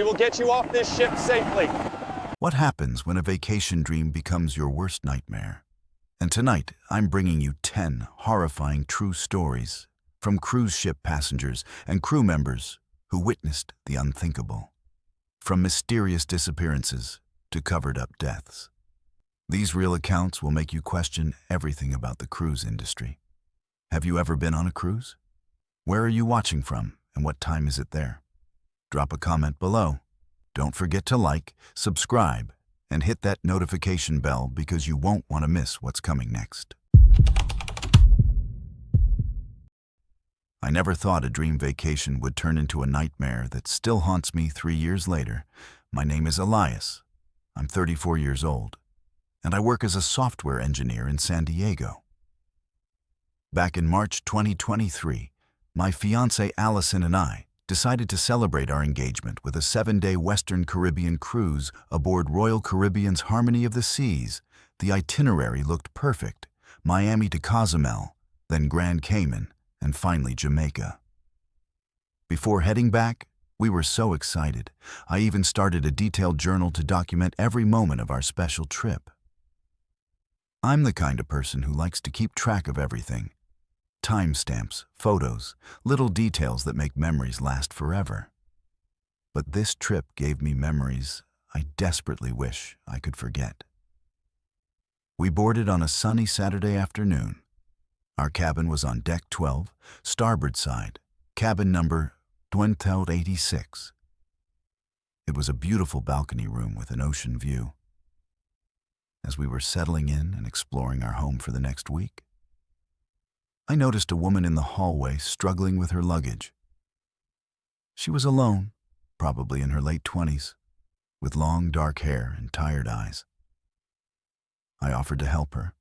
We will get you off this ship safely. What happens when a vacation dream becomes your worst nightmare? And tonight, I'm bringing you 10 horrifying true stories from cruise ship passengers and crew members who witnessed the unthinkable. From mysterious disappearances to covered-up deaths. These real accounts will make you question everything about the cruise industry. Have you ever been on a cruise? Where are you watching from, and what time is it there? Drop a comment below. Don't forget to like, subscribe, and hit that notification bell because you won't want to miss what's coming next. I never thought a dream vacation would turn into a nightmare that still haunts me 3 years later. My name is Elias. I'm 34 years old, and I work as a software engineer in San Diego. Back in March 2023, my fiancée Allison and I decided to celebrate our engagement with a 7-day Western Caribbean cruise aboard Royal Caribbean's Harmony of the Seas. The itinerary looked perfect: Miami to Cozumel, then Grand Cayman, and finally Jamaica. Before heading back, we were so excited. I even started a detailed journal to document every moment of our special trip. I'm the kind of person who likes to keep track of everything. Timestamps, photos, little details that make memories last forever. But this trip gave me memories I desperately wish I could forget. We boarded on a sunny Saturday afternoon. Our cabin was on deck 12, starboard side, cabin number 2086. It was a beautiful balcony room with an ocean view. As we were settling in and exploring our home for the next week, I noticed a woman in the hallway struggling with her luggage. She was alone, probably in her late 20s, with long dark hair and tired eyes. I offered to help her,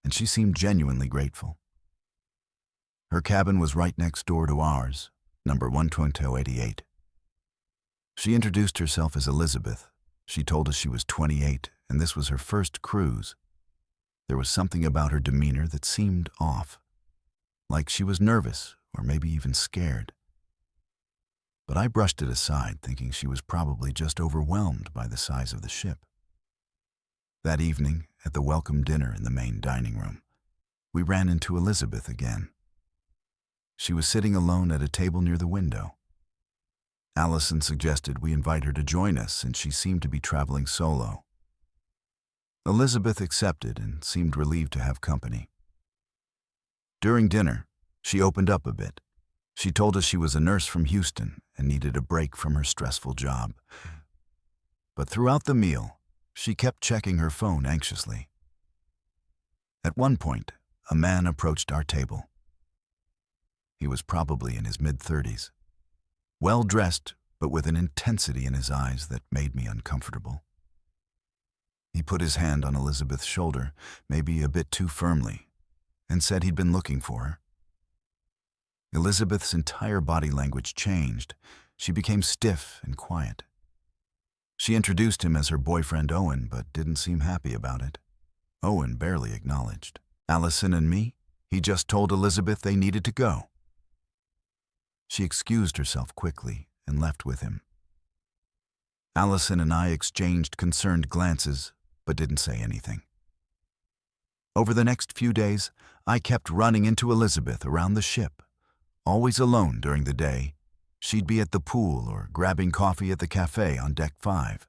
and she seemed genuinely grateful. Her cabin was right next door to ours, number 12088. She introduced herself as Elizabeth. She told us she was 28, and this was her first cruise. There was something about her demeanor that seemed off, like she was nervous or maybe even scared. But I brushed it aside, thinking she was probably just overwhelmed by the size of the ship. That evening, at the welcome dinner in the main dining room, we ran into Elizabeth again. She was sitting alone at a table near the window. Allison suggested we invite her to join us since she seemed to be traveling solo. Elizabeth accepted and seemed relieved to have company. During dinner, she opened up a bit. She told us she was a nurse from Houston and needed a break from her stressful job. But throughout the meal, she kept checking her phone anxiously. At one point, a man approached our table. He was probably in his mid-30s, well-dressed, but with an intensity in his eyes that made me uncomfortable. He put his hand on Elizabeth's shoulder, maybe a bit too firmly, and said he'd been looking for her. Elizabeth's entire body language changed. She became stiff and quiet. She introduced him as her boyfriend Owen, but didn't seem happy about it. Owen barely acknowledged. Allison and me, he just told Elizabeth they needed to go. She excused herself quickly and left with him. Allison and I exchanged concerned glances, but didn't say anything. Over the next few days, I kept running into Elizabeth around the ship. Always alone during the day, she'd be at the pool or grabbing coffee at the cafe on deck 5.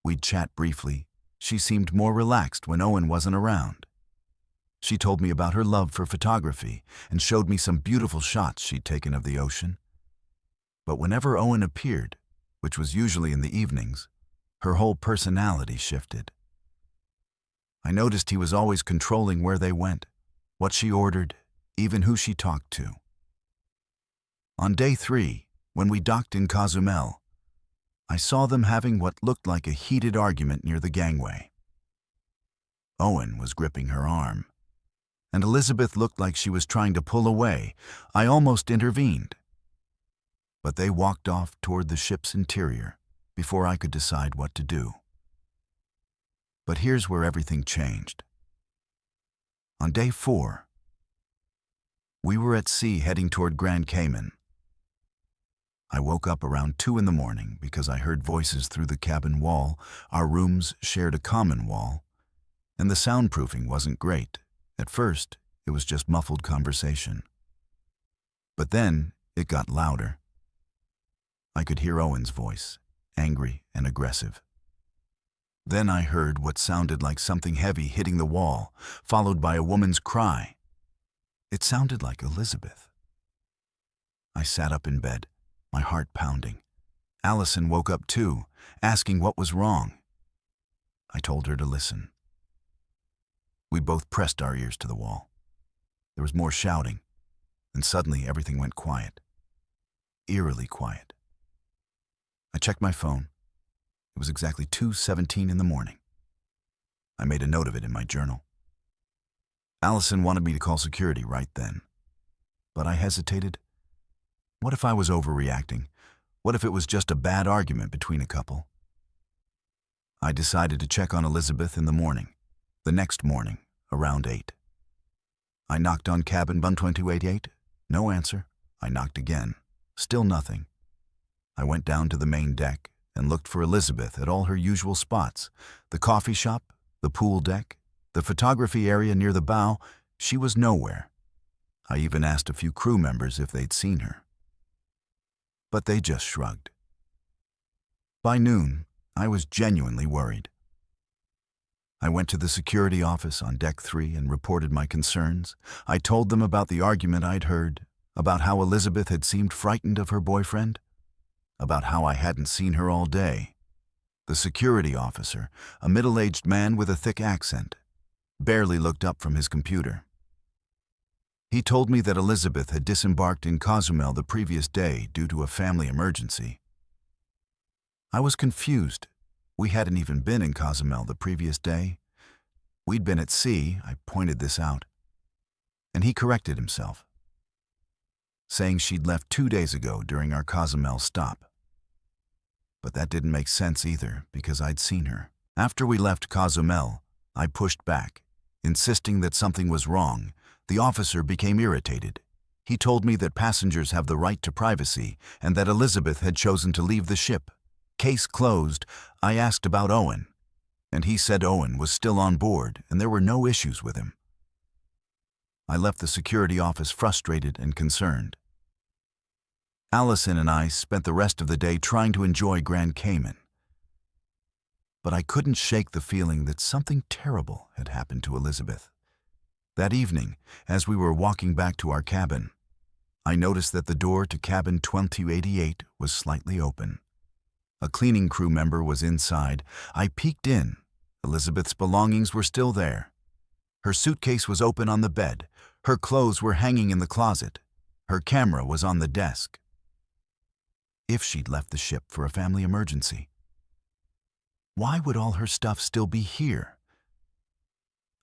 We'd chat briefly. She seemed more relaxed when Owen wasn't around. She told me about her love for photography and showed me some beautiful shots she'd taken of the ocean. But whenever Owen appeared, which was usually in the evenings, her whole personality shifted. I noticed he was always controlling where they went, what she ordered, even who she talked to. On day 3, when we docked in Cozumel, I saw them having what looked like a heated argument near the gangway. Owen was gripping her arm, and Elizabeth looked like she was trying to pull away. I almost intervened. But they walked off toward the ship's interior before I could decide what to do. But here's where everything changed. On day 4, we were at sea heading toward Grand Cayman. I woke up around 2 in the morning because I heard voices through the cabin wall. Our rooms shared a common wall, and the soundproofing wasn't great. At first, it was just muffled conversation. But then, it got louder. I could hear Owen's voice, angry and aggressive. Then I heard what sounded like something heavy hitting the wall, followed by a woman's cry. It sounded like Elizabeth. I sat up in bed, my heart pounding. Allison woke up too, asking what was wrong. I told her to listen. We both pressed our ears to the wall. There was more shouting, and suddenly everything went quiet. Eerily quiet. I checked my phone. It was exactly 2:17 in the morning. I made a note of it in my journal. Allison wanted me to call security right then. But I hesitated. What if I was overreacting? What if it was just a bad argument between a couple? I decided to check on Elizabeth in the morning. The next morning, around 8. I knocked on cabin 1288. No answer. I knocked again. Still nothing. I went down to the main deck and looked for Elizabeth at all her usual spots. The coffee shop, the pool deck, the photography area near the bow. She was nowhere. I even asked a few crew members if they'd seen her. But they just shrugged. By noon, I was genuinely worried. I went to the security office on Deck 3 and reported my concerns. I told them about the argument I'd heard, about how Elizabeth had seemed frightened of her boyfriend, about how I hadn't seen her all day. The security officer, a middle-aged man with a thick accent, barely looked up from his computer. He told me that Elizabeth had disembarked in Cozumel the previous day due to a family emergency. I was confused. We hadn't even been in Cozumel the previous day. We'd been at sea. I pointed this out. And he corrected himself, saying she'd left 2 days ago during our Cozumel stop. But that didn't make sense either, because I'd seen her. After we left Cozumel, I pushed back, insisting that something was wrong. The officer became irritated. He told me that passengers have the right to privacy and that Elizabeth had chosen to leave the ship. Case closed. I asked about Owen, and he said Owen was still on board and there were no issues with him. I left the security office frustrated and concerned. Allison and I spent the rest of the day trying to enjoy Grand Cayman. But I couldn't shake the feeling that something terrible had happened to Elizabeth. That evening, as we were walking back to our cabin, I noticed that the door to cabin 1288 was slightly open. A cleaning crew member was inside. I peeked in. Elizabeth's belongings were still there. Her suitcase was open on the bed. Her clothes were hanging in the closet. Her camera was on the desk. If she'd left the ship for a family emergency, why would all her stuff still be here?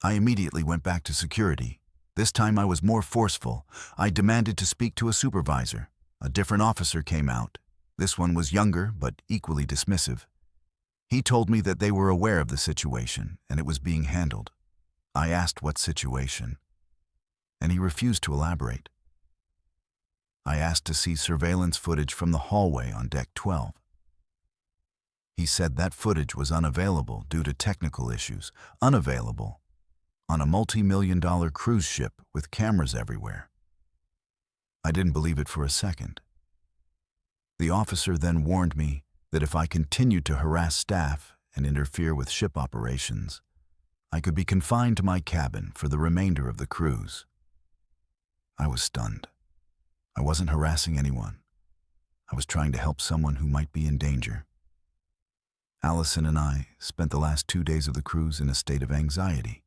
I immediately went back to security. This time I was more forceful. I demanded to speak to a supervisor. A different officer came out. This one was younger, but equally dismissive. He told me that they were aware of the situation and it was being handled. I asked what situation, and he refused to elaborate. I asked to see surveillance footage from the hallway on Deck 12. He said that footage was unavailable due to technical issues. Unavailable on a multi-million-dollar cruise ship with cameras everywhere. I didn't believe it for a second. The officer then warned me that if I continued to harass staff and interfere with ship operations, I could be confined to my cabin for the remainder of the cruise. I was stunned. I wasn't harassing anyone. I was trying to help someone who might be in danger. Allison and I spent the last 2 days of the cruise in a state of anxiety.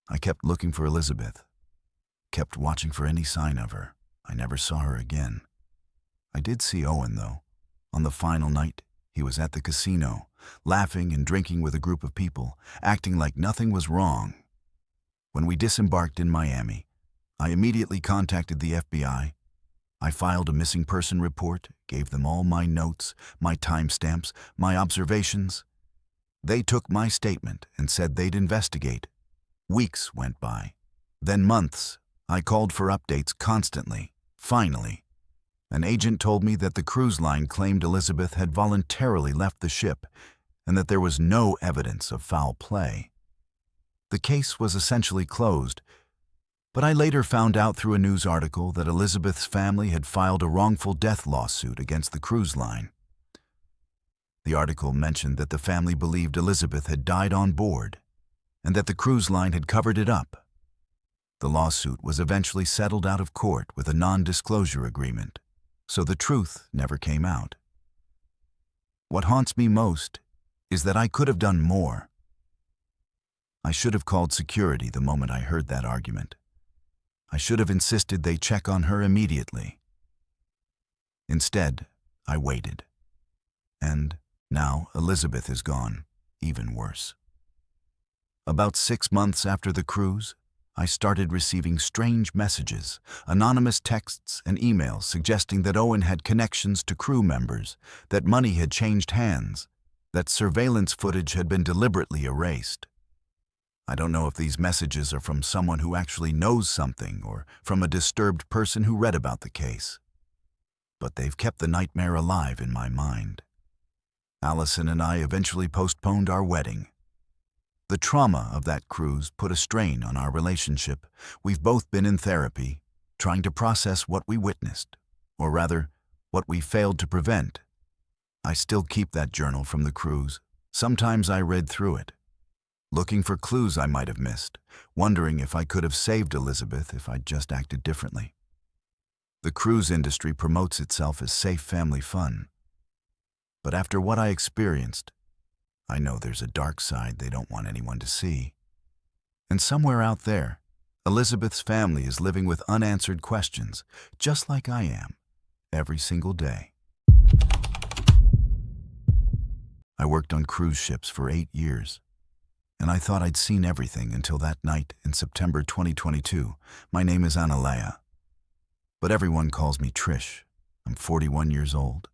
I kept looking for Elizabeth, kept watching for any sign of her. I never saw her again. I did see Owen, though. On the final night, he was at the casino, laughing and drinking with a group of people, acting like nothing was wrong. When we disembarked in Miami, I immediately contacted the FBI. I filed a missing person report, gave them all my notes, my timestamps, my observations. They took my statement and said they'd investigate. Weeks went by, then months. I called for updates constantly. Finally, An agent told me that the cruise line claimed Elizabeth had voluntarily left the ship and that there was no evidence of foul play. The case was essentially closed, but I later found out through a news article that Elizabeth's family had filed a wrongful death lawsuit against the cruise line. The article mentioned that the family believed Elizabeth had died on board and that the cruise line had covered it up. The lawsuit was eventually settled out of court with a non-disclosure agreement, so the truth never came out. What haunts me most is that I could have done more. I should have called security the moment I heard that argument. I should have insisted they check on her immediately. Instead, I waited. And now Elizabeth is gone, even worse. About 6 months after the cruise, I started receiving strange messages, anonymous texts and emails suggesting that Owen had connections to crew members, that money had changed hands, that surveillance footage had been deliberately erased. I don't know if these messages are from someone who actually knows something or from a disturbed person who read about the case. But they've kept the nightmare alive in my mind. Allison and I eventually postponed our wedding. The trauma of that cruise put a strain on our relationship. We've both been in therapy, trying to process what we witnessed, or rather, what we failed to prevent. I still keep that journal from the cruise. Sometimes I read through it, looking for clues I might have missed, wondering if I could have saved Elizabeth if I'd just acted differently. The cruise industry promotes itself as safe family fun. But after what I experienced, I know there's a dark side they don't want anyone to see. And somewhere out there, Elizabeth's family is living with unanswered questions, just like I am, every single day. I worked on cruise ships for 8 years, and I thought I'd seen everything until that night in September 2022. My name is Analea, but everyone calls me Trish. I'm 41 years old.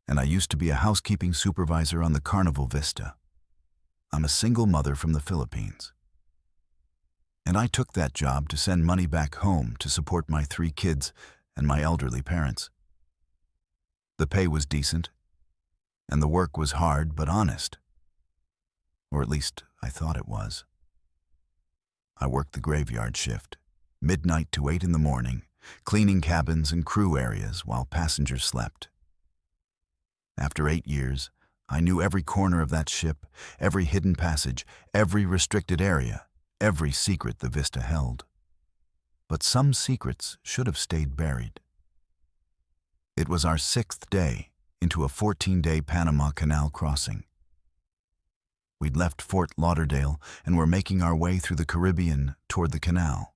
And I used to be a housekeeping supervisor on the Carnival Vista. I'm a single mother from the Philippines. And I took that job to send money back home to support my 3 kids and my elderly parents. The pay was decent, and the work was hard but honest. Or at least I thought it was. I worked the graveyard shift, midnight to 8 in the morning, cleaning cabins and crew areas while passengers slept. After 8 years, I knew every corner of that ship, every hidden passage, every restricted area, every secret the Vista held. But some secrets should have stayed buried. It was our 6th day into a 14-day Panama Canal crossing. We'd left Fort Lauderdale and were making our way through the Caribbean toward the canal.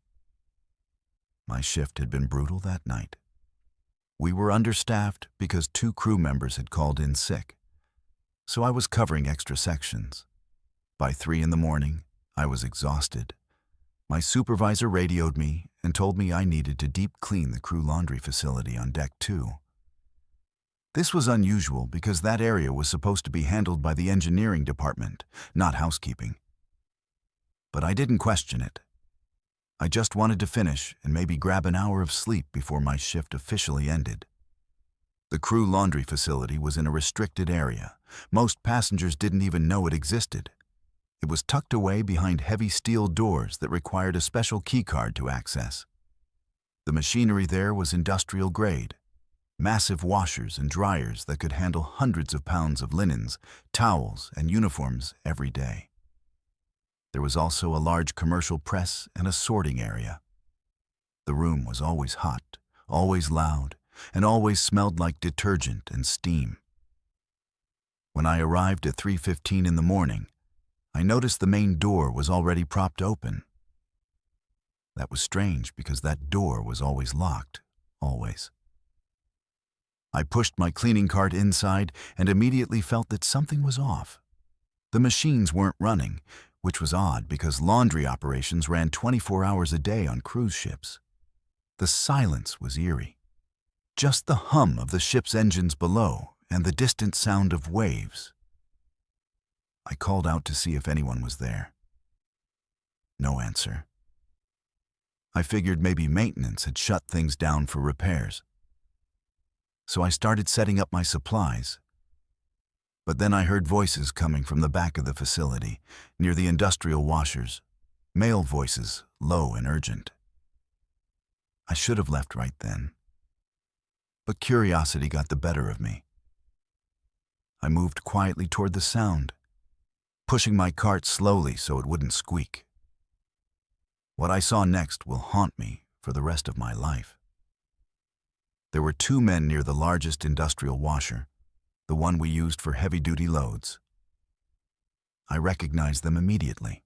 My shift had been brutal that night. We were understaffed because 2 crew members had called in sick, so I was covering extra sections. By 3 in the morning, I was exhausted. My supervisor radioed me and told me I needed to deep clean the crew laundry facility on deck 2. This was unusual because that area was supposed to be handled by the engineering department, not housekeeping. But I didn't question it. I just wanted to finish and maybe grab an hour of sleep before my shift officially ended. The crew laundry facility was in a restricted area. Most passengers didn't even know it existed. It was tucked away behind heavy steel doors that required a special keycard to access. The machinery there was industrial grade. Massive washers and dryers that could handle hundreds of pounds of linens, towels, and uniforms every day. There was also a large commercial press and a sorting area. The room was always hot, always loud, and always smelled like detergent and steam. When I arrived at 3:15 in the morning, I noticed the main door was already propped open. That was strange because that door was always locked, always. I pushed my cleaning cart inside and immediately felt that something was off. The machines weren't running, which was odd because laundry operations ran 24 hours a day on cruise ships. The silence was eerie. Just the hum of the ship's engines below and the distant sound of waves. I called out to see if anyone was there. No answer. I figured maybe maintenance had shut things down for repairs. so I started setting up my supplies. But then I heard voices coming from the back of the facility, near the industrial washers. Male voices, low and urgent. I should have left right then. But curiosity got the better of me. I moved quietly toward the sound, pushing my cart slowly so it wouldn't squeak. What I saw next will haunt me for the rest of my life. There were two men near the largest industrial washer, the one we used for heavy-duty loads. I recognized them immediately.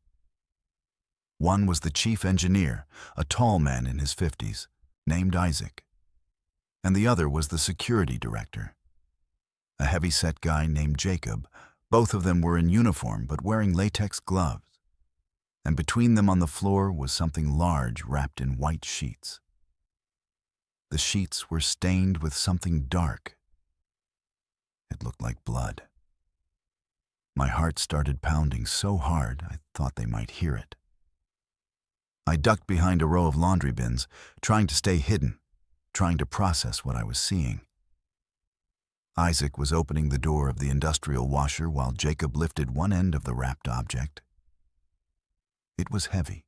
One was the chief engineer, a tall man in his 50s, named Isaac, and the other was the security director, a heavy-set guy named Jacob. Both of them were in uniform but wearing latex gloves, and between them on the floor was something large wrapped in white sheets. The sheets were stained with something dark. It looked like blood. My heart started pounding so hard I thought they might hear it. I ducked behind a row of laundry bins, trying to stay hidden, trying to process what I was seeing. Isaac was opening the door of the industrial washer while Jacob lifted one end of the wrapped object. It was heavy.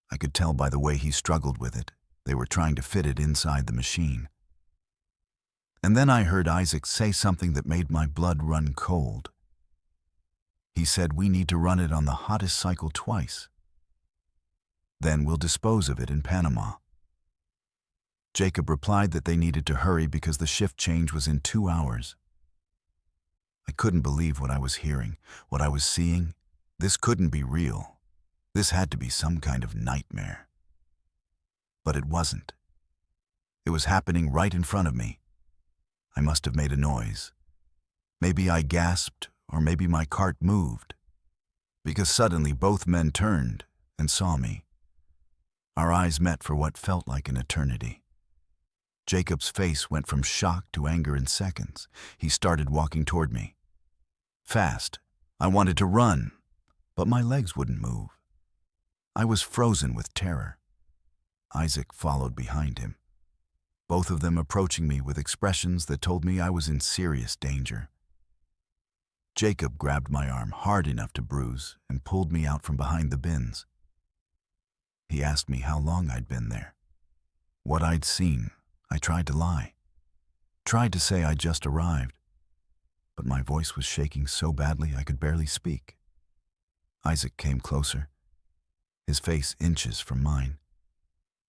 I could tell by the way he struggled with it. They were trying to fit it inside the machine. And then I heard Isaac say something that made my blood run cold. He said, "We need to run it on the hottest cycle twice. Then we'll dispose of it in Panama." Jacob replied that they needed to hurry because the shift change was in 2 hours. I couldn't believe what I was hearing, what I was seeing. This couldn't be real. This had to be some kind of nightmare. But it wasn't. It was happening right in front of me. I must have made a noise. Maybe I gasped, or maybe my cart moved, because suddenly both men turned and saw me. Our eyes met for what felt like an eternity. Jacob's face went from shock to anger in seconds. He started walking toward me. Fast. I wanted to run, but my legs wouldn't move. I was frozen with terror. Isaac followed behind him, both of them approaching me with expressions that told me I was in serious danger. Jacob grabbed my arm hard enough to bruise and pulled me out from behind the bins. He asked me how long I'd been there, what I'd seen. I tried to lie, tried to say I'd just arrived, but my voice was shaking so badly I could barely speak. Isaac came closer, his face inches from mine,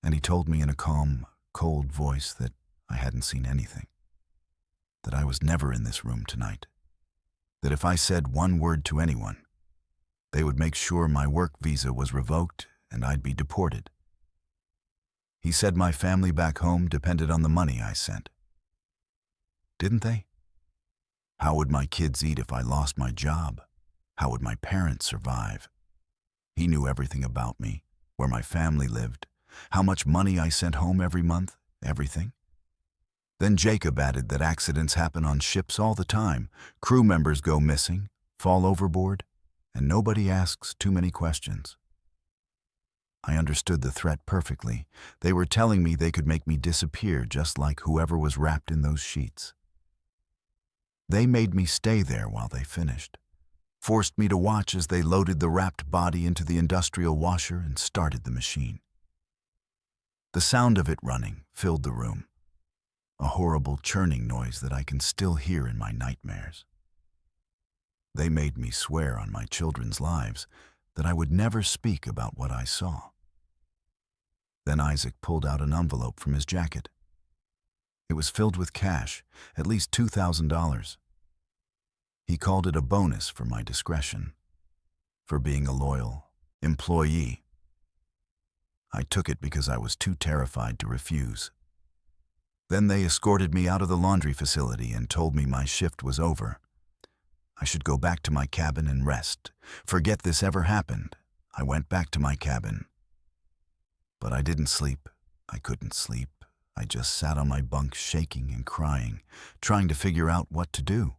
and he told me in a calm, cold voice that I hadn't seen anything, that I was never in this room tonight, that if I said one word to anyone, they would make sure my work visa was revoked and I'd be deported. He said my family back home depended on the money I sent. Didn't they? How would my kids eat if I lost my job? How would my parents survive? He knew everything about me, where my family lived, how much money I sent home every month, everything. Then Jacob added that accidents happen on ships all the time. Crew members go missing, fall overboard, and nobody asks too many questions. I understood the threat perfectly. They were telling me they could make me disappear just like whoever was wrapped in those sheets. They made me stay there while they finished, forced me to watch as they loaded the wrapped body into the industrial washer and started the machine. The sound of it running filled the room, a horrible churning noise that I can still hear in my nightmares. They made me swear on my children's lives that I would never speak about what I saw. Then Isaac pulled out an envelope from his jacket. It was filled with cash, at least $2,000. He called it a bonus for my discretion, for being a loyal employee. I took it because I was too terrified to refuse. Then they escorted me out of the laundry facility and told me my shift was over. I should go back to my cabin and rest. Forget this ever happened. I went back to my cabin. But I didn't sleep. I couldn't sleep. I just sat on my bunk shaking and crying, trying to figure out what to do.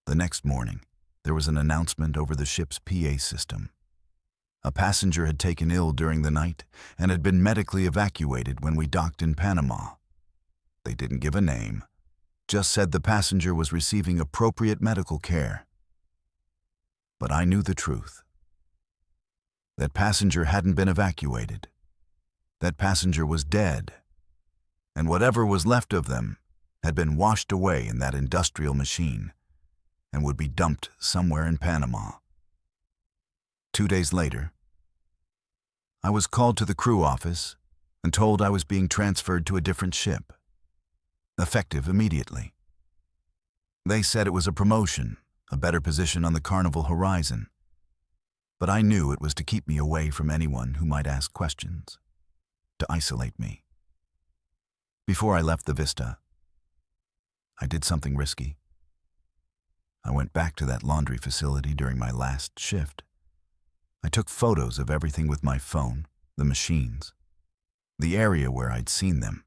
The next morning, there was an announcement over the ship's PA system. A passenger had taken ill during the night and had been medically evacuated when we docked in Panama. They didn't give a name, just said the passenger was receiving appropriate medical care. But I knew the truth. That passenger hadn't been evacuated. That passenger was dead, and whatever was left of them had been washed away in that industrial machine and would be dumped somewhere in Panama. 2 days later, I was called to the crew office and told I was being transferred to a different ship, effective immediately. They said it was a promotion, a better position on the Carnival horizon, but I knew it was to keep me away from anyone who might ask questions, to isolate me. Before I left the Vista, I did something risky. I went back to that laundry facility during my last shift. I took photos of everything with my phone, the machines, the area where I'd seen them.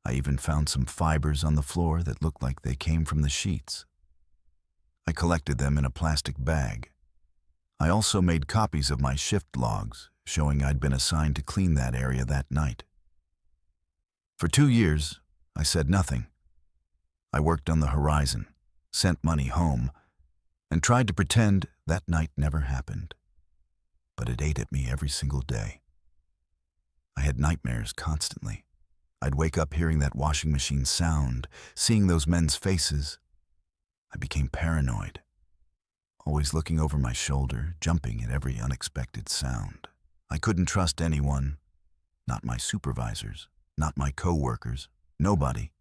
I even found some fibers on the floor that looked like they came from the sheets. I collected them in a plastic bag. I also made copies of my shift logs, showing I'd been assigned to clean that area that night. For 2 years, I said nothing. I worked on the horizon, sent money home, and tried to pretend that night never happened. But it ate at me every single day. I had nightmares constantly. I'd wake up hearing that washing machine sound, seeing those men's faces. I became paranoid, always looking over my shoulder, jumping at every unexpected sound. I couldn't trust anyone, not my supervisors, not my co-workers, nobody.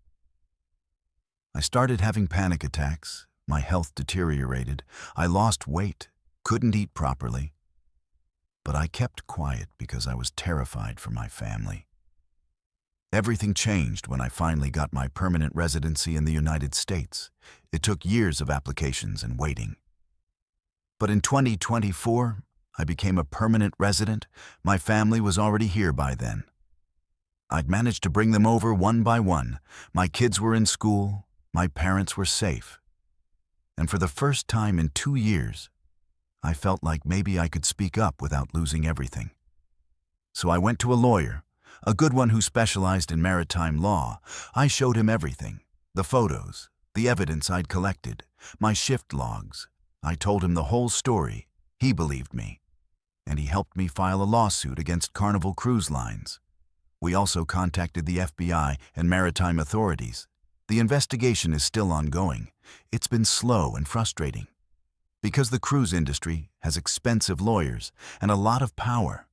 I started having panic attacks, my health deteriorated, I lost weight, couldn't eat properly. But I kept quiet because I was terrified for my family. Everything changed when I finally got my permanent residency in the United States. It took years of applications and waiting. But in 2024, I became a permanent resident. My family was already here by then. I'd managed to bring them over one by one. My kids were in school. My parents were safe. And for the first time in 2 years, I felt like maybe I could speak up without losing everything. So I went to a lawyer, a good one who specialized in maritime law. I showed him everything, the photos, the evidence I'd collected, my shift logs. I told him the whole story. He believed me, and he helped me file a lawsuit against Carnival Cruise Lines. We also contacted the FBI and maritime authorities. The investigation is still ongoing. It's been slow and frustrating, because the cruise industry has expensive lawyers and a lot of power.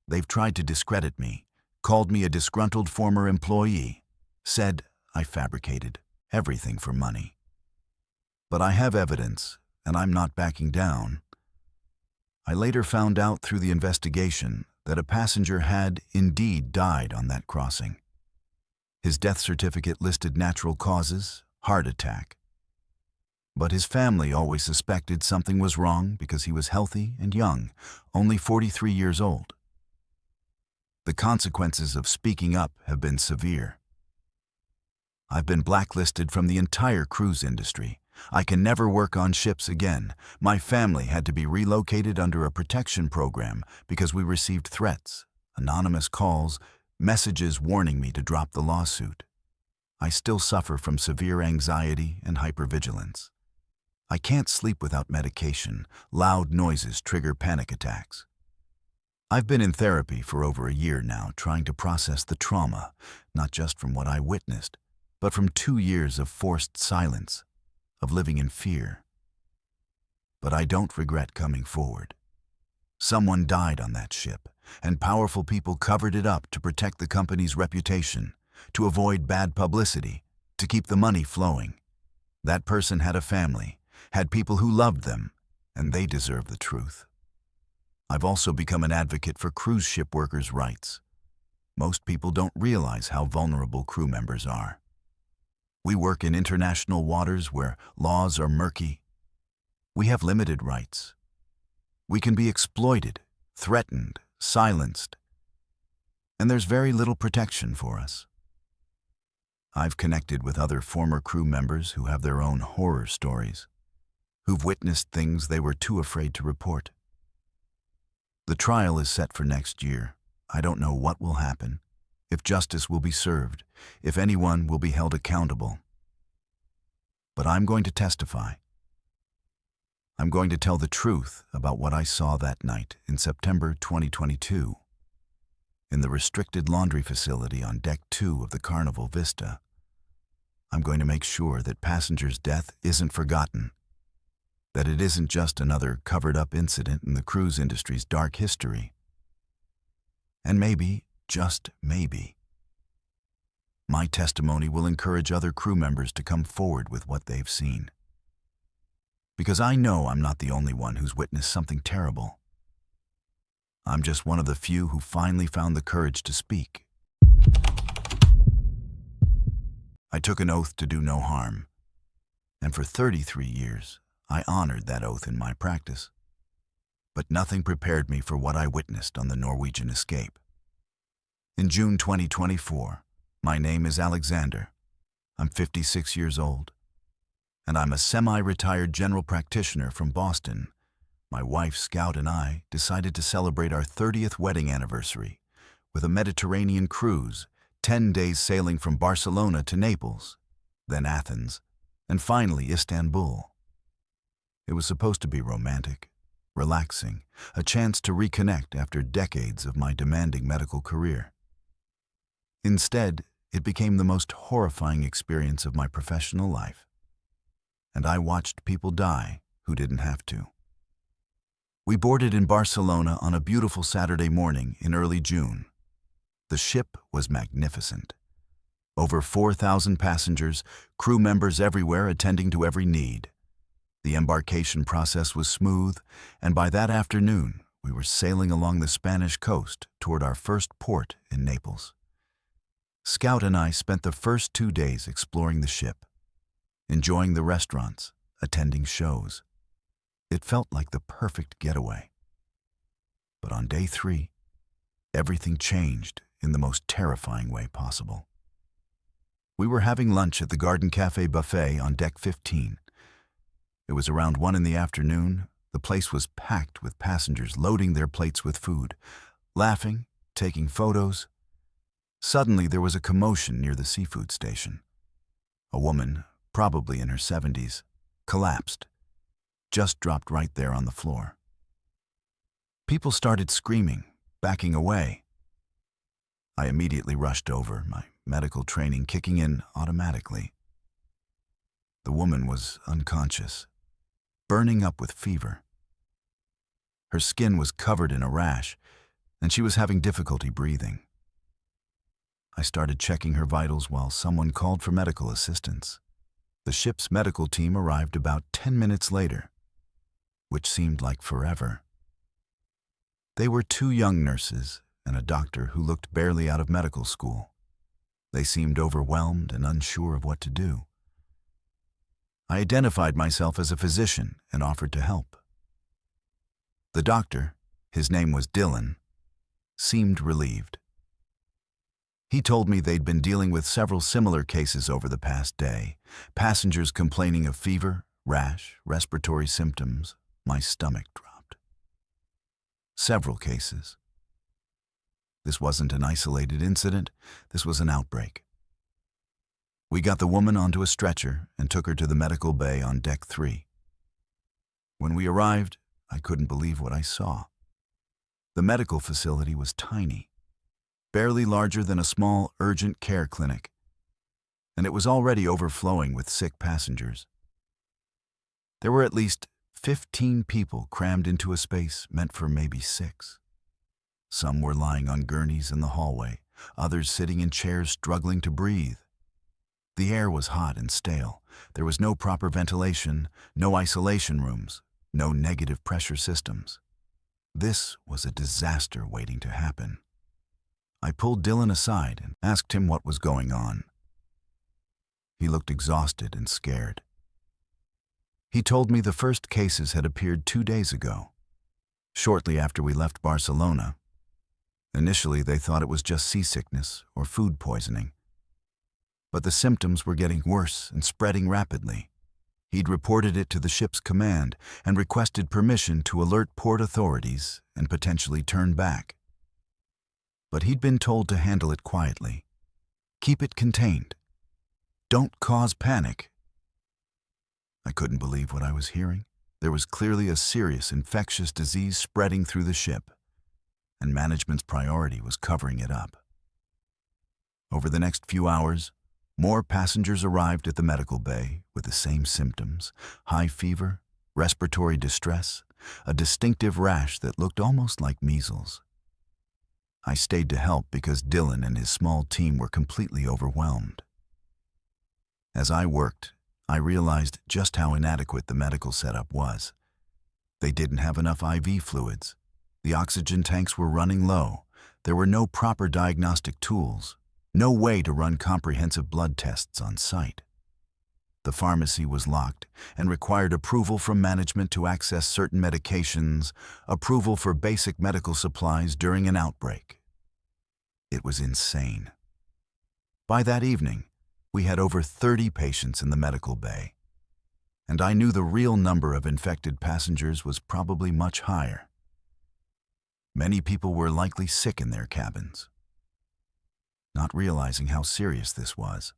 They've tried to discredit me, called me a disgruntled former employee, said I fabricated everything for money. But I have evidence, and I'm not backing down. I later found out through the investigation that a passenger had indeed died on that crossing. His death certificate listed natural causes, heart attack. But his family always suspected something was wrong because he was healthy and young, only 43 years old. The consequences of speaking up have been severe. I've been blacklisted from the entire cruise industry. I can never work on ships again. My family had to be relocated under a protection program because we received threats, anonymous calls, messages warning me to drop the lawsuit. I still suffer from severe anxiety and hypervigilance. I can't sleep without medication. Loud noises trigger panic attacks. I've been in therapy for over a year now, trying to process the trauma, not just from what I witnessed, but from 2 years of forced silence, of living in fear. But I don't regret coming forward. Someone died on that ship, and powerful people covered it up to protect the company's reputation, to avoid bad publicity, to keep the money flowing. That person had a family, had people who loved them, and they deserve the truth. I've also become an advocate for cruise ship workers' rights. Most people don't realize how vulnerable crew members are. We work in international waters where laws are murky. We have limited rights. We can be exploited, threatened, silenced, and there's very little protection for us. I've connected with other former crew members who have their own horror stories, who've witnessed things they were too afraid to report. The trial is set for next year. I don't know what will happen. if justice will be served, if anyone will be held accountable. But I'm going to testify. I'm going to tell the truth about what I saw that night in September 2022 in the restricted laundry facility on Deck 2 of the Carnival Vista. I'm going to make sure that passengers' death isn't forgotten, that it isn't just another covered-up incident in the cruise industry's dark history. And maybe, just maybe, my testimony will encourage other crew members to come forward with what they've seen. Because I know I'm not the only one who's witnessed something terrible. I'm just one of the few who finally found the courage to speak. I took an oath to do no harm, and for 33 years, I honored that oath in my practice. But nothing prepared me for what I witnessed on the Norwegian escape. In June 2024, my name is Alexander. I'm 56 years old, and I'm a semi-retired general practitioner from Boston. My wife, Scout, and I decided to celebrate our 30th wedding anniversary with a Mediterranean cruise, 10 days sailing from Barcelona to Naples, then Athens, and finally Istanbul. It was supposed to be romantic, relaxing, a chance to reconnect after decades of my demanding medical career. Instead, it became the most horrifying experience of my professional life, and I watched people die who didn't have to. We boarded in Barcelona on a beautiful Saturday morning in early June. The ship was magnificent. Over 4,000 passengers, crew members everywhere attending to every need. The embarkation process was smooth, and by that afternoon, we were sailing along the Spanish coast toward our first port in Naples. Scout and I spent the first 2 days exploring the ship, enjoying the restaurants, attending shows. It felt like the perfect getaway. But on day 3, everything changed in the most terrifying way possible. We were having lunch at the Garden Cafe buffet on Deck 15. It was around 1 in the afternoon. The place was packed with passengers loading their plates with food, laughing, taking photos. Suddenly, there was a commotion near the seafood station. A woman, probably in her 70s, collapsed, just dropped right there on the floor. People started screaming, backing away. I immediately rushed over, my medical training kicking in automatically. The woman was unconscious, burning up with fever. Her skin was covered in a rash, and she was having difficulty breathing. I started checking her vitals while someone called for medical assistance. The ship's medical team arrived about 10 minutes later, which seemed like forever. They were 2 young nurses and a doctor who looked barely out of medical school. They seemed overwhelmed and unsure of what to do. I identified myself as a physician and offered to help. The doctor, his name was Dylan, seemed relieved. He told me they'd been dealing with several similar cases over the past day, passengers complaining of fever, rash, respiratory symptoms. My stomach dropped. Several cases. This wasn't an isolated incident, this was an outbreak. We got the woman onto a stretcher and took her to the medical bay on Deck 3. When we arrived, I couldn't believe what I saw. The medical facility was tiny, barely larger than a small urgent care clinic, and it was already overflowing with sick passengers. There were at least 15 people crammed into a space meant for maybe 6. Some were lying on gurneys in the hallway, others sitting in chairs struggling to breathe. The air was hot and stale. There was no proper ventilation, no isolation rooms, no negative pressure systems. This was a disaster waiting to happen. I pulled Dylan aside and asked him what was going on. He looked exhausted and scared. He told me the first cases had appeared 2 days ago, shortly after we left Barcelona. Initially, they thought it was just seasickness or food poisoning. But the symptoms were getting worse and spreading rapidly. He'd reported it to the ship's command and requested permission to alert port authorities and potentially turn back. but he'd been told to handle it quietly. Keep it contained. Don't cause panic. I couldn't believe what I was hearing. There was clearly a serious infectious disease spreading through the ship, and management's priority was covering it up. Over the next few hours, more passengers arrived at the medical bay with the same symptoms: high fever, respiratory distress, a distinctive rash that looked almost like measles. I stayed to help because Dylan and his small team were completely overwhelmed. As I worked, I realized just how inadequate the medical setup was. They didn't have enough IV fluids. The oxygen tanks were running low. There were no proper diagnostic tools, no way to run comprehensive blood tests on site. The pharmacy was locked and required approval from management to access certain medications, approval for basic medical supplies during an outbreak. It was insane. By that evening, we had over 30 patients in the medical bay, and I knew the real number of infected passengers was probably much higher. Many people were likely sick in their cabins. Not realizing how serious this was,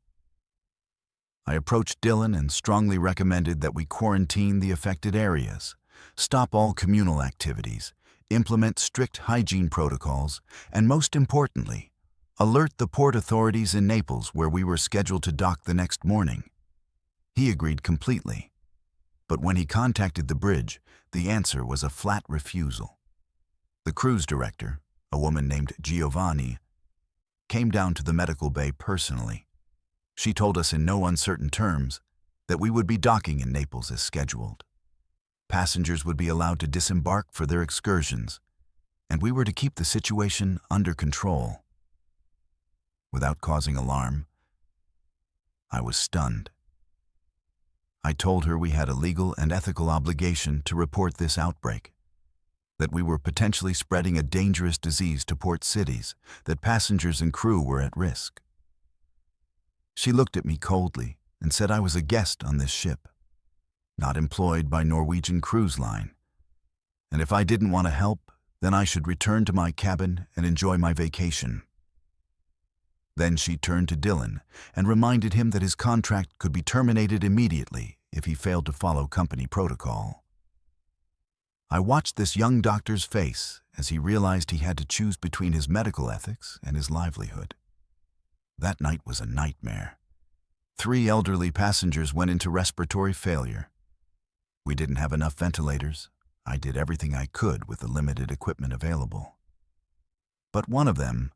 I approached Dylan and strongly recommended that we quarantine the affected areas, stop all communal activities, implement strict hygiene protocols, and most importantly, alert the port authorities in Naples where we were scheduled to dock the next morning. He agreed completely, but when he contacted the bridge, the answer was a flat refusal. The cruise director, a woman named Giovanni, came down to the medical bay personally. She told us in no uncertain terms that we would be docking in Naples as scheduled. Passengers would be allowed to disembark for their excursions, and we were to keep the situation under control. Without causing alarm, I was stunned. I told her we had a legal and ethical obligation to report this outbreak, that we were potentially spreading a dangerous disease to port cities, that passengers and crew were at risk. She looked at me coldly and said I was a guest on this ship, not employed by Norwegian Cruise Line, and if I didn't want to help, then I should return to my cabin and enjoy my vacation. Then she turned to Dylan and reminded him that his contract could be terminated immediately if he failed to follow company protocol. I watched this young doctor's face as he realized he had to choose between his medical ethics and his livelihood. That night was a nightmare. 3 elderly passengers went into respiratory failure. We didn't have enough ventilators. I did everything I could with the limited equipment available. But one of them,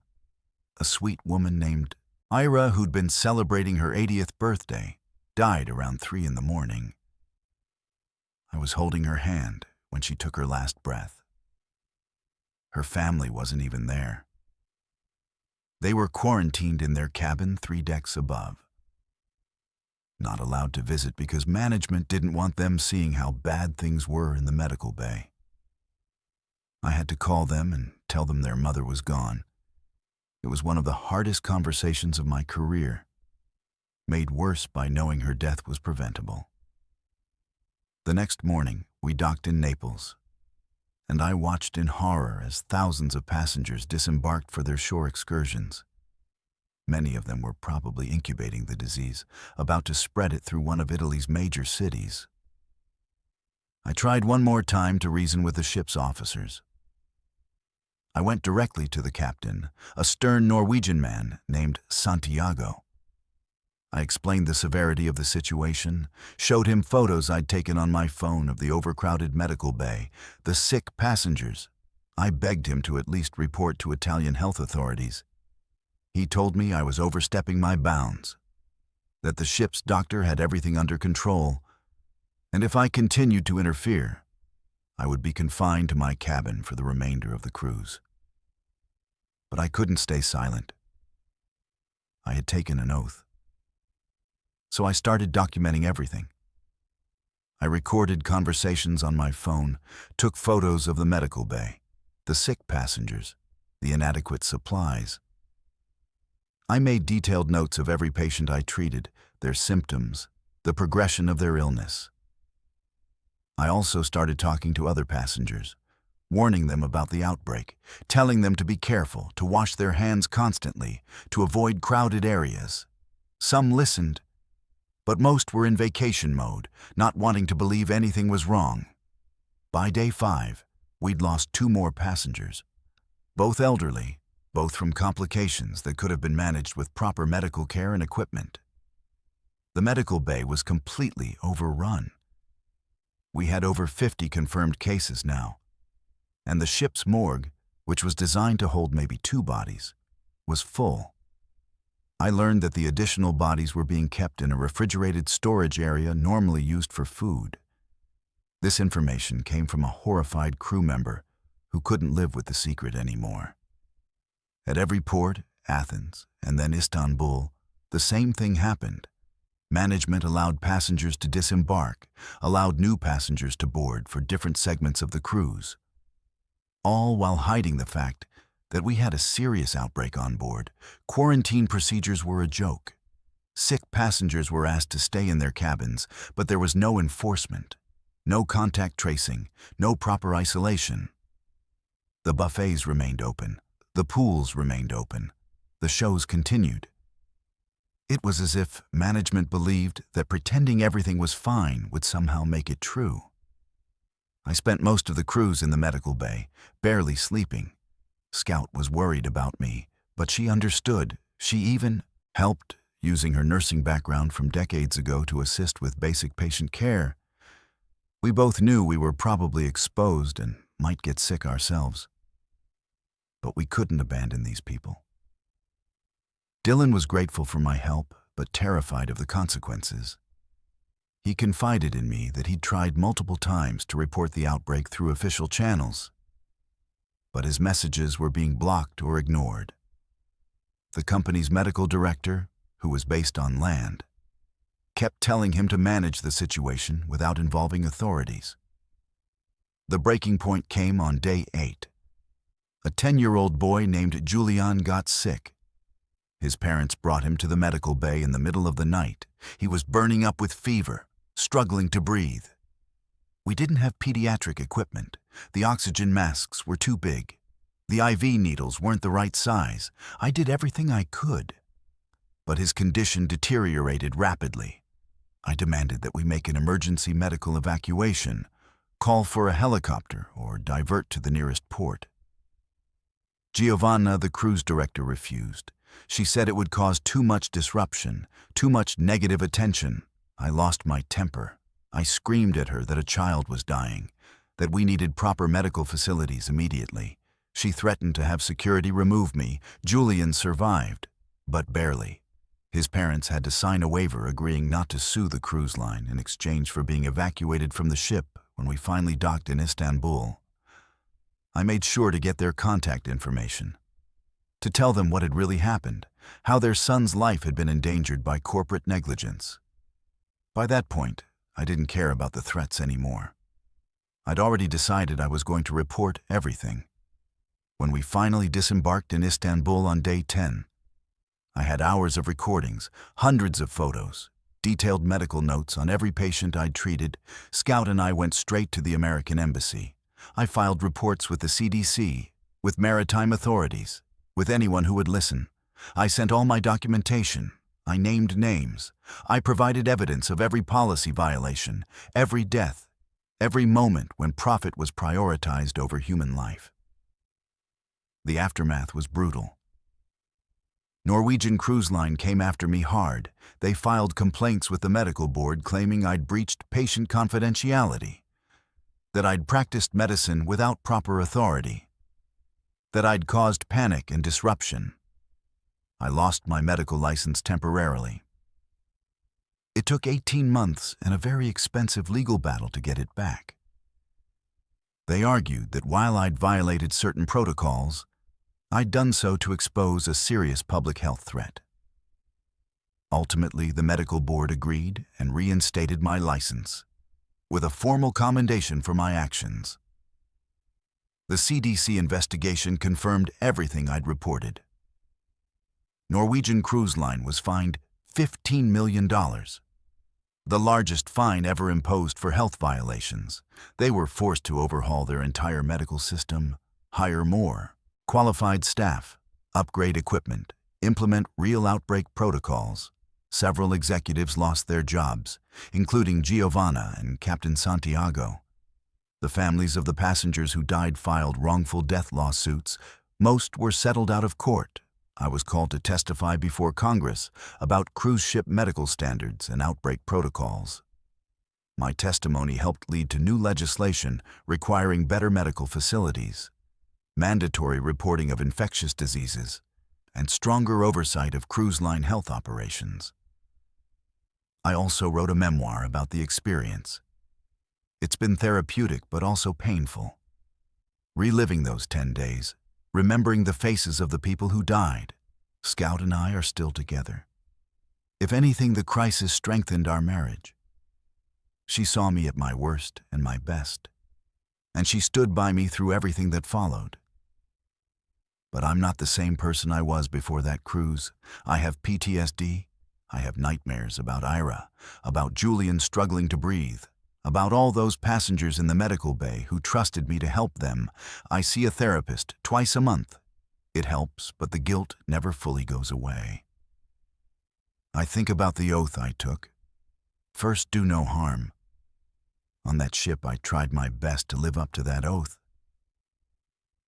a sweet woman named Ira, who'd been celebrating her 80th birthday, died around 3 in the morning. I was holding her hand when she took her last breath. Her family wasn't even there. They were quarantined in their cabin 3 decks above. Not allowed to visit because management didn't want them seeing how bad things were in the medical bay. I had to call them and tell them their mother was gone. It was one of the hardest conversations of my career, made worse by knowing her death was preventable. The next morning, we docked in Naples, and I watched in horror as thousands of passengers disembarked for their shore excursions. Many of them were probably incubating the disease, about to spread it through one of Italy's major cities. I tried one more time to reason with the ship's officers. I went directly to the captain, a stern Norwegian man named Santiago. I explained the severity of the situation, showed him photos I'd taken on my phone of the overcrowded medical bay, the sick passengers. I begged him to at least report to Italian health authorities. He told me I was overstepping my bounds, that the ship's doctor had everything under control, and if I continued to interfere, I would be confined to my cabin for the remainder of the cruise. But I couldn't stay silent. I had taken an oath. So I started documenting everything. I recorded conversations on my phone, took photos of the medical bay, the sick passengers, the inadequate supplies. I made detailed notes of every patient I treated, their symptoms, the progression of their illness. I also started talking to other passengers, warning them about the outbreak, telling them to be careful, to wash their hands constantly, to avoid crowded areas. Some listened, but most were in vacation mode, not wanting to believe anything was wrong. By day 5, we'd lost 2 more passengers, both elderly, both from complications that could have been managed with proper medical care and equipment. The medical bay was completely overrun. We had over 50 confirmed cases now, and the ship's morgue, which was designed to hold maybe 2 bodies, was full. I learned that the additional bodies were being kept in a refrigerated storage area normally used for food. This information came from a horrified crew member who couldn't live with the secret anymore. At every port, Athens, and then Istanbul, the same thing happened. Management allowed passengers to disembark, allowed new passengers to board for different segments of the cruise, all while hiding the fact that we had a serious outbreak on board. Quarantine procedures were a joke. Sick passengers were asked to stay in their cabins, but there was no enforcement, no contact tracing, no proper isolation. The buffets remained open. The pools remained open. The shows continued. It was as if management believed that pretending everything was fine would somehow make it true. I spent most of the cruise in the medical bay, barely sleeping. Scout was worried about me, but she understood. She even helped, using her nursing background from decades ago to assist with basic patient care. We both knew we were probably exposed and might get sick ourselves. But we couldn't abandon these people. Dylan was grateful for my help, but terrified of the consequences. He confided in me that he'd tried multiple times to report the outbreak through official channels, but his messages were being blocked or ignored. The company's medical director, who was based on land, kept telling him to manage the situation without involving authorities. The breaking point came on day 8. A 10-year-old boy named Julian got sick. His parents brought him to the medical bay in the middle of the night. He was burning up with fever, struggling to breathe. We didn't have pediatric equipment. The oxygen masks were too big. The IV needles weren't the right size. I did everything I could. But his condition deteriorated rapidly. I demanded that we make an emergency medical evacuation, call for a helicopter, or divert to the nearest port. Giovanna, the cruise director, refused. She said it would cause too much disruption, too much negative attention. I lost my temper. I screamed at her that a child was dying, that we needed proper medical facilities immediately. She threatened to have security remove me. Julian survived, but barely. His parents had to sign a waiver agreeing not to sue the cruise line in exchange for being evacuated from the ship when we finally docked in Istanbul. I made sure to get their contact information, to tell them what had really happened, how their son's life had been endangered by corporate negligence. By that point, I didn't care about the threats anymore. I'd already decided I was going to report everything. When we finally disembarked in Istanbul on day 10, I had hours of recordings, hundreds of photos, detailed medical notes on every patient I'd treated. Scout and I went straight to the American embassy. I filed reports with the CDC, with maritime authorities, with anyone who would listen. I sent all my documentation. I named names. I provided evidence of every policy violation, every death, every moment when profit was prioritized over human life. The aftermath was brutal. Norwegian Cruise Line came after me hard. They filed complaints with the medical board claiming I'd breached patient confidentiality, that I'd practiced medicine without proper authority, that I'd caused panic and disruption. I lost my medical license temporarily. It took 18 months and a very expensive legal battle to get it back. They argued that while I'd violated certain protocols, I'd done so to expose a serious public health threat. Ultimately, the medical board agreed and reinstated my license, with a formal commendation for my actions. The CDC investigation confirmed everything I'd reported. Norwegian Cruise Line was fined $15 million. the largest fine ever imposed for health violations. They were forced to overhaul their entire medical system, hire more qualified staff, upgrade equipment, implement real outbreak protocols. Several executives lost their jobs, including Giovanna and Captain Santiago. The families of the passengers who died filed wrongful death lawsuits. Most were settled out of court. I was called to testify before Congress about cruise ship medical standards and outbreak protocols. My testimony helped lead to new legislation requiring better medical facilities, mandatory reporting of infectious diseases, and stronger oversight of cruise line health operations. I also wrote a memoir about the experience. It's been therapeutic but also painful. Reliving those 10 days, remembering the faces of the people who died. Scout and I are still together. If anything, the crisis strengthened our marriage. She saw me at my worst and my best, and she stood by me through everything that followed. But I'm not the same person I was before that cruise. I have PTSD. I have nightmares about Ira, about Julian struggling to breathe, about all those passengers in the medical bay who trusted me to help them. I see a therapist twice a month. It helps, but the guilt never fully goes away. I think about the oath I took. First, do no harm. On that ship, I tried my best to live up to that oath.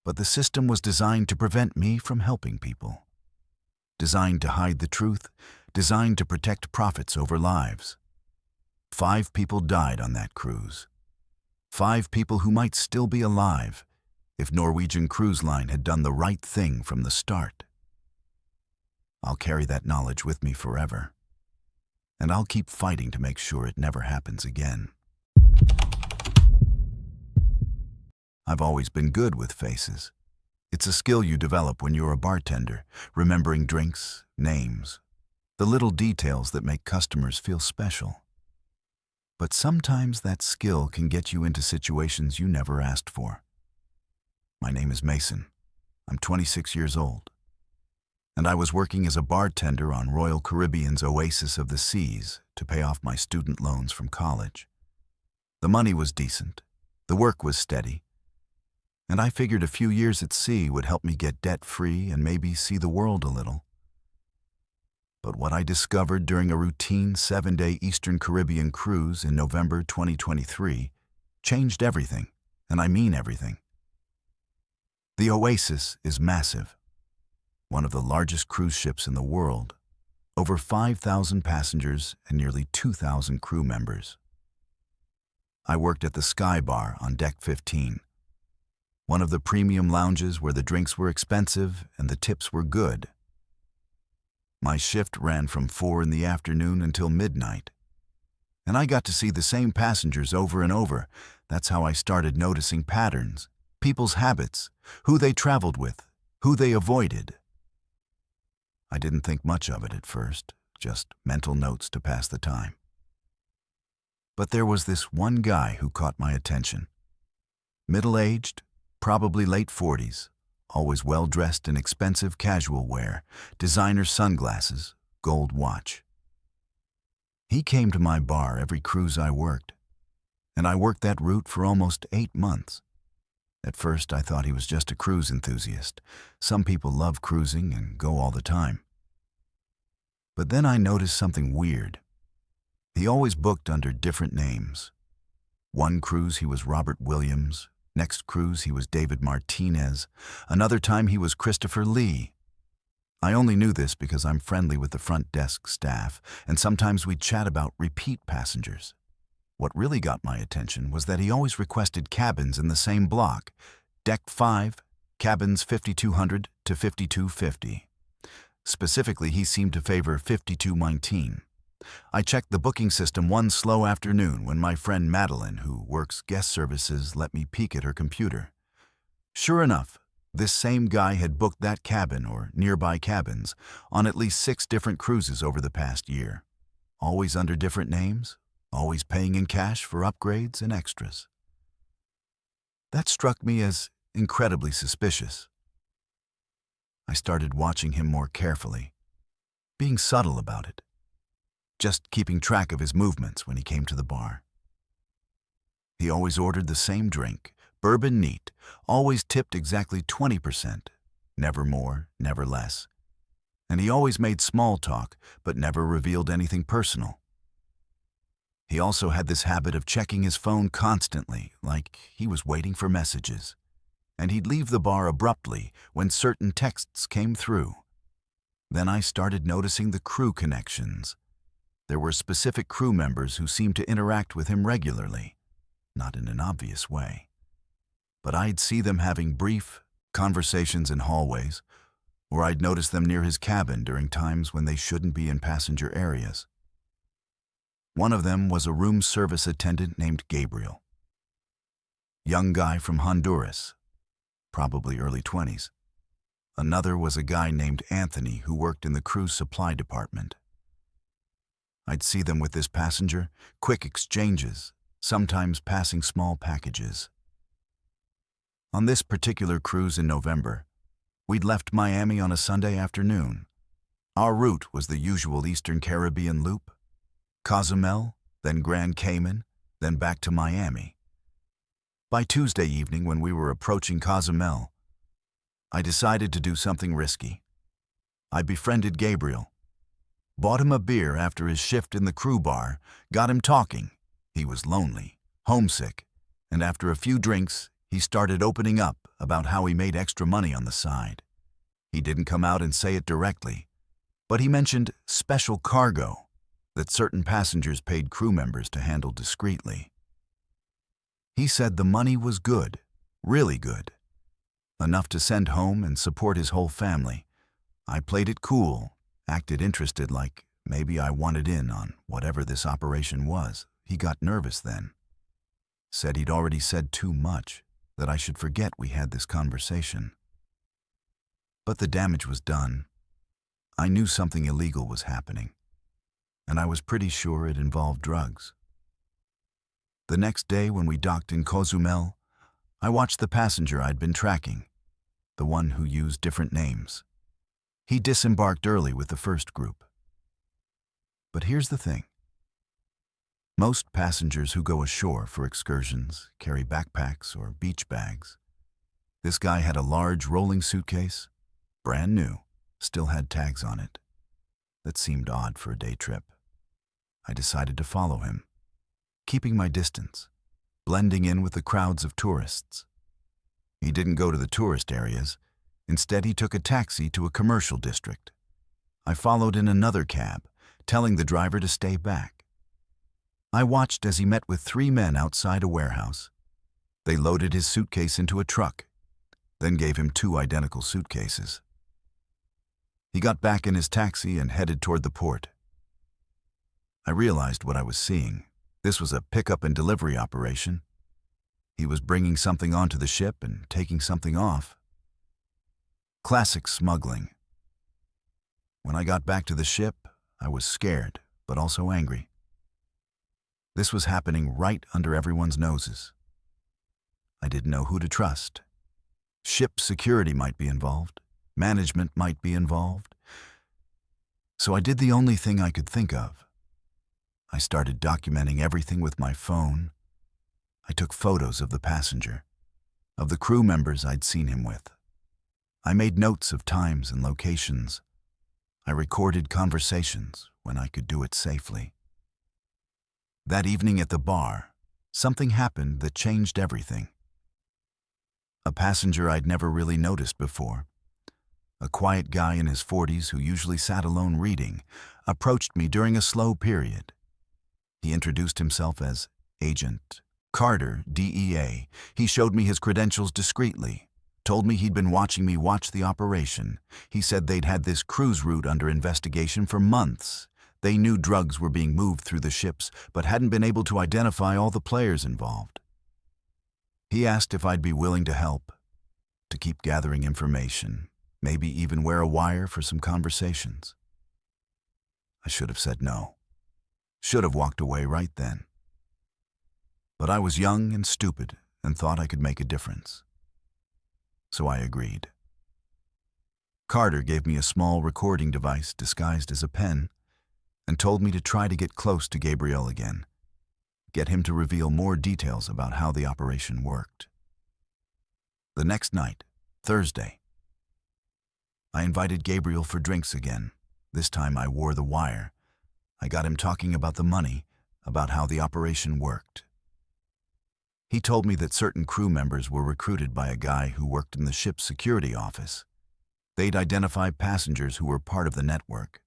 But the system was designed to prevent me from helping people. Designed to hide the truth, designed to protect profits over lives. 5 people died on that cruise. 5 people who might still be alive if Norwegian Cruise Line had done the right thing from the start. I'll carry that knowledge with me forever, and I'll keep fighting to make sure it never happens again. I've always been good with faces. It's a skill you develop when you're a bartender, remembering drinks, names, the little details that make customers feel special. But sometimes that skill can get you into situations you never asked for. My name is Mason. I'm 26 years old. And I was working as a bartender on Royal Caribbean's Oasis of the Seas to pay off my student loans from college. The money was decent. The work was steady. And I figured a few years at sea would help me get debt-free and maybe see the world a little. But what I discovered during a routine 7-day Eastern Caribbean cruise in November 2023 changed everything, and I mean everything. The Oasis is massive, one of the largest cruise ships in the world, over 5,000 passengers and nearly 2,000 crew members. I worked at the Sky Bar on Deck 15, one of the premium lounges where the drinks were expensive and the tips were good. My shift ran from 4 in the afternoon until midnight, and I got to see the same passengers over and over. That's how I started noticing patterns, people's habits, who they traveled with, who they avoided. I didn't think much of it at first, just mental notes to pass the time. But there was this one guy who caught my attention. Middle-aged, probably late 40s, always well-dressed in expensive casual wear, designer sunglasses, gold watch. He came to my bar every cruise I worked, and I worked that route for almost 8 months. At first, I thought he was just a cruise enthusiast. Some people love cruising and go all the time. But then I noticed something weird. He always booked under different names. One cruise he was Robert Williams, next cruise he was David Martinez, another time he was Christopher Lee. I only knew this because I'm friendly with the front desk staff, and sometimes we'd chat about repeat passengers. What really got my attention was that he always requested cabins in the same block, Deck 5, cabins 5200 to 5250. Specifically, he seemed to favor 5219. I checked the booking system one slow afternoon when my friend Madeline, who works guest services, let me peek at her computer. Sure enough, this same guy had booked that cabin or nearby cabins on at least 6 different cruises over the past year. Always under different names, always paying in cash for upgrades and extras. That struck me as incredibly suspicious. I started watching him more carefully, being subtle about it. just keeping track of his movements when he came to the bar. He always ordered the same drink, bourbon neat, always tipped exactly 20%, never more, never less. And he always made small talk, but never revealed anything personal. He also had this habit of checking his phone constantly, like he was waiting for messages. And he'd leave the bar abruptly when certain texts came through. Then I started noticing the crew connections. There were specific crew members who seemed to interact with him regularly, not in an obvious way. But I'd see them having brief conversations in hallways, or I'd notice them near his cabin during times when they shouldn't be in passenger areas. One of them was a room service attendant named Gabriel. Young guy from Honduras, probably early 20s. Another was a guy named Anthony who worked in the crew's supply department. I'd see them with this passenger, quick exchanges, sometimes passing small packages. On this particular cruise in November, we'd left Miami on a Sunday afternoon. Our route was the usual Eastern Caribbean loop, Cozumel, then Grand Cayman, then back to Miami. By Tuesday evening, when we were approaching Cozumel, I decided to do something risky. I befriended Gabriel, bought him a beer after his shift in the crew bar, got him talking. He was lonely, homesick, and after a few drinks, he started opening up about how he made extra money on the side. He didn't come out and say it directly, but he mentioned special cargo that certain passengers paid crew members to handle discreetly. He said the money was good, really good, enough to send home and support his whole family. I played it cool, acted interested, like maybe I wanted in on whatever this operation was. He got nervous then. Said he'd already said too much, that I should forget we had this conversation. But the damage was done. I knew something illegal was happening, and I was pretty sure it involved drugs. The next day when we docked in Cozumel, I watched the passenger I'd been tracking, the one who used different names. He disembarked early with the first group. But here's the thing. Most passengers who go ashore for excursions carry backpacks or beach bags. This guy had a large rolling suitcase, brand new, still had tags on it. That seemed odd for a day trip. I decided to follow him, keeping my distance, blending in with the crowds of tourists. He didn't go to the tourist areas. Instead, he took a taxi to a commercial district. I followed in another cab, telling the driver to stay back. I watched as he met with 3 men outside a warehouse. They loaded his suitcase into a truck, then gave him 2 identical suitcases. He got back in his taxi and headed toward the port. I realized what I was seeing. This was a pickup and delivery operation. He was bringing something onto the ship and taking something off. Classic smuggling. When I got back to the ship, I was scared, but also angry. This was happening right under everyone's noses. I didn't know who to trust. Ship security might be involved. Management might be involved. So I did the only thing I could think of. I started documenting everything with my phone. I took photos of the passenger, of the crew members I'd seen him with. I made notes of times and locations. I recorded conversations when I could do it safely. That evening at the bar, something happened that changed everything. A passenger I'd never really noticed before, a quiet guy in his 40s who usually sat alone reading, approached me during a slow period. He introduced himself as Agent Carter, DEA. He showed me his credentials discreetly, told me he'd been watching me watch the operation. He said they'd had this cruise route under investigation for months. They knew drugs were being moved through the ships, but hadn't been able to identify all the players involved. He asked if I'd be willing to help, to keep gathering information, maybe even wear a wire for some conversations. I should have said no. Should have walked away right then. But I was young and stupid and thought I could make a difference. So I agreed. Carter gave me a small recording device disguised as a pen. and told me to try to get close to Gabriel again, get him to reveal more details about how the operation worked. The next night, Thursday, I invited Gabriel for drinks again. This time I wore the wire. I got him talking about the money, about how the operation worked. He told me that certain crew members were recruited by a guy who worked in the ship's security office. They'd identify passengers who were part of the network,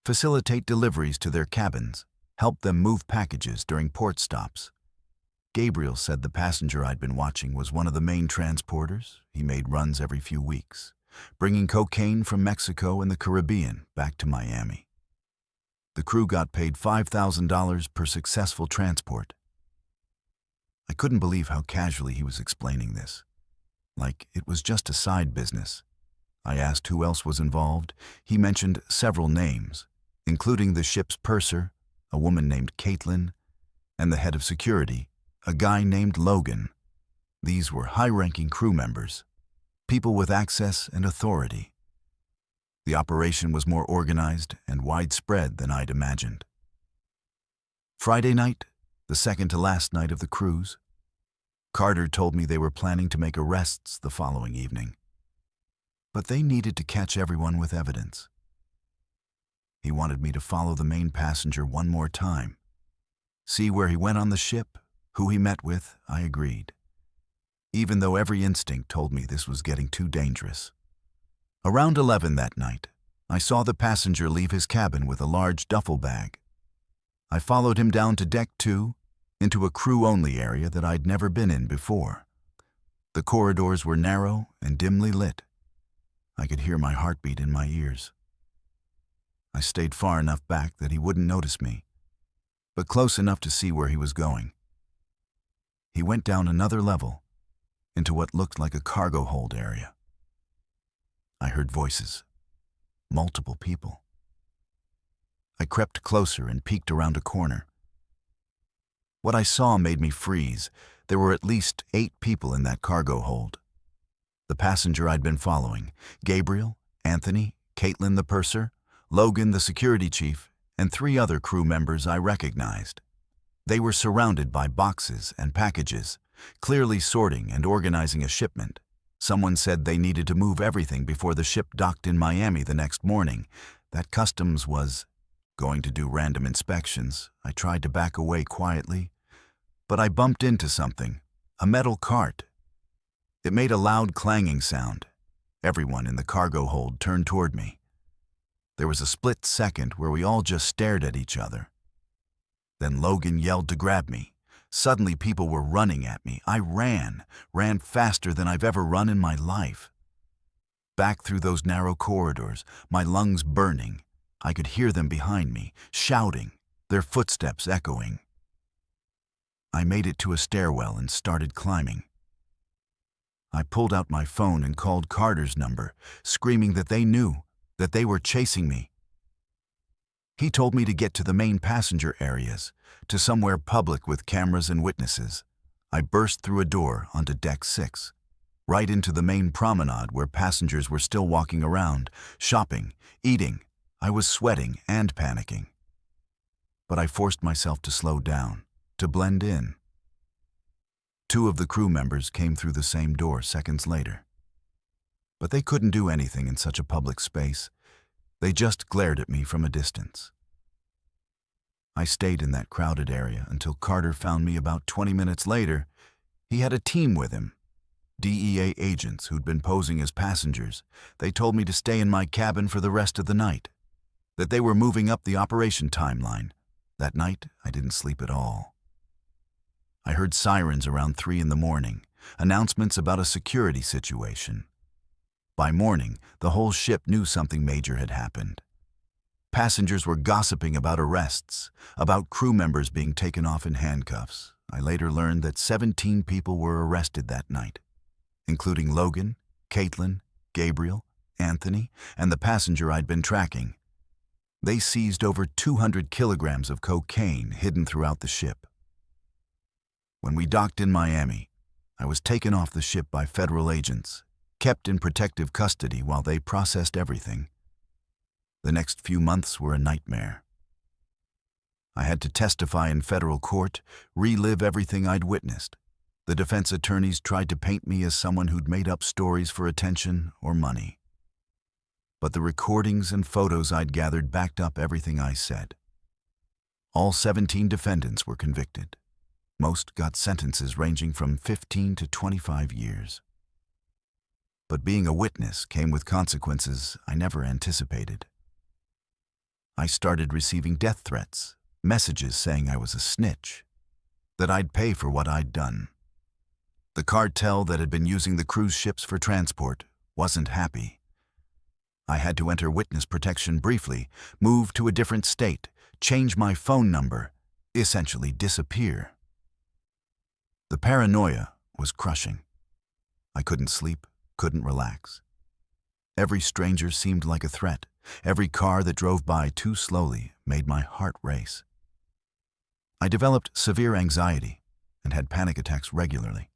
facilitate deliveries to their cabins, help them move packages during port stops. Gabriel said the passenger I'd been watching was one of the main transporters. He made runs every few weeks, bringing cocaine from Mexico and the Caribbean back to Miami. The crew got paid $5,000 per successful transport. I couldn't believe how casually he was explaining this, like it was just a side business. I asked who else was involved. He mentioned several names, including the ship's purser, a woman named Caitlin, and the head of security, a guy named Logan. These were high-ranking crew members, people with access and authority. The operation was more organized and widespread than I'd imagined. Friday night, the second to last night of the cruise, Carter told me they were planning to make arrests the following evening. But they needed to catch everyone with evidence. He wanted me to follow the main passenger one more time, see where he went on the ship, who he met with. I agreed, even though every instinct told me this was getting too dangerous. Around 11 that night, I saw the passenger leave his cabin with a large duffel bag. I followed him down to deck 2, into a crew-only area that I'd never been in before. The corridors were narrow and dimly lit. I could hear my heartbeat in my ears. I stayed far enough back that he wouldn't notice me, but close enough to see where he was going. He went down another level, into what looked like a cargo hold area. I heard voices, multiple people. I crept closer and peeked around a corner. What I saw made me freeze. There were at least 8 people in that cargo hold. The passenger I'd been following, Gabriel, Anthony, Caitlin the purser, Logan the security chief, and 3 other crew members I recognized. They were surrounded by boxes and packages, clearly sorting and organizing a shipment. Someone said they needed to move everything before the ship docked in Miami the next morning. That customs was going to do random inspections. I tried to back away quietly, but I bumped into something, a metal cart. It made a loud clanging sound. Everyone in the cargo hold turned toward me. There was a split second where we all just stared at each other. Then Logan yelled to grab me. Suddenly people were running at me. I ran faster than I've ever run in my life. Back through those narrow corridors, my lungs burning. I could hear them behind me, shouting, their footsteps echoing. I made it to a stairwell and started climbing. I pulled out my phone and called Carter's number, screaming that they knew, that they were chasing me. He told me to get to the main passenger areas, to somewhere public with cameras and witnesses. I burst through a door onto deck 6, right into the main promenade where passengers were still walking around, shopping, eating. I was sweating and panicking. But I forced myself to slow down, to blend in. 2 of the crew members came through the same door seconds later. But they couldn't do anything in such a public space. They just glared at me from a distance. I stayed in that crowded area until Carter found me about 20 minutes later. He had a team with him, DEA agents who'd been posing as passengers. They told me to stay in my cabin for the rest of the night, that they were moving up the operation timeline. That night, I didn't sleep at all. I heard sirens around 3 in the morning, announcements about a security situation. By morning, the whole ship knew something major had happened. Passengers were gossiping about arrests, about crew members being taken off in handcuffs. I later learned that 17 people were arrested that night, including Logan, Caitlin, Gabriel, Anthony, and the passenger I'd been tracking. They seized over 200 kilograms of cocaine hidden throughout the ship. When we docked in Miami, I was taken off the ship by federal agents, kept in protective custody while they processed everything. The next few months were a nightmare. I had to testify in federal court, relive everything I'd witnessed. The defense attorneys tried to paint me as someone who'd made up stories for attention or money. But the recordings and photos I'd gathered backed up everything I said. All 17 defendants were convicted. Most got sentences ranging from 15 to 25 years. But being a witness came with consequences I never anticipated. I started receiving death threats, messages saying I was a snitch, that I'd pay for what I'd done. The cartel that had been using the cruise ships for transport wasn't happy. I had to enter witness protection briefly, move to a different state, change my phone number, essentially disappear. The paranoia was crushing. I couldn't sleep, couldn't relax. Every stranger seemed like a threat. Every car that drove by too slowly made my heart race. I developed severe anxiety and had panic attacks regularly.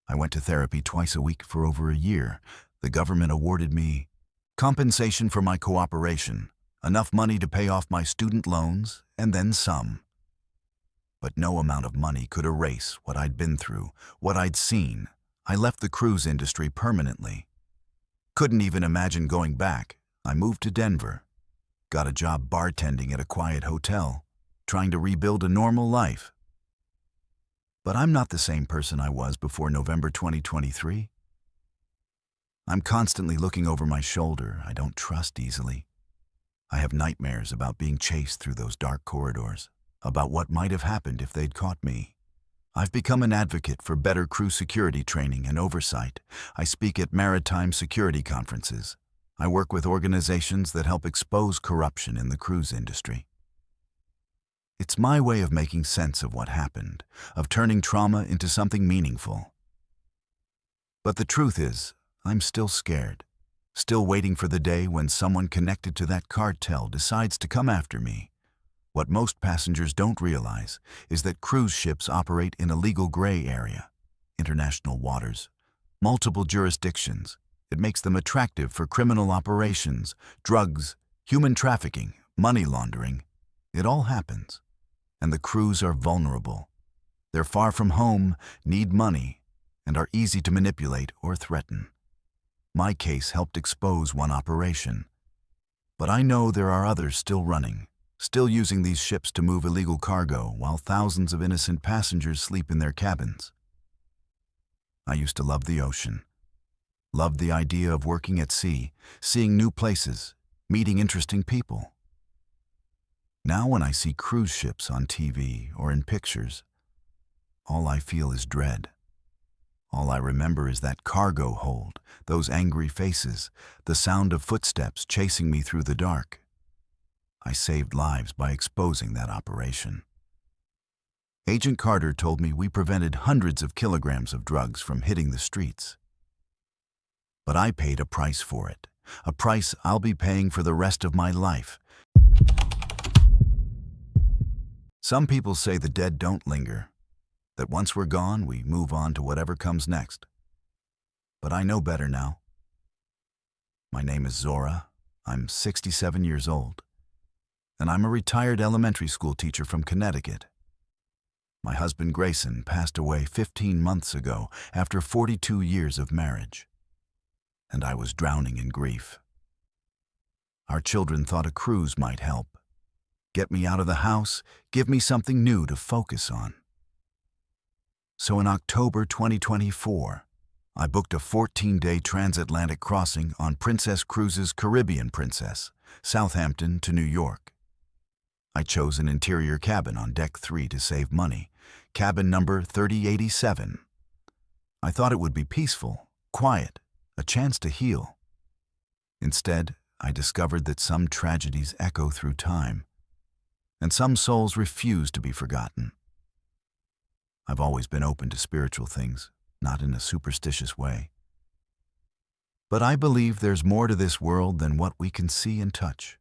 I went to therapy twice a week for over a year. The government awarded me compensation for my cooperation, enough money to pay off my student loans, and then some. But no amount of money could erase what I'd been through, what I'd seen. I left the cruise industry permanently. Couldn't even imagine going back. I moved to Denver, got a job bartending at a quiet hotel, trying to rebuild a normal life. But I'm not the same person I was before November 2023. I'm constantly looking over my shoulder. I don't trust easily. I have nightmares about being chased through those dark corridors, about what might have happened if they'd caught me. I've become an advocate for better crew security training and oversight. I speak at maritime security conferences. I work with organizations that help expose corruption in the cruise industry. It's my way of making sense of what happened, of turning trauma into something meaningful. But the truth is, I'm still scared, still waiting for the day when someone connected to that cartel decides to come after me. What most passengers don't realize is that cruise ships operate in a legal gray area, international waters, multiple jurisdictions. It makes them attractive for criminal operations, drugs, human trafficking, money laundering. It all happens. And the crews are vulnerable. They're far from home, need money, and are easy to manipulate or threaten. My case helped expose one operation. But I know there are others still running, still using these ships to move illegal cargo while thousands of innocent passengers sleep in their cabins. I used to love the ocean. Loved the idea of working at sea, seeing new places, meeting interesting people. Now when I see cruise ships on TV or in pictures, all I feel is dread. All I remember is that cargo hold, those angry faces, the sound of footsteps chasing me through the dark. I saved lives by exposing that operation. Agent Carter told me we prevented hundreds of kilograms of drugs from hitting the streets. But I paid a price for it, a price I'll be paying for the rest of my life. Some people say the dead don't linger, that once we're gone, we move on to whatever comes next. But I know better now. My name is Zora. I'm 67 years old, and I'm a retired elementary school teacher from Connecticut. My husband Grayson passed away 15 months ago after 42 years of marriage, and I was drowning in grief. Our children thought a cruise might help. Get me out of the house, give me something new to focus on. So in October 2024, I booked a 14-day transatlantic crossing on Princess Cruises' Caribbean Princess, Southampton to New York. I chose an interior cabin on Deck 3 to save money, cabin number 3087. I thought it would be peaceful, quiet, a chance to heal. Instead, I discovered that some tragedies echo through time, and some souls refuse to be forgotten. I've always been open to spiritual things, not in a superstitious way. But I believe there's more to this world than what we can see and touch.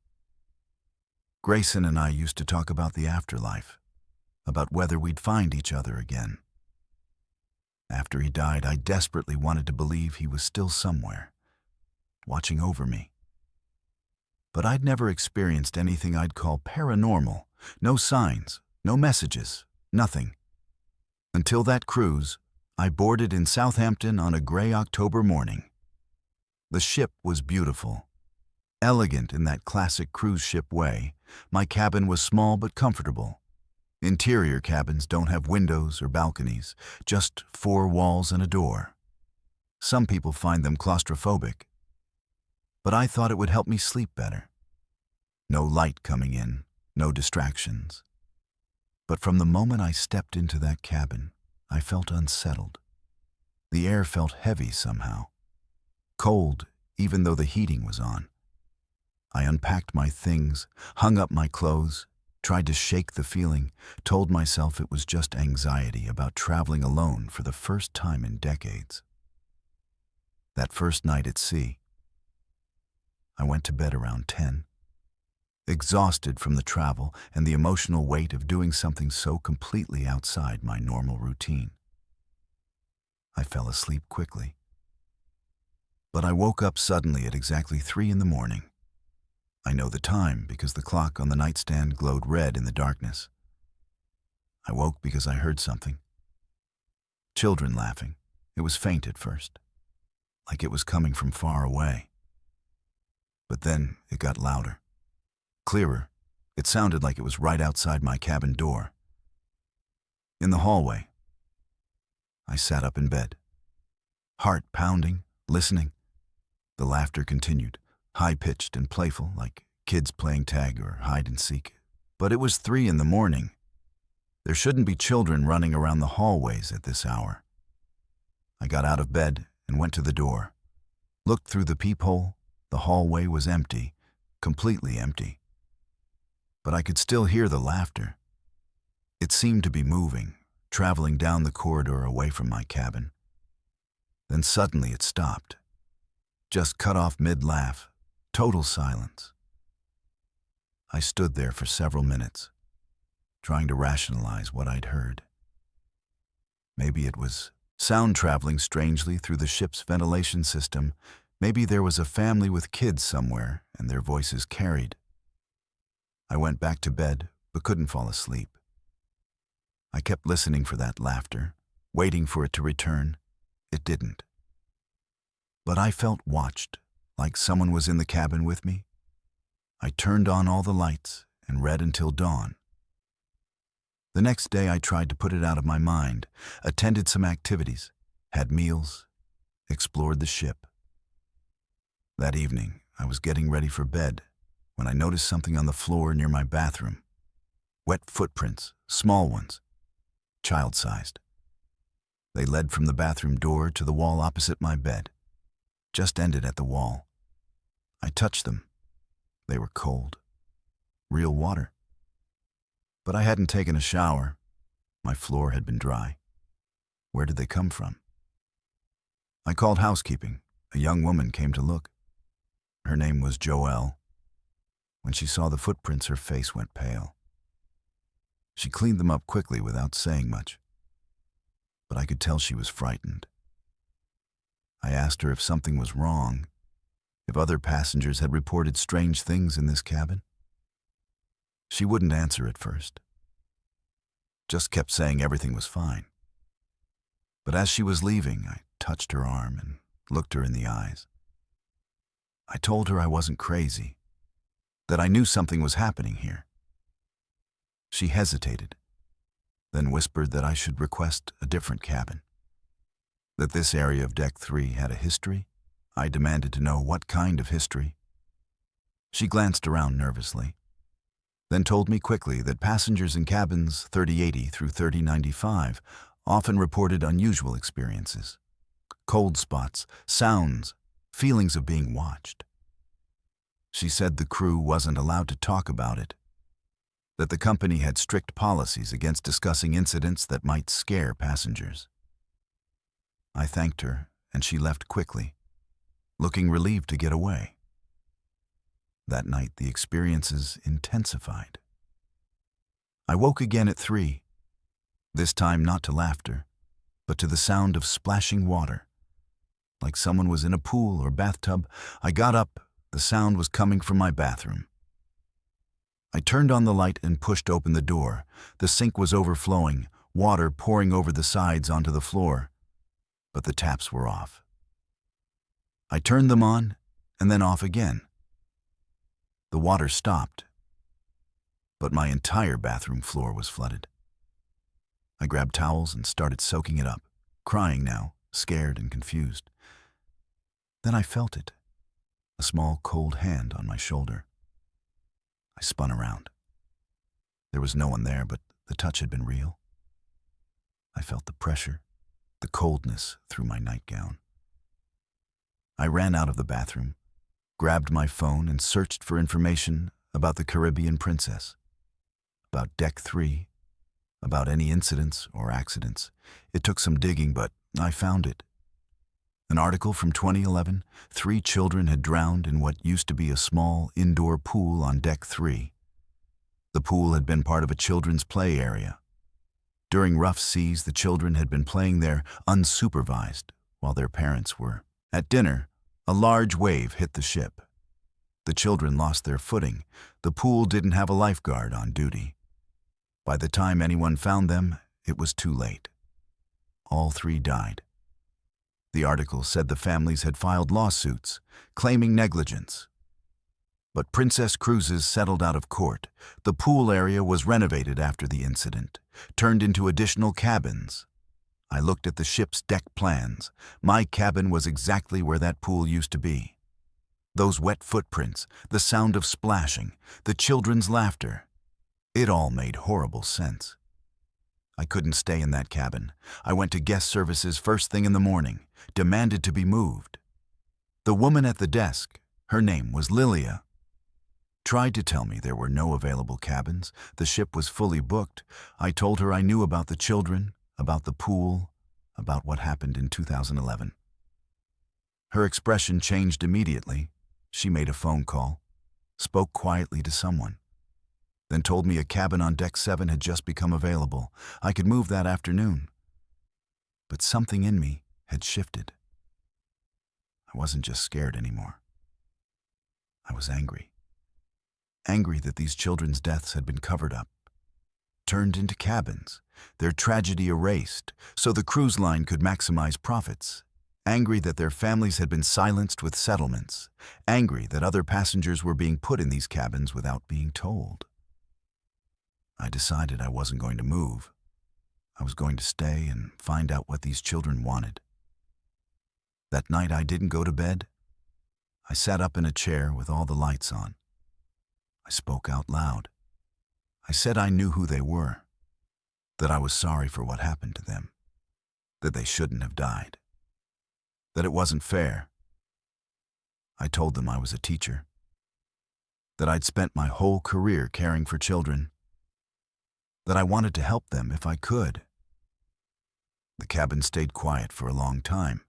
Grayson and I used to talk about the afterlife, about whether we'd find each other again. After he died, I desperately wanted to believe he was still somewhere, watching over me. but I'd never experienced anything I'd call paranormal. No signs, no messages, nothing. Until that cruise, I boarded in Southampton on a gray October morning. The ship was beautiful, elegant in that classic cruise ship way. My cabin was small but comfortable. Interior cabins don't have windows or balconies, just four walls and a door. Some people find them claustrophobic, but I thought it would help me sleep better. No light coming in, no distractions. But from the moment I stepped into that cabin, I felt unsettled. The air felt heavy somehow. Cold, even though the heating was on. I unpacked my things, hung up my clothes, tried to shake the feeling, told myself it was just anxiety about traveling alone for the first time in decades. That first night at sea, I went to bed around 10, exhausted from the travel and the emotional weight of doing something so completely outside my normal routine. I fell asleep quickly. But I woke up suddenly at exactly 3 in the morning. I know the time because the clock on the nightstand glowed red in the darkness. I woke because I heard something. Children laughing. It was faint at first, like it was coming from far away. But then it got louder, clearer. It sounded like it was right outside my cabin door. In the hallway, I sat up in bed, heart pounding, listening. The laughter continued, high-pitched and playful, like kids playing tag or hide-and-seek. But it was 3 in the morning. There shouldn't be children running around the hallways at this hour. I got out of bed and went to the door, looked through the peephole. The hallway was empty, completely empty. But I could still hear the laughter. It seemed to be moving, traveling down the corridor away from my cabin. Then suddenly it stopped. Just cut off mid-laugh, total silence. I stood there for several minutes, trying to rationalize what I'd heard. Maybe it was sound traveling strangely through the ship's ventilation system. Maybe there was a family with kids somewhere and their voices carried. I went back to bed, but couldn't fall asleep. I kept listening for that laughter, waiting for it to return. It didn't. But I felt watched, like someone was in the cabin with me. I turned on all the lights and read until dawn. The next day I tried to put it out of my mind, attended some activities, had meals, explored the ship. That evening, I was getting ready for bed when I noticed something on the floor near my bathroom. Wet footprints, small ones, child-sized. They led from the bathroom door to the wall opposite my bed. Just ended at the wall. I touched them. They were cold. Real water. But I hadn't taken a shower. My floor had been dry. Where did they come from? I called housekeeping. A young woman came to look. Her name was Joelle. When she saw the footprints, her face went pale. She cleaned them up quickly without saying much. But I could tell she was frightened. I asked her if something was wrong, if other passengers had reported strange things in this cabin. She wouldn't answer at first, just kept saying everything was fine. But as she was leaving, I touched her arm and looked her in the eyes. I told her I wasn't crazy, that I knew something was happening here. She hesitated, then whispered that I should request a different cabin. That this area of Deck 3 had a history. I demanded to know what kind of history. She glanced around nervously, then told me quickly that passengers in cabins 3080 through 3095 often reported unusual experiences. Cold spots, sounds, feelings of being watched. She said the crew wasn't allowed to talk about it, that the company had strict policies against discussing incidents that might scare passengers. I thanked her, and she left quickly, looking relieved to get away. That night, the experiences intensified. I woke again at 3, this time not to laughter, but to the sound of splashing water. Like someone was in a pool or bathtub, I got up, The sound was coming from my bathroom. I turned on the light and pushed open the door. The sink was overflowing, water pouring over the sides onto the floor, but the taps were off. I turned them on and then off again. The water stopped, but my entire bathroom floor was flooded. I grabbed towels and started soaking it up, crying now, scared and confused. Then I felt it, a small cold hand on my shoulder. I spun around. There was no one there, but the touch had been real. I felt the pressure, the coldness through my nightgown. I ran out of the bathroom, grabbed my phone and searched for information about the Caribbean Princess, about Deck 3, about any incidents or accidents. It took some digging, but I found it. An article from 2011, 3 children had drowned in what used to be a small indoor pool on Deck 3. The pool had been part of a children's play area. During rough seas, the children had been playing there unsupervised while their parents were. At dinner, a large wave hit the ship. The children lost their footing. The pool didn't have a lifeguard on duty. By the time anyone found them, it was too late. All 3 died. The article said the families had filed lawsuits, claiming negligence. But Princess Cruises settled out of court. The pool area was renovated after the incident, turned into additional cabins. I looked at the ship's deck plans. My cabin was exactly where that pool used to be. Those wet footprints, the sound of splashing, the children's laughter. It all made horrible sense. I couldn't stay in that cabin. I went to guest services first thing in the morning, demanded to be moved. The woman at the desk, her name was Lilia, tried to tell me there were no available cabins. The ship was fully booked. I told her I knew about the children, about the pool, about what happened in 2011. Her expression changed immediately. She made a phone call, spoke quietly to someone, then told me a cabin on Deck 7 had just become available. I could move that afternoon. But something in me had shifted. I wasn't just scared anymore. I was angry. Angry that these children's deaths had been covered up, turned into cabins, their tragedy erased so the cruise line could maximize profits. Angry that their families had been silenced with settlements. Angry that other passengers were being put in these cabins without being told. I decided I wasn't going to move. I was going to stay and find out what these children wanted. That night I didn't go to bed. I sat up in a chair with all the lights on. I spoke out loud. I said I knew who they were, that I was sorry for what happened to them, that they shouldn't have died, that it wasn't fair. I told them I was a teacher, that I'd spent my whole career caring for children, that I wanted to help them if I could. The cabin stayed quiet for a long time.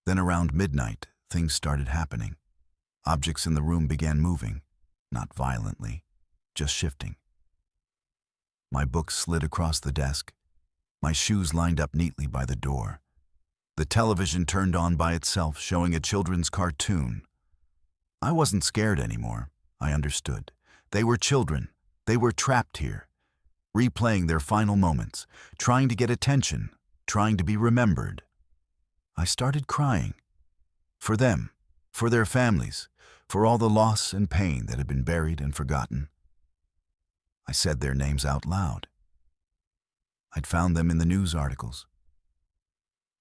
Then around midnight, things started happening. Objects in the room began moving, not violently, just shifting. My books slid across the desk. My shoes lined up neatly by the door. The television turned on by itself, showing a children's cartoon. I wasn't scared anymore. I understood. They were children. They were trapped here, replaying their final moments, trying to get attention, trying to be remembered. I started crying. For them, for their families, for all the loss and pain that had been buried and forgotten. I said their names out loud. I'd found them in the news articles.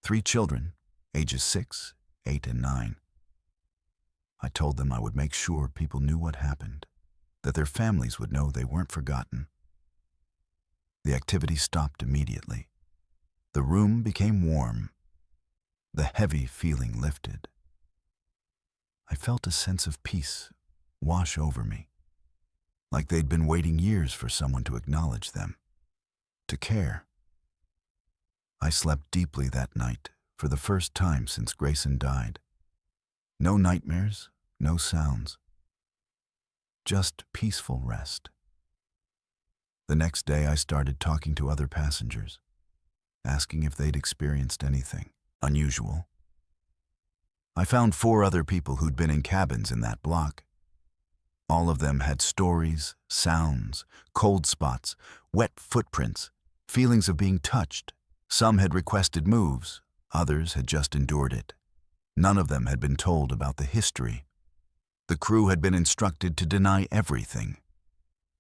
3 children, ages 6, 8, and 9. I told them I would make sure people knew what happened, that their families would know they weren't forgotten. The activity stopped immediately. The room became warm. The heavy feeling lifted. I felt a sense of peace wash over me, like they'd been waiting years for someone to acknowledge them, to care. I slept deeply that night for the first time since Grayson died. No nightmares, no sounds, just peaceful rest. The next day I started talking to other passengers, asking if they'd experienced anything unusual. I found 4 other people who'd been in cabins in that block. All of them had stories, sounds, cold spots, wet footprints, feelings of being touched. Some had requested moves, others had just endured it. None of them had been told about the history. The crew had been instructed to deny everything,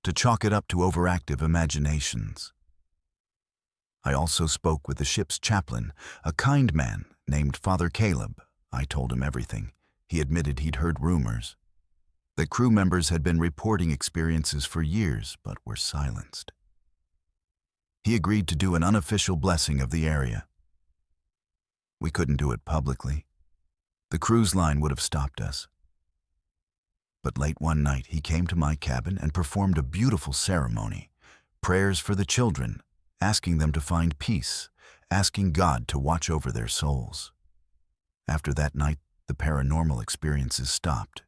to chalk it up to overactive imaginations. I also spoke with the ship's chaplain, a kind man named Father Caleb. I told him everything. He admitted he'd heard rumors that crew members had been reporting experiences for years but were silenced. He agreed to do an unofficial blessing of the area. We couldn't do it publicly. The cruise line would have stopped us. But late one night, he came to my cabin and performed a beautiful ceremony, prayers for the children, asking them to find peace, asking God to watch over their souls. After that night, the paranormal experiences stopped.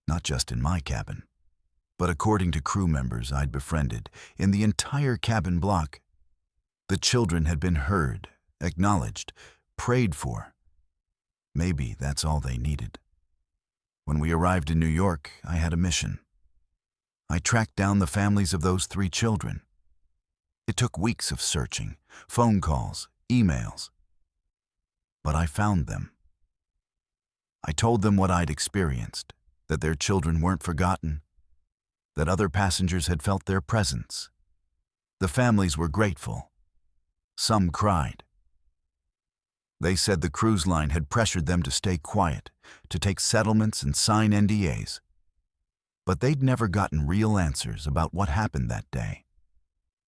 Not just in my cabin, but according to crew members I'd befriended, in the entire cabin block. The children had been heard, acknowledged, prayed for. Maybe that's all they needed. When we arrived in New York, I had a mission. I tracked down the families of those 3 children. It took weeks of searching, phone calls, emails. But I found them. I told them what I'd experienced, that their children weren't forgotten, that other passengers had felt their presence. The families were grateful. Some cried. They said the cruise line had pressured them to stay quiet, to take settlements and sign NDAs. But they'd never gotten real answers about what happened that day,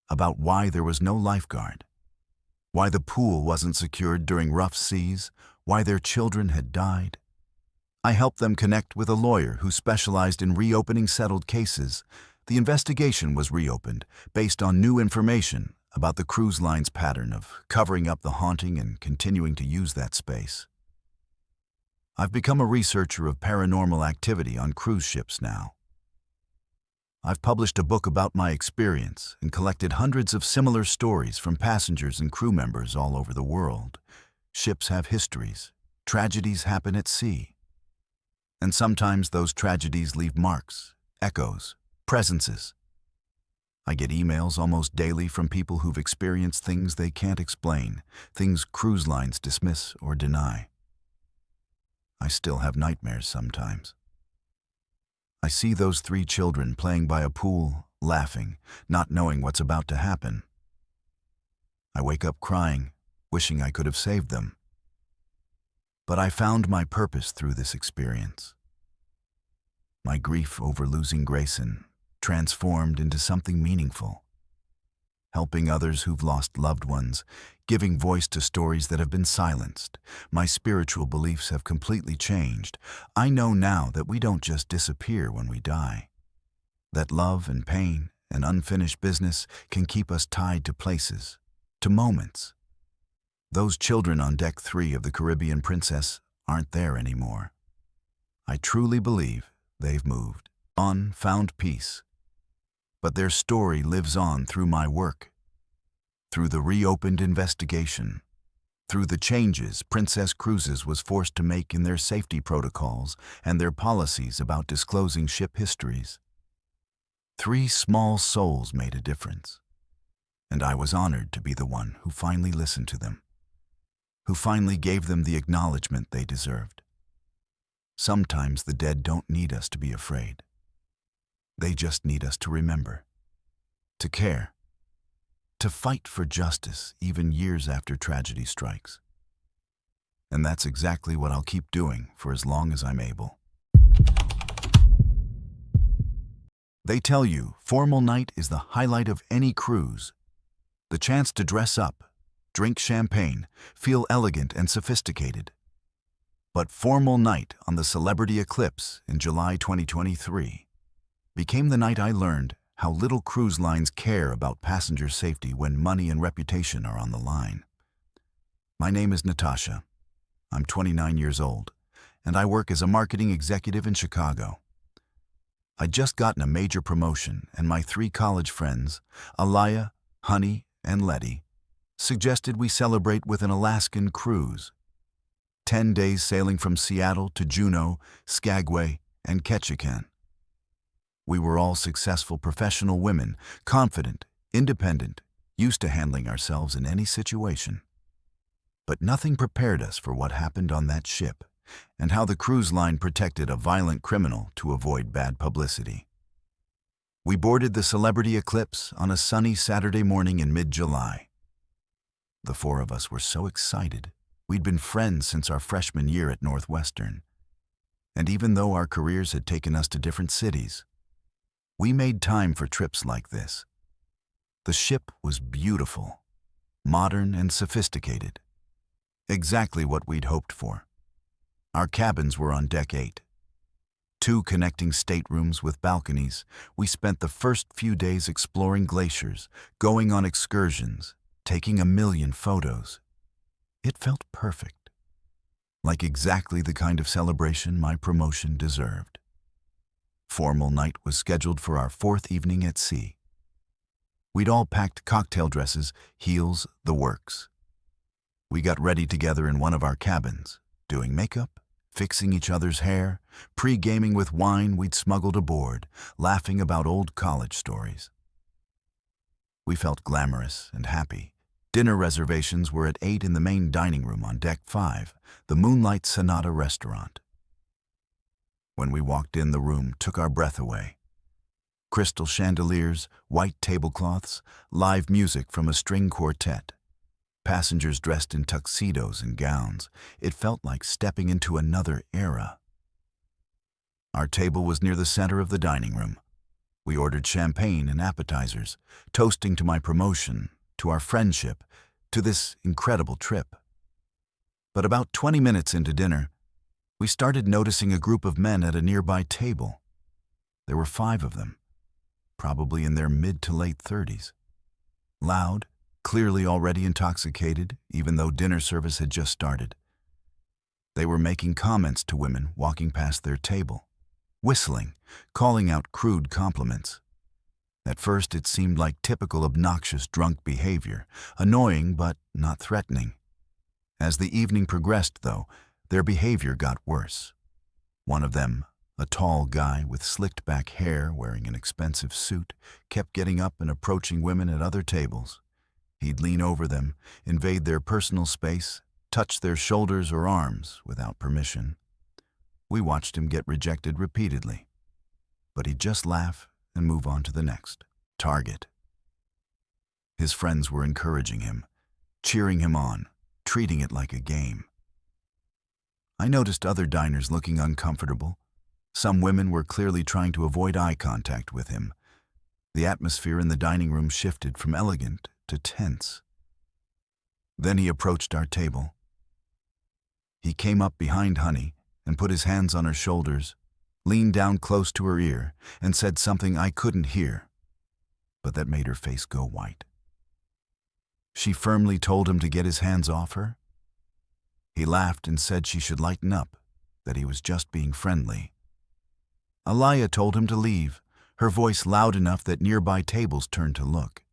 about why there was no lifeguard, why the pool wasn't secured during rough seas, why their children had died. I helped them connect with a lawyer who specialized in reopening settled cases. The investigation was reopened based on new information about the cruise line's pattern of covering up the haunting and continuing to use that space. I've become a researcher of paranormal activity on cruise ships now. I've published a book about my experience and collected hundreds of similar stories from passengers and crew members all over the world. Ships have histories. Tragedies happen at sea. And sometimes those tragedies leave marks, echoes, presences. I get emails almost daily from people who've experienced things they can't explain, things cruise lines dismiss or deny. I still have nightmares sometimes. I see those 3 children playing by a pool, laughing, not knowing what's about to happen. I wake up crying, wishing I could have saved them. But I found my purpose through this experience. My grief over losing Grayson transformed into something meaningful. Helping others who've lost loved ones, giving voice to stories that have been silenced. My spiritual beliefs have completely changed. I know now that we don't just disappear when we die. That love and pain and unfinished business can keep us tied to places, to moments. Those children on deck 3 of the Caribbean Princess aren't there anymore. I truly believe they've moved on, found peace. But their story lives on through my work, through the reopened investigation, through the changes Princess Cruises was forced to make in their safety protocols and their policies about disclosing ship histories. 3 small souls made a difference, and I was honored to be the one who finally listened to them, who finally gave them the acknowledgement they deserved. Sometimes the dead don't need us to be afraid. They just need us to remember, to care, to fight for justice even years after tragedy strikes. And that's exactly what I'll keep doing for as long as I'm able. They tell you formal night is the highlight of any cruise. The chance to dress up, drink champagne, feel elegant and sophisticated. But formal night on the Celebrity Eclipse in July 2023 became the night I learned how little cruise lines care about passenger safety when money and reputation are on the line. My name is Natasha. I'm 29 years old, and I work as a marketing executive in Chicago. I'd just gotten a major promotion, and my 3 college friends, Alaya, Honey, and Letty, suggested we celebrate with an Alaskan cruise. 10 days sailing from Seattle to Juneau, Skagway, and Ketchikan. We were all successful professional women, confident, independent, used to handling ourselves in any situation. But nothing prepared us for what happened on that ship and how the cruise line protected a violent criminal to avoid bad publicity. We boarded the Celebrity Eclipse on a sunny Saturday morning in mid-July. The four of us were so excited. We'd been friends since our freshman year at Northwestern. And even though our careers had taken us to different cities, we made time for trips like this. The ship was beautiful, modern and sophisticated. Exactly what we'd hoped for. Our cabins were on deck 8. 2 connecting staterooms with balconies. We spent the first few days exploring glaciers, going on excursions, taking a million photos. It felt perfect, like exactly the kind of celebration my promotion deserved. Formal night was scheduled for our 4th evening at sea. We'd all packed cocktail dresses, heels, the works. We got ready together in one of our cabins, doing makeup, fixing each other's hair, pre-gaming with wine we'd smuggled aboard, laughing about old college stories. We felt glamorous and happy. Dinner reservations were at 8 in the main dining room on deck 5, the Moonlight Sonata restaurant. When we walked in, the room took our breath away. Crystal chandeliers, white tablecloths, live music from a string quartet. Passengers dressed in tuxedos and gowns. It felt like stepping into another era. Our table was near the center of the dining room. We ordered champagne and appetizers, toasting to my promotion, to our friendship, to this incredible trip. But about 20 minutes into dinner, we started noticing a group of men at a nearby table. There were 5 of them, probably in their mid to late 30s. Loud, clearly already intoxicated, even though dinner service had just started. They were making comments to women walking past their table, whistling, calling out crude compliments. At first, it seemed like typical obnoxious drunk behavior, annoying but not threatening. As the evening progressed, though, their behavior got worse. One of them, a tall guy with slicked back hair wearing an expensive suit, kept getting up and approaching women at other tables. He'd lean over them, invade their personal space, touch their shoulders or arms without permission. We watched him get rejected repeatedly, but he'd just laugh and move on to the next target. His friends were encouraging him, cheering him on, treating it like a game. I noticed other diners looking uncomfortable. Some women were clearly trying to avoid eye contact with him. The atmosphere in the dining room shifted from elegant to tense. Then he approached our table. He came up behind Honey and put his hands on her shoulders, leaned down close to her ear, and said something I couldn't hear, but that made her face go white. She firmly told him to get his hands off her. He laughed and said she should lighten up, that he was just being friendly. Alaya told him to leave, her voice loud enough that nearby tables turned to look.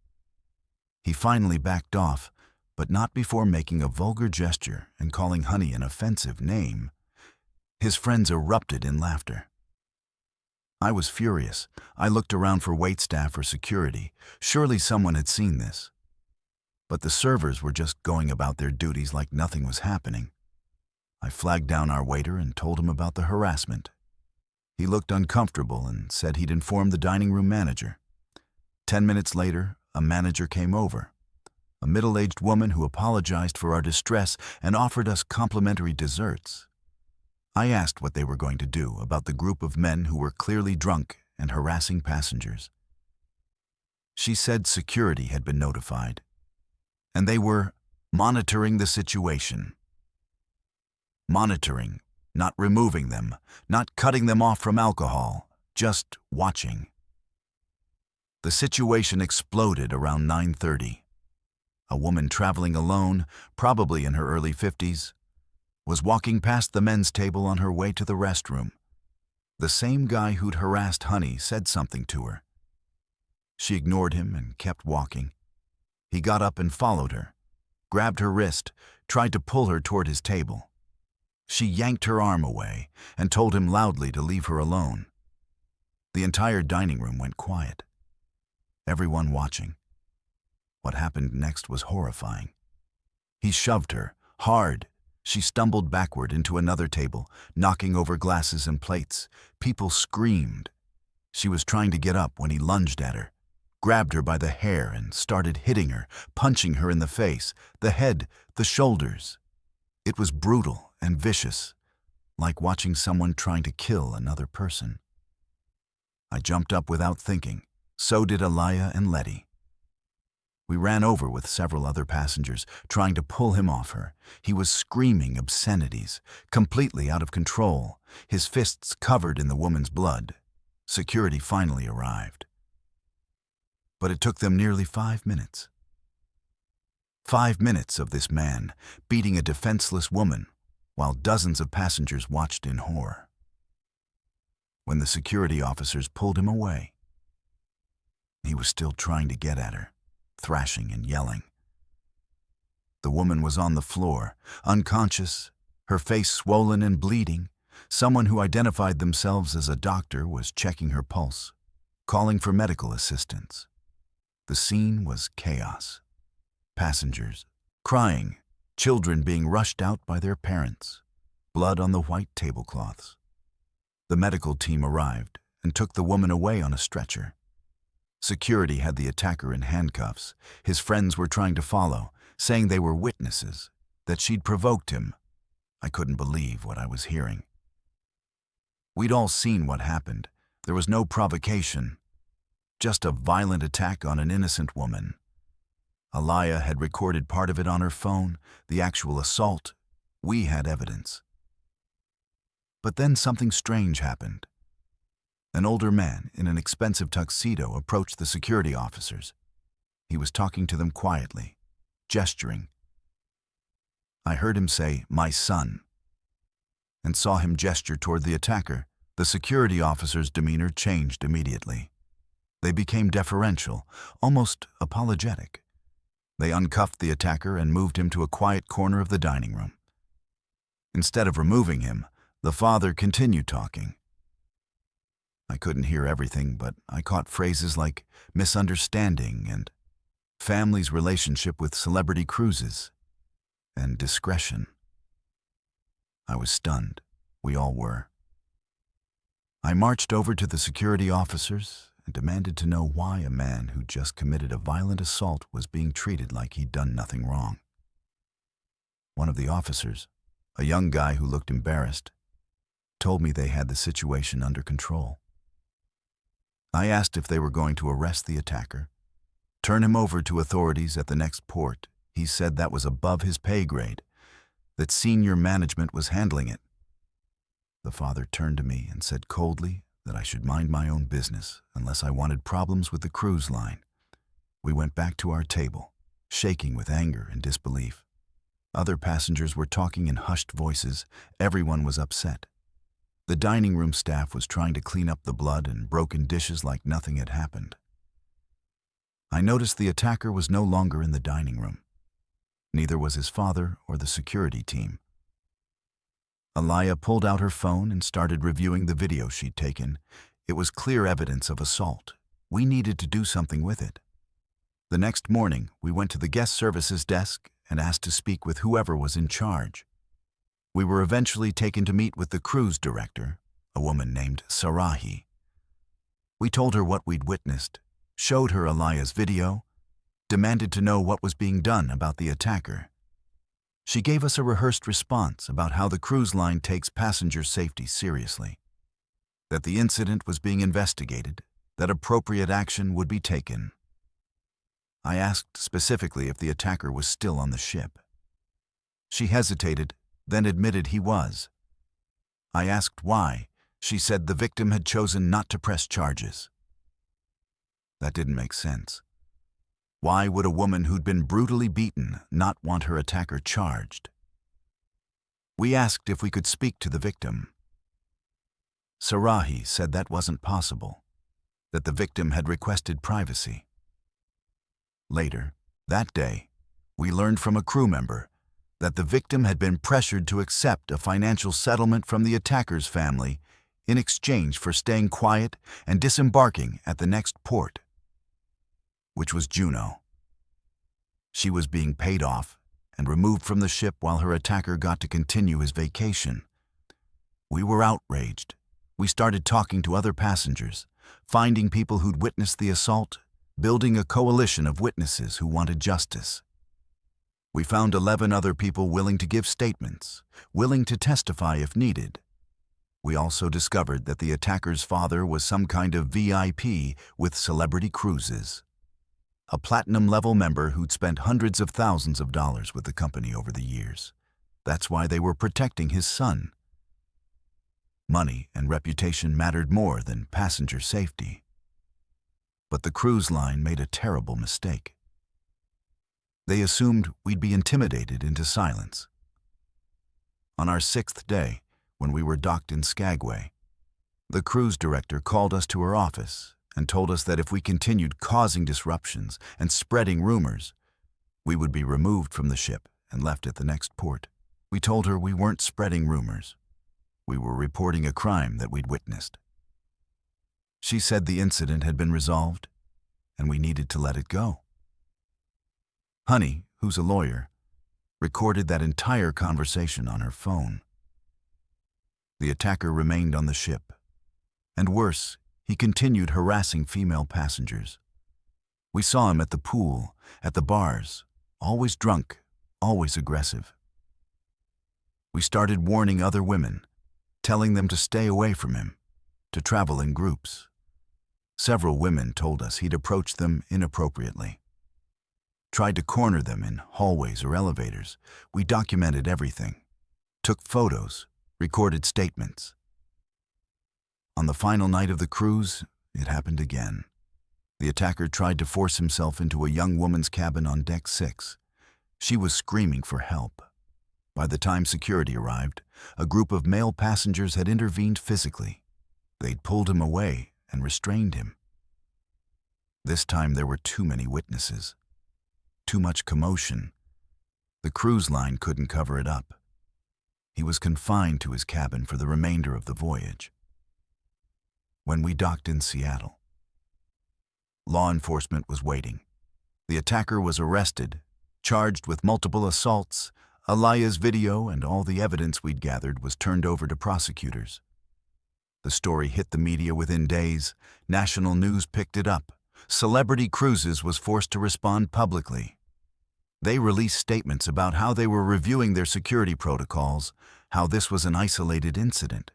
He finally backed off, but not before making a vulgar gesture and calling Honey an offensive name. His friends erupted in laughter. I was furious. I looked around for waitstaff or security. Surely someone had seen this. But the servers were just going about their duties like nothing was happening. I flagged down our waiter and told him about the harassment. He looked uncomfortable and said he'd inform the dining room manager. 10 minutes later, a manager came over, a middle-aged woman who apologized for our distress and offered us complimentary desserts. I asked what they were going to do about the group of men who were clearly drunk and harassing passengers. She said security had been notified, and they were monitoring the situation. Monitoring, not removing them, not cutting them off from alcohol, just watching. The situation exploded around 9:30. A woman traveling alone, probably in her early 50s, was walking past the men's table on her way to the restroom. The same guy who'd harassed Honey said something to her. She ignored him and kept walking. He got up and followed her, grabbed her wrist, tried to pull her toward his table. She yanked her arm away and told him loudly to leave her alone. The entire dining room went quiet, everyone watching. What happened next was horrifying. He shoved her, hard. She stumbled backward into another table, knocking over glasses and plates. People screamed. She was trying to get up when he lunged at her, grabbed her by the hair and started hitting her, punching her in the face, the head, the shoulders. It was brutal and vicious, like watching someone trying to kill another person. I jumped up without thinking. So did Alaya and Letty. We ran over with several other passengers, trying to pull him off her. He was screaming obscenities, completely out of control, his fists covered in the woman's blood. Security finally arrived. But it took them nearly 5 minutes. 5 minutes of this man beating a defenseless woman while dozens of passengers watched in horror. When the security officers pulled him away, he was still trying to get at her, thrashing and yelling. The woman was on the floor, unconscious, her face swollen and bleeding. Someone who identified themselves as a doctor was checking her pulse, calling for medical assistance. The scene was chaos. Passengers crying, children being rushed out by their parents, blood on the white tablecloths. The medical team arrived and took the woman away on a stretcher. Security had the attacker in handcuffs. His friends were trying to follow, saying they were witnesses, that she'd provoked him. I couldn't believe what I was hearing. We'd all seen what happened. There was no provocation, just a violent attack on an innocent woman. Alaya had recorded part of it on her phone, the actual assault. We had evidence. But then something strange happened. An older man in an expensive tuxedo approached the security officers. He was talking to them quietly, gesturing. I heard him say, "My son," and saw him gesture toward the attacker. The security officer's demeanor changed immediately. They became deferential, almost apologetic. They uncuffed the attacker and moved him to a quiet corner of the dining room. Instead of removing him, the father continued talking. I couldn't hear everything, but I caught phrases like misunderstanding and family's relationship with celebrity cruises and discretion. I was stunned. We all were. I marched over to the security officers and demanded to know why a man who just committed a violent assault was being treated like he'd done nothing wrong. One of the officers, a young guy who looked embarrassed, told me they had the situation under control. I asked if they were going to arrest the attacker, turn him over to authorities at the next port. He said that was above his pay grade, that senior management was handling it. The father turned to me and said coldly that I should mind my own business unless I wanted problems with the cruise line. We went back to our table, shaking with anger and disbelief. Other passengers were talking in hushed voices. Everyone was upset. The dining room staff was trying to clean up the blood and broken dishes like nothing had happened. I noticed the attacker was no longer in the dining room. Neither was his father or the security team. Alaya pulled out her phone and started reviewing the video she'd taken. It was clear evidence of assault. We needed to do something with it. The next morning, we went to the guest services desk and asked to speak with whoever was in charge. We were eventually taken to meet with the cruise director, a woman named Sarahi. We told her what we'd witnessed, showed her Alaya's video, demanded to know what was being done about the attacker. She gave us a rehearsed response about how the cruise line takes passenger safety seriously, that the incident was being investigated, that appropriate action would be taken. I asked specifically if the attacker was still on the ship. She hesitated, then admitted he was. I asked why. She said the victim had chosen not to press charges. That didn't make sense. Why would a woman who'd been brutally beaten not want her attacker charged? We asked if we could speak to the victim. Sarahi said that wasn't possible, that the victim had requested privacy. Later, that day, we learned from a crew member that the victim had been pressured to accept a financial settlement from the attacker's family in exchange for staying quiet and disembarking at the next port, which was Juneau. She was being paid off and removed from the ship while her attacker got to continue his vacation. We were outraged. We started talking to other passengers, finding people who'd witnessed the assault, building a coalition of witnesses who wanted justice. We found 11 other people willing to give statements, willing to testify if needed. We also discovered that the attacker's father was some kind of VIP with Celebrity Cruises, a platinum-level member who'd spent hundreds of thousands of dollars with the company over the years. That's why they were protecting his son. Money and reputation mattered more than passenger safety. But the cruise line made a terrible mistake. They assumed we'd be intimidated into silence. On our 6th day, when we were docked in Skagway, the cruise director called us to her office and told us that if we continued causing disruptions and spreading rumors, we would be removed from the ship and left at the next port. We told her we weren't spreading rumors. We were reporting a crime that we'd witnessed. She said the incident had been resolved and we needed to let it go. Honey, who's a lawyer, recorded that entire conversation on her phone. The attacker remained on the ship, and worse, he continued harassing female passengers. We saw him at the pool, at the bars, always drunk, always aggressive. We started warning other women, telling them to stay away from him, to travel in groups. Several women told us he'd approached them inappropriately, tried to corner them in hallways or elevators. We documented everything, took photos, recorded statements. On the final night of the cruise, it happened again. The attacker tried to force himself into a young woman's cabin on deck 6. She was screaming for help. By the time security arrived, a group of male passengers had intervened physically. They'd pulled him away and restrained him. This time there were too many witnesses. Too much commotion. The cruise line couldn't cover it up. He was confined to his cabin for the remainder of the voyage. When we docked in Seattle, law enforcement was waiting. The attacker was arrested, charged with multiple assaults. Alaya's video and all the evidence we'd gathered was turned over to prosecutors. The story hit the media within days. National news picked it up. Celebrity Cruises was forced to respond publicly. They released statements about how they were reviewing their security protocols, how this was an isolated incident.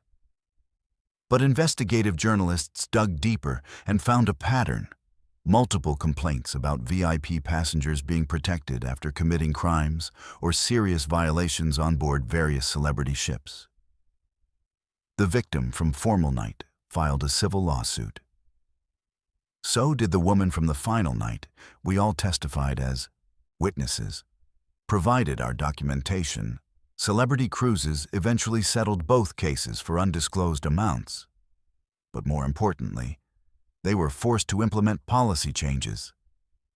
But investigative journalists dug deeper and found a pattern. Multiple complaints about VIP passengers being protected after committing crimes or serious violations on board various celebrity ships. The victim from Formal Night filed a civil lawsuit. So did the woman from the Final Night. We all testified as witnesses, provided our documentation. Celebrity Cruises eventually settled both cases for undisclosed amounts. But more importantly, they were forced to implement policy changes,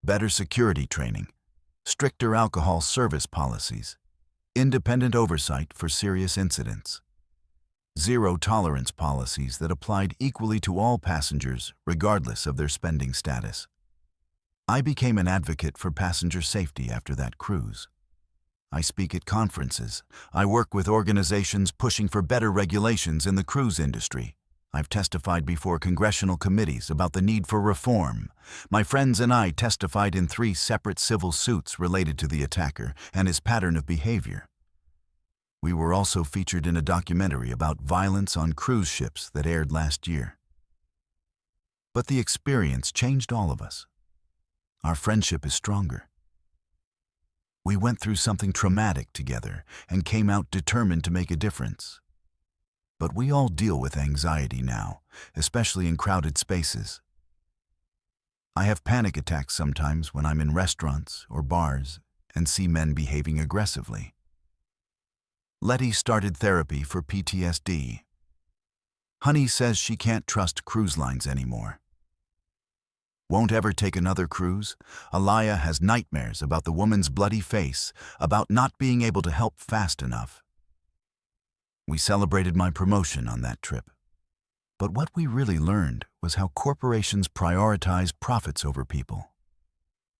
better security training, stricter alcohol service policies, independent oversight for serious incidents, zero-tolerance policies that applied equally to all passengers regardless of their spending status. I became an advocate for passenger safety after that cruise. I speak at conferences. I work with organizations pushing for better regulations in the cruise industry. I've testified before congressional committees about the need for reform. My friends and I testified in 3 separate civil suits related to the attacker and his pattern of behavior. We were also featured in a documentary about violence on cruise ships that aired last year. But the experience changed all of us. Our friendship is stronger. We went through something traumatic together and came out determined to make a difference. But we all deal with anxiety now, especially in crowded spaces. I have panic attacks sometimes when I'm in restaurants or bars and see men behaving aggressively. Letty started therapy for PTSD. Honey says she can't trust cruise lines anymore. Won't ever take another cruise. Alaya has nightmares about the woman's bloody face, about not being able to help fast enough. We celebrated my promotion on that trip. But what we really learned was how corporations prioritize profits over people.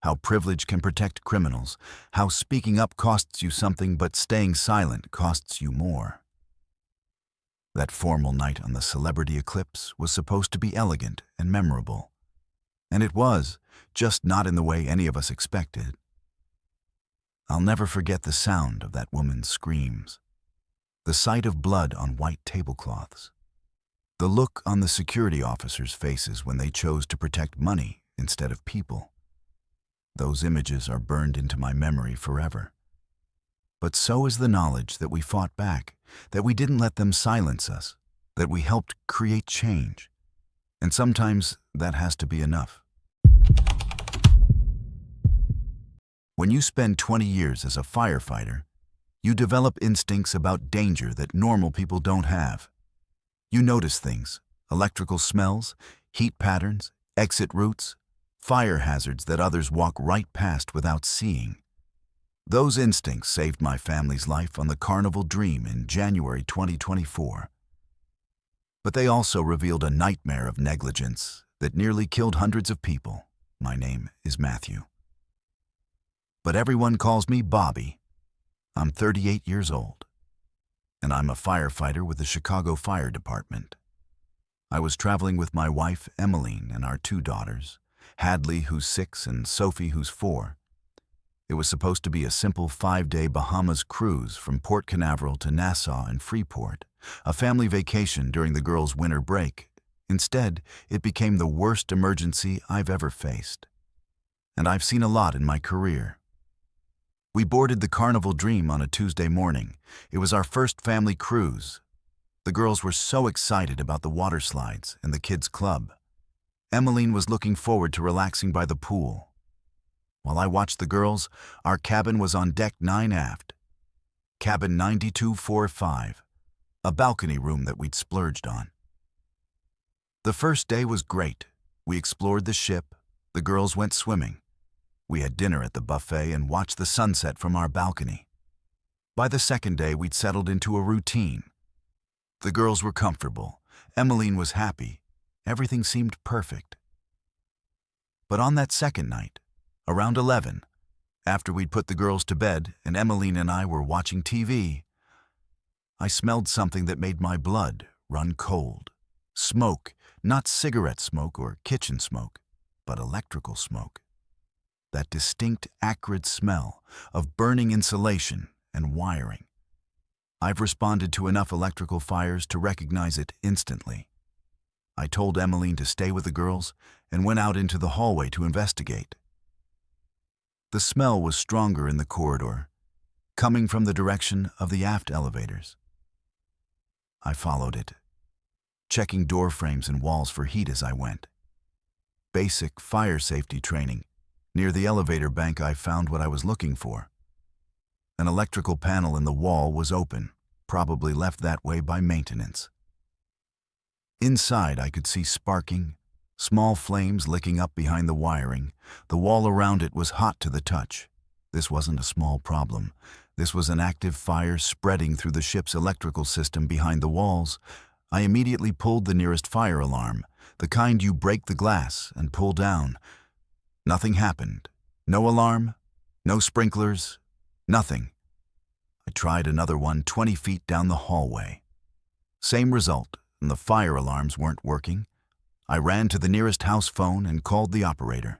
How privilege can protect criminals, how speaking up costs you something but staying silent costs you more. That formal night on the celebrity eclipse was supposed to be elegant and memorable. And it was, just not in the way any of us expected. I'll never forget the sound of that woman's screams, the sight of blood on white tablecloths, the look on the security officers' faces when they chose to protect money instead of people. Those images are burned into my memory forever. But so is the knowledge that we fought back, that we didn't let them silence us, that we helped create change. And sometimes that has to be enough. When you spend 20 years as a firefighter, you develop instincts about danger that normal people don't have. You notice things, electrical smells, heat patterns, exit routes, fire hazards that others walk right past without seeing. Those instincts saved my family's life on the Carnival Dream in January 2024. But they also revealed a nightmare of negligence that nearly killed hundreds of people. My name is Matthew. But everyone calls me Bobby. I'm 38 years old, and I'm a firefighter with the Chicago Fire Department. I was traveling with my wife, Emmeline, and our 2 daughters, Hadley, who's 6, and Sophie, who's 4. It was supposed to be a simple 5-day Bahamas cruise from Port Canaveral to Nassau and Freeport, a family vacation during the girls' winter break. Instead, it became the worst emergency I've ever faced. And I've seen a lot in my career. We boarded the Carnival Dream on a Tuesday morning. It was our first family cruise. The girls were so excited about the water slides and the kids' club. Emmeline was looking forward to relaxing by the pool. While I watched the girls, our cabin was on deck 9 aft. Cabin 9245, a balcony room that we'd splurged on. The first day was great. We explored the ship. The girls went swimming. We had dinner at the buffet and watched the sunset from our balcony. By the second day, we'd settled into a routine. The girls were comfortable. Emmeline was happy. Everything seemed perfect. But on that second night, around 11, after we'd put the girls to bed and Emmeline and I were watching TV, I smelled something that made my blood run cold. Smoke, not cigarette smoke or kitchen smoke, but electrical smoke. That distinct, acrid smell of burning insulation and wiring. I've responded to enough electrical fires to recognize it instantly. I told Emmeline to stay with the girls and went out into the hallway to investigate. The smell was stronger in the corridor, coming from the direction of the aft elevators. I followed it, checking door frames and walls for heat as I went. Basic fire safety training. Near the elevator bank, I found what I was looking for. An electrical panel in the wall was open, probably left that way by maintenance. Inside, I could see sparking, small flames licking up behind the wiring. The wall around it was hot to the touch. This wasn't a small problem. This was an active fire spreading through the ship's electrical system behind the walls. I immediately pulled the nearest fire alarm, the kind you break the glass and pull down. Nothing happened. No alarm, no sprinklers, nothing. I tried another one 20 feet down the hallway. Same result, and the fire alarms weren't working. I ran to the nearest house phone and called the operator.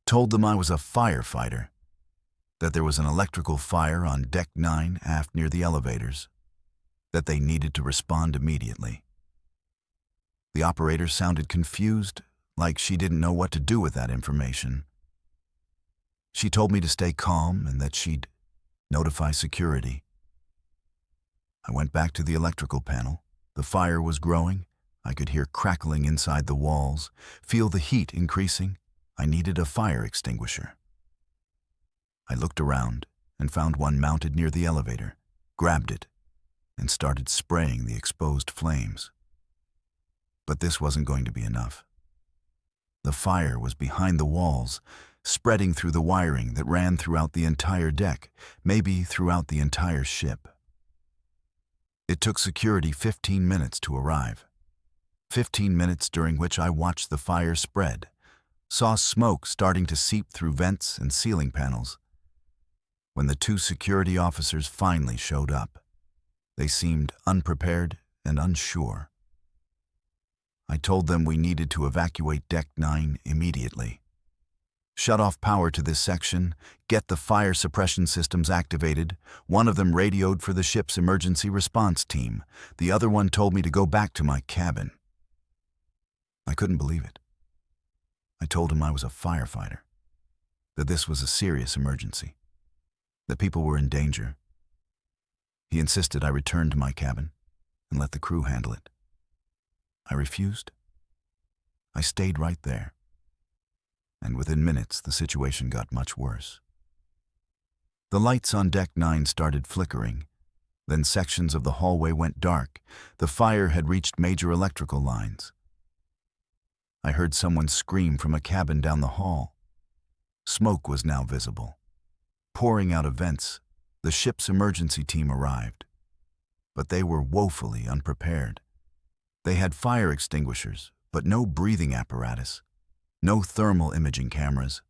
Told them I was a firefighter, that there was an electrical fire on deck 9 aft near the elevators, that they needed to respond immediately. The operator sounded confused, like she didn't know what to do with that information. She told me to stay calm and that she'd notify security. I went back to the electrical panel. The fire was growing. I could hear crackling inside the walls, feel the heat increasing. I needed a fire extinguisher. I looked around and found one mounted near the elevator, grabbed it, and started spraying the exposed flames. But this wasn't going to be enough. The fire was behind the walls, spreading through the wiring that ran throughout the entire deck, maybe throughout the entire ship. It took security 15 minutes to arrive. 15 minutes during which I watched the fire spread, saw smoke starting to seep through vents and ceiling panels. When the two security officers finally showed up, they seemed unprepared and unsure. I told them we needed to evacuate Deck 9 immediately. Shut off power to this section, get the fire suppression systems activated. One of them radioed for the ship's emergency response team. The other one told me to go back to my cabin. I couldn't believe it. I told him I was a firefighter, that this was a serious emergency, that people were in danger. He insisted I return to my cabin and let the crew handle it. I refused. I stayed right there. And within minutes, the situation got much worse. The lights on Deck 9 started flickering. Then sections of the hallway went dark. The fire had reached major electrical lines. I heard someone scream from a cabin down the hall. Smoke was now visible. Pouring out of vents, the ship's emergency team arrived. But they were woefully unprepared. They had fire extinguishers, but no breathing apparatus. No thermal imaging cameras,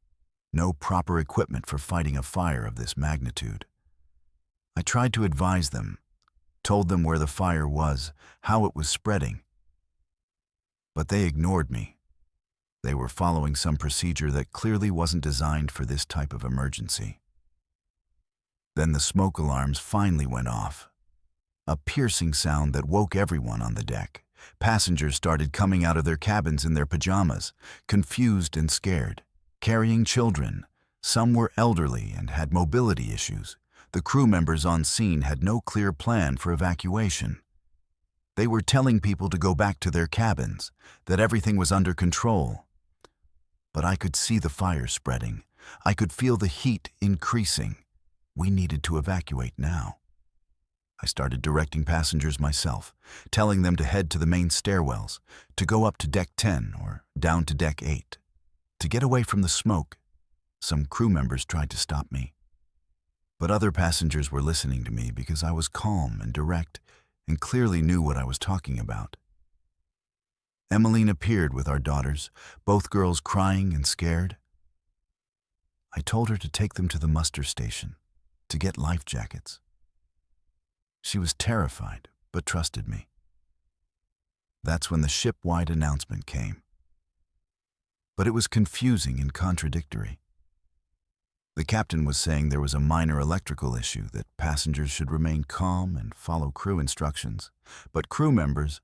no proper equipment for fighting a fire of this magnitude. I tried to advise them, told them where the fire was, how it was spreading. But they ignored me. They were following some procedure that clearly wasn't designed for this type of emergency. Then the smoke alarms finally went off. A piercing sound that woke everyone on the deck. Passengers started coming out of their cabins in their pajamas, confused and scared, carrying children. Some were elderly and had mobility issues. The crew members on scene had no clear plan for evacuation. They were telling people to go back to their cabins, that everything was under control. But I could see the fire spreading. I could feel the heat increasing. We needed to evacuate now. I started directing passengers myself, telling them to head to the main stairwells, to go up to Deck 10 or down to Deck 8, to get away from the smoke. Some crew members tried to stop me. But other passengers were listening to me because I was calm and direct and clearly knew what I was talking about. Emmeline appeared with our daughters, both girls crying and scared. I told her to take them to the muster station, to get life jackets. She was terrified, but trusted me. That's when the ship-wide announcement came. But it was confusing and contradictory. The captain was saying there was a minor electrical issue, that passengers should remain calm and follow crew instructions. But crew members,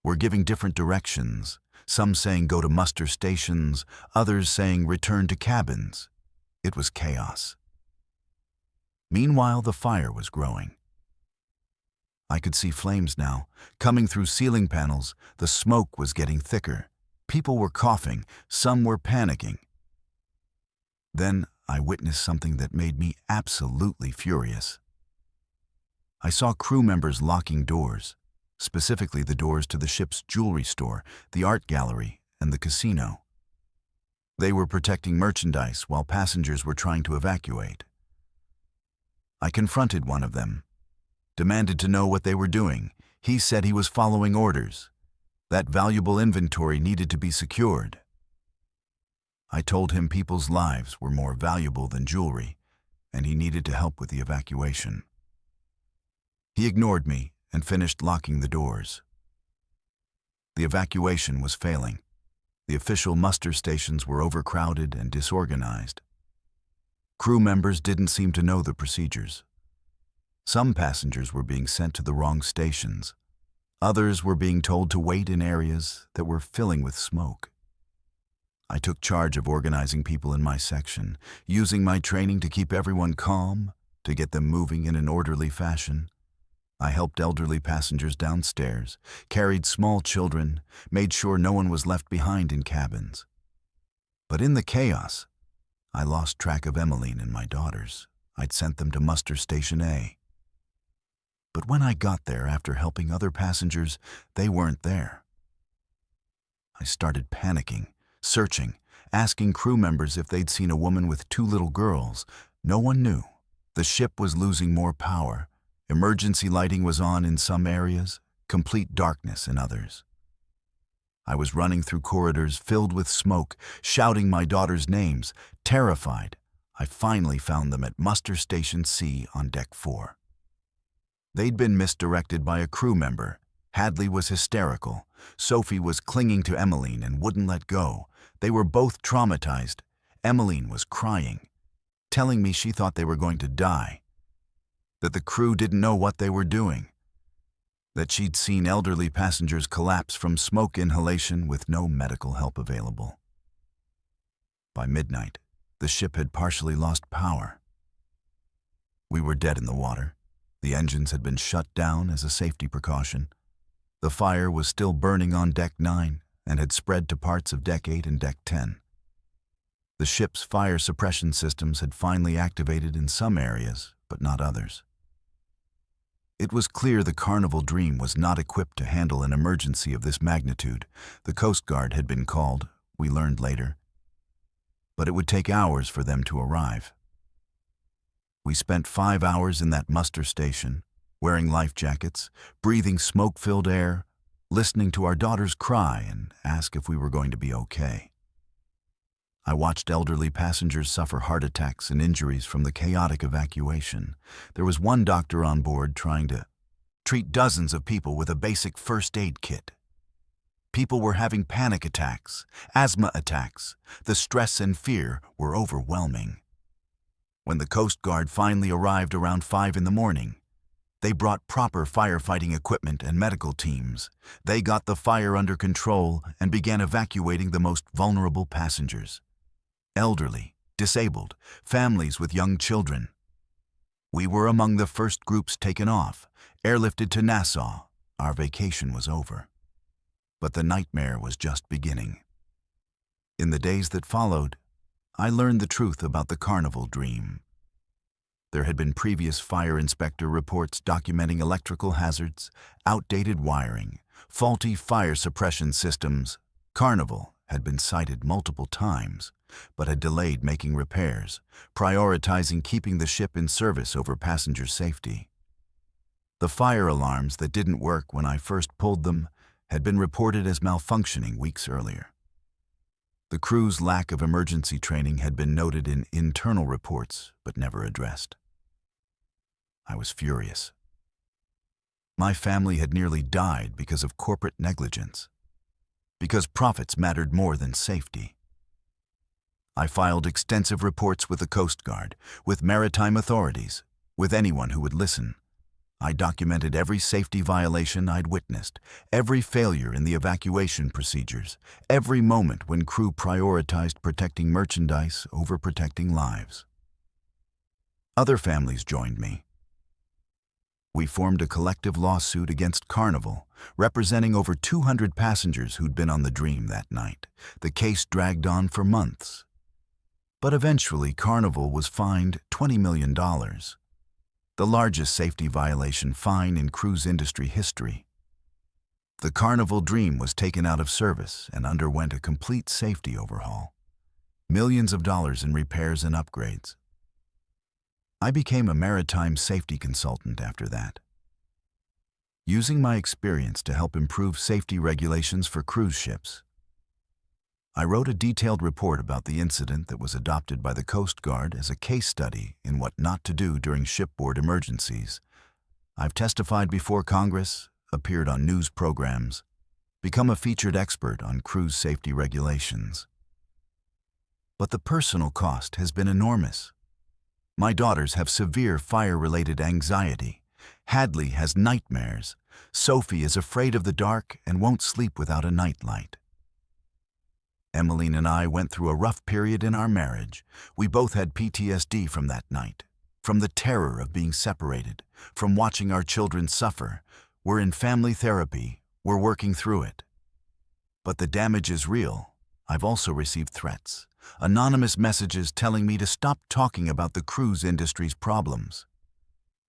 were giving different directions, some saying go to muster stations, others saying return to cabins. It was chaos. Meanwhile, the fire was growing. I could see flames now, coming through ceiling panels. The smoke was getting thicker. People were coughing, some were panicking. Then I witnessed something that made me absolutely furious. I saw crew members locking doors, specifically the doors to the ship's jewelry store, the art gallery, and the casino. They were protecting merchandise while passengers were trying to evacuate. I confronted one of them, demanded to know what they were doing. He said he was following orders. That valuable inventory needed to be secured. I told him people's lives were more valuable than jewelry, and he needed to help with the evacuation. He ignored me and finished locking the doors. The evacuation was failing. The official muster stations were overcrowded and disorganized. Crew members didn't seem to know the procedures. Some passengers were being sent to the wrong stations. Others were being told to wait in areas that were filling with smoke. I took charge of organizing people in my section, using my training to keep everyone calm, to get them moving in an orderly fashion. I helped elderly passengers downstairs, carried small children, made sure no one was left behind in cabins. But in the chaos, I lost track of Emmeline and my daughters. I'd sent them to muster station A. But when I got there after helping other passengers, they weren't there. I started panicking, searching, asking crew members if they'd seen a woman with 2 little girls. No one knew. The ship was losing more power. Emergency lighting was on in some areas, complete darkness in others. I was running through corridors filled with smoke, shouting my daughter's names, terrified. I finally found them at Muster Station C on Deck 4. They'd been misdirected by a crew member. Hadley was hysterical. Sophie was clinging to Emmeline and wouldn't let go. They were both traumatized. Emmeline was crying, telling me she thought they were going to die, that the crew didn't know what they were doing, that she'd seen elderly passengers collapse from smoke inhalation with no medical help available. By midnight, the ship had partially lost power. We were dead in the water. The engines had been shut down as a safety precaution. The fire was still burning on Deck 9 and had spread to parts of Deck 8 and Deck 10. The ship's fire suppression systems had finally activated in some areas, but not others. It was clear the Carnival Dream was not equipped to handle an emergency of this magnitude. The Coast Guard had been called, we learned later, but it would take hours for them to arrive. We spent 5 hours in that muster station, wearing life jackets, breathing smoke-filled air, listening to our daughters cry and ask if we were going to be okay. I watched elderly passengers suffer heart attacks and injuries from the chaotic evacuation. There was one doctor on board trying to treat dozens of people with a basic first aid kit. People were having panic attacks, asthma attacks. The stress and fear were overwhelming. When the Coast Guard finally arrived around 5 in the morning, they brought proper firefighting equipment and medical teams. They got the fire under control and began evacuating the most vulnerable passengers. Elderly, disabled, families with young children. We were among the first groups taken off, airlifted to Nassau. Our vacation was over. But the nightmare was just beginning. In the days that followed, I learned the truth about the Carnival Dream. There had been previous fire inspector reports documenting electrical hazards, outdated wiring, faulty fire suppression systems. Carnival had been cited multiple times, but had delayed making repairs, prioritizing keeping the ship in service over passenger safety. The fire alarms that didn't work when I first pulled them had been reported as malfunctioning weeks earlier. The crew's lack of emergency training had been noted in internal reports, but never addressed. I was furious. My family had nearly died because of corporate negligence, because profits mattered more than safety. I filed extensive reports with the Coast Guard, with maritime authorities, with anyone who would listen. I documented every safety violation I'd witnessed, every failure in the evacuation procedures, every moment when crew prioritized protecting merchandise over protecting lives. Other families joined me. We formed a collective lawsuit against Carnival, representing over 200 passengers who'd been on the Dream that night. The case dragged on for months. But eventually, Carnival was fined $20 million, the largest safety violation fine in cruise industry history. The Carnival Dream was taken out of service and underwent a complete safety overhaul. Millions of dollars in repairs and upgrades. I became a maritime safety consultant after that, using my experience to help improve safety regulations for cruise ships. I wrote a detailed report about the incident that was adopted by the Coast Guard as a case study in what not to do during shipboard emergencies. I've testified before Congress, appeared on news programs, become a featured expert on cruise safety regulations. But the personal cost has been enormous. My daughters have severe fire-related anxiety. Hadley has nightmares. Sophie is afraid of the dark and won't sleep without a nightlight. Emmeline and I went through a rough period in our marriage. We both had PTSD from that night, from the terror of being separated, from watching our children suffer. We're in family therapy. We're working through it. But the damage is real. I've also received threats, anonymous messages telling me to stop talking about the cruise industry's problems,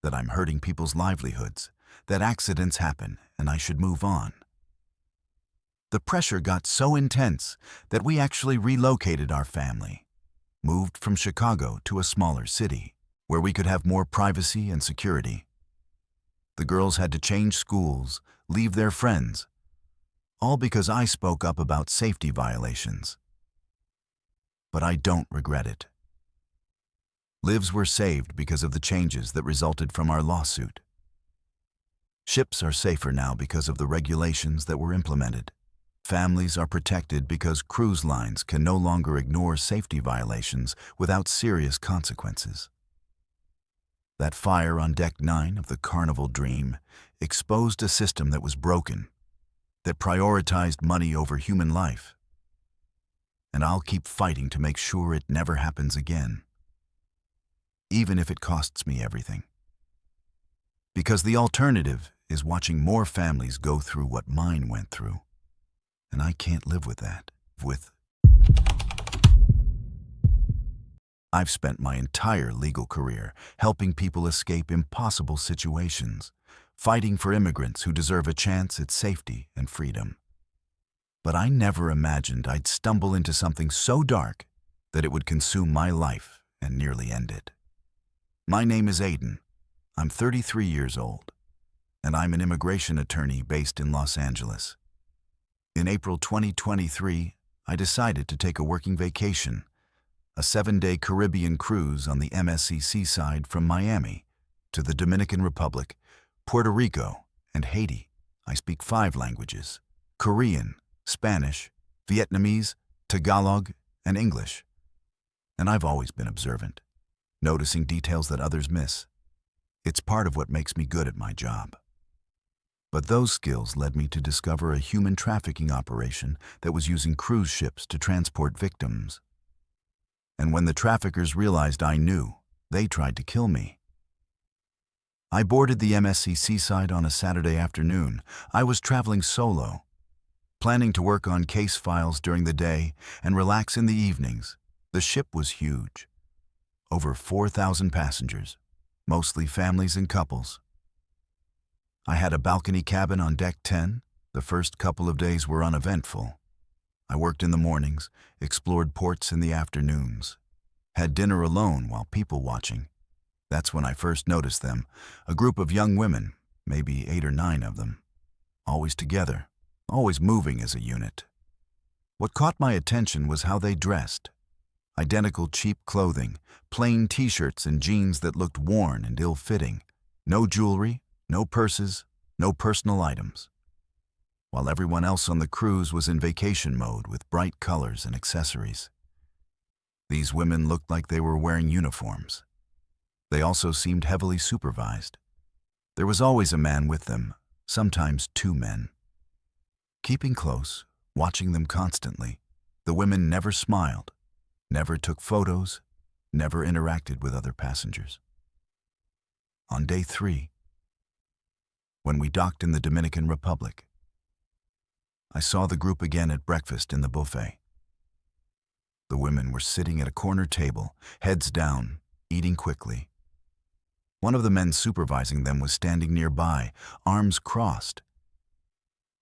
that I'm hurting people's livelihoods, that accidents happen and I should move on. The pressure got so intense that we actually relocated our family, moved from Chicago to a smaller city, where we could have more privacy and security. The girls had to change schools, leave their friends, all because I spoke up about safety violations. But I don't regret it. Lives were saved because of the changes that resulted from our lawsuit. Ships are safer now because of the regulations that were implemented. Families are protected because cruise lines can no longer ignore safety violations without serious consequences. That fire on Deck 9 of the Carnival Dream exposed a system that was broken, that prioritized money over human life. And I'll keep fighting to make sure it never happens again, even if it costs me everything. Because the alternative is watching more families go through what mine went through. And I can't live with that. I've spent my entire legal career helping people escape impossible situations, fighting for immigrants who deserve a chance at safety and freedom. But I never imagined I'd stumble into something so dark that it would consume my life and nearly end it. My name is Aiden. I'm 33 years old, and I'm an immigration attorney based in Los Angeles. In April 2023, I decided to take a working vacation, a 7-day Caribbean cruise on the MSC Seaside from Miami to the Dominican Republic, Puerto Rico, and Haiti. I speak 5 languages: Korean, Spanish, Vietnamese, Tagalog, and English. And I've always been observant, noticing details that others miss. It's part of what makes me good at my job. But those skills led me to discover a human trafficking operation that was using cruise ships to transport victims. And when the traffickers realized I knew, they tried to kill me. I boarded the MSC Seaside on a Saturday afternoon. I was traveling solo, planning to work on case files during the day and relax in the evenings. The ship was huge. Over 4,000 passengers, mostly families and couples. I had a balcony cabin on Deck 10. The first couple of days were uneventful. I worked in the mornings, explored ports in the afternoons, had dinner alone while people watching. That's when I first noticed them, a group of young women, maybe 8 or 9 of them, always together, always moving as a unit. What caught my attention was how they dressed. Identical cheap clothing, plain t-shirts and jeans that looked worn and ill-fitting. No jewelry, no purses, no personal items. While everyone else on the cruise was in vacation mode with bright colors and accessories. These women looked like they were wearing uniforms. They also seemed heavily supervised. There was always a man with them, sometimes 2 men. Keeping close, watching them constantly, the women never smiled, never took photos, never interacted with other passengers. On day 3, when we docked in the Dominican Republic, I saw the group again at breakfast in the buffet. The women were sitting at a corner table, heads down, eating quickly. One of the men supervising them was standing nearby, arms crossed.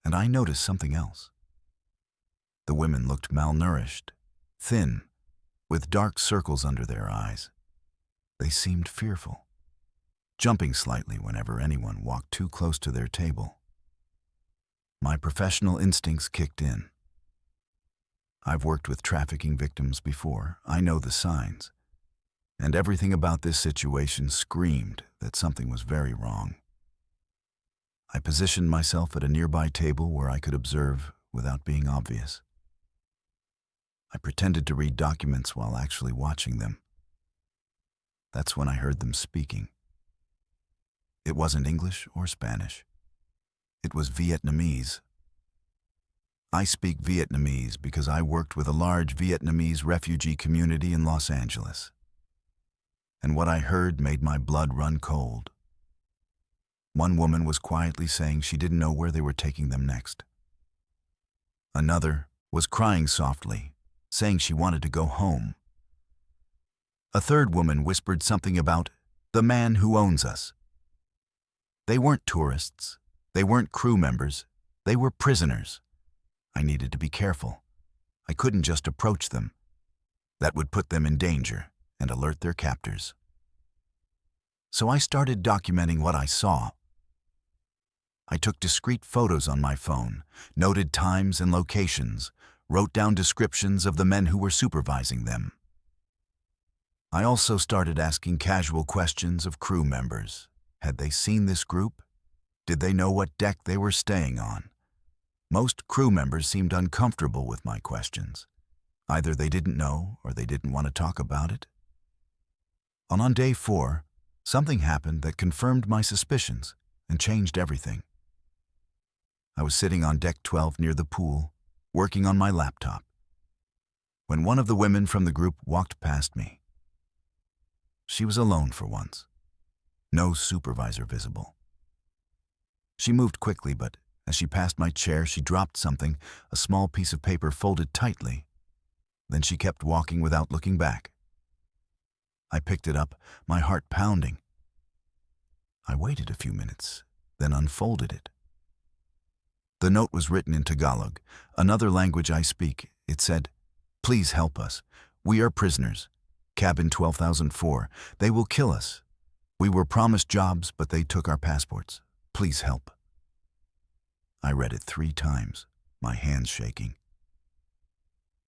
And I noticed something else. The women looked malnourished, thin, with dark circles under their eyes. They seemed fearful, jumping slightly whenever anyone walked too close to their table. My professional instincts kicked in. I've worked with trafficking victims before. I know the signs. And everything about this situation screamed that something was very wrong. I positioned myself at a nearby table where I could observe without being obvious. I pretended to read documents while actually watching them. That's when I heard them speaking. It wasn't English or Spanish. It was Vietnamese. I speak Vietnamese because I worked with a large Vietnamese refugee community in Los Angeles. And what I heard made my blood run cold. One woman was quietly saying she didn't know where they were taking them next. Another was crying softly, saying she wanted to go home. A third woman whispered something about the man who owns us. They weren't tourists. They weren't crew members. They were prisoners. I needed to be careful. I couldn't just approach them. That would put them in danger and alert their captors. So I started documenting what I saw. I took discreet photos on my phone, noted times and locations, wrote down descriptions of the men who were supervising them. I also started asking casual questions of crew members. Had they seen this group? Did they know what deck they were staying on? Most crew members seemed uncomfortable with my questions. Either they didn't know or they didn't want to talk about it. On day 4, something happened that confirmed my suspicions and changed everything. I was sitting on deck 12 near the pool, working on my laptop, when one of the women from the group walked past me. She was alone for once. No supervisor visible. She moved quickly, but as she passed my chair, she dropped something, a small piece of paper folded tightly. Then she kept walking without looking back. I picked it up, my heart pounding. I waited a few minutes, then unfolded it. The note was written in Tagalog, another language I speak. It said, "Please help us. We are prisoners. Cabin 12004. They will kill us. We were promised jobs, but they took our passports. Please help." I read it 3 times, my hands shaking.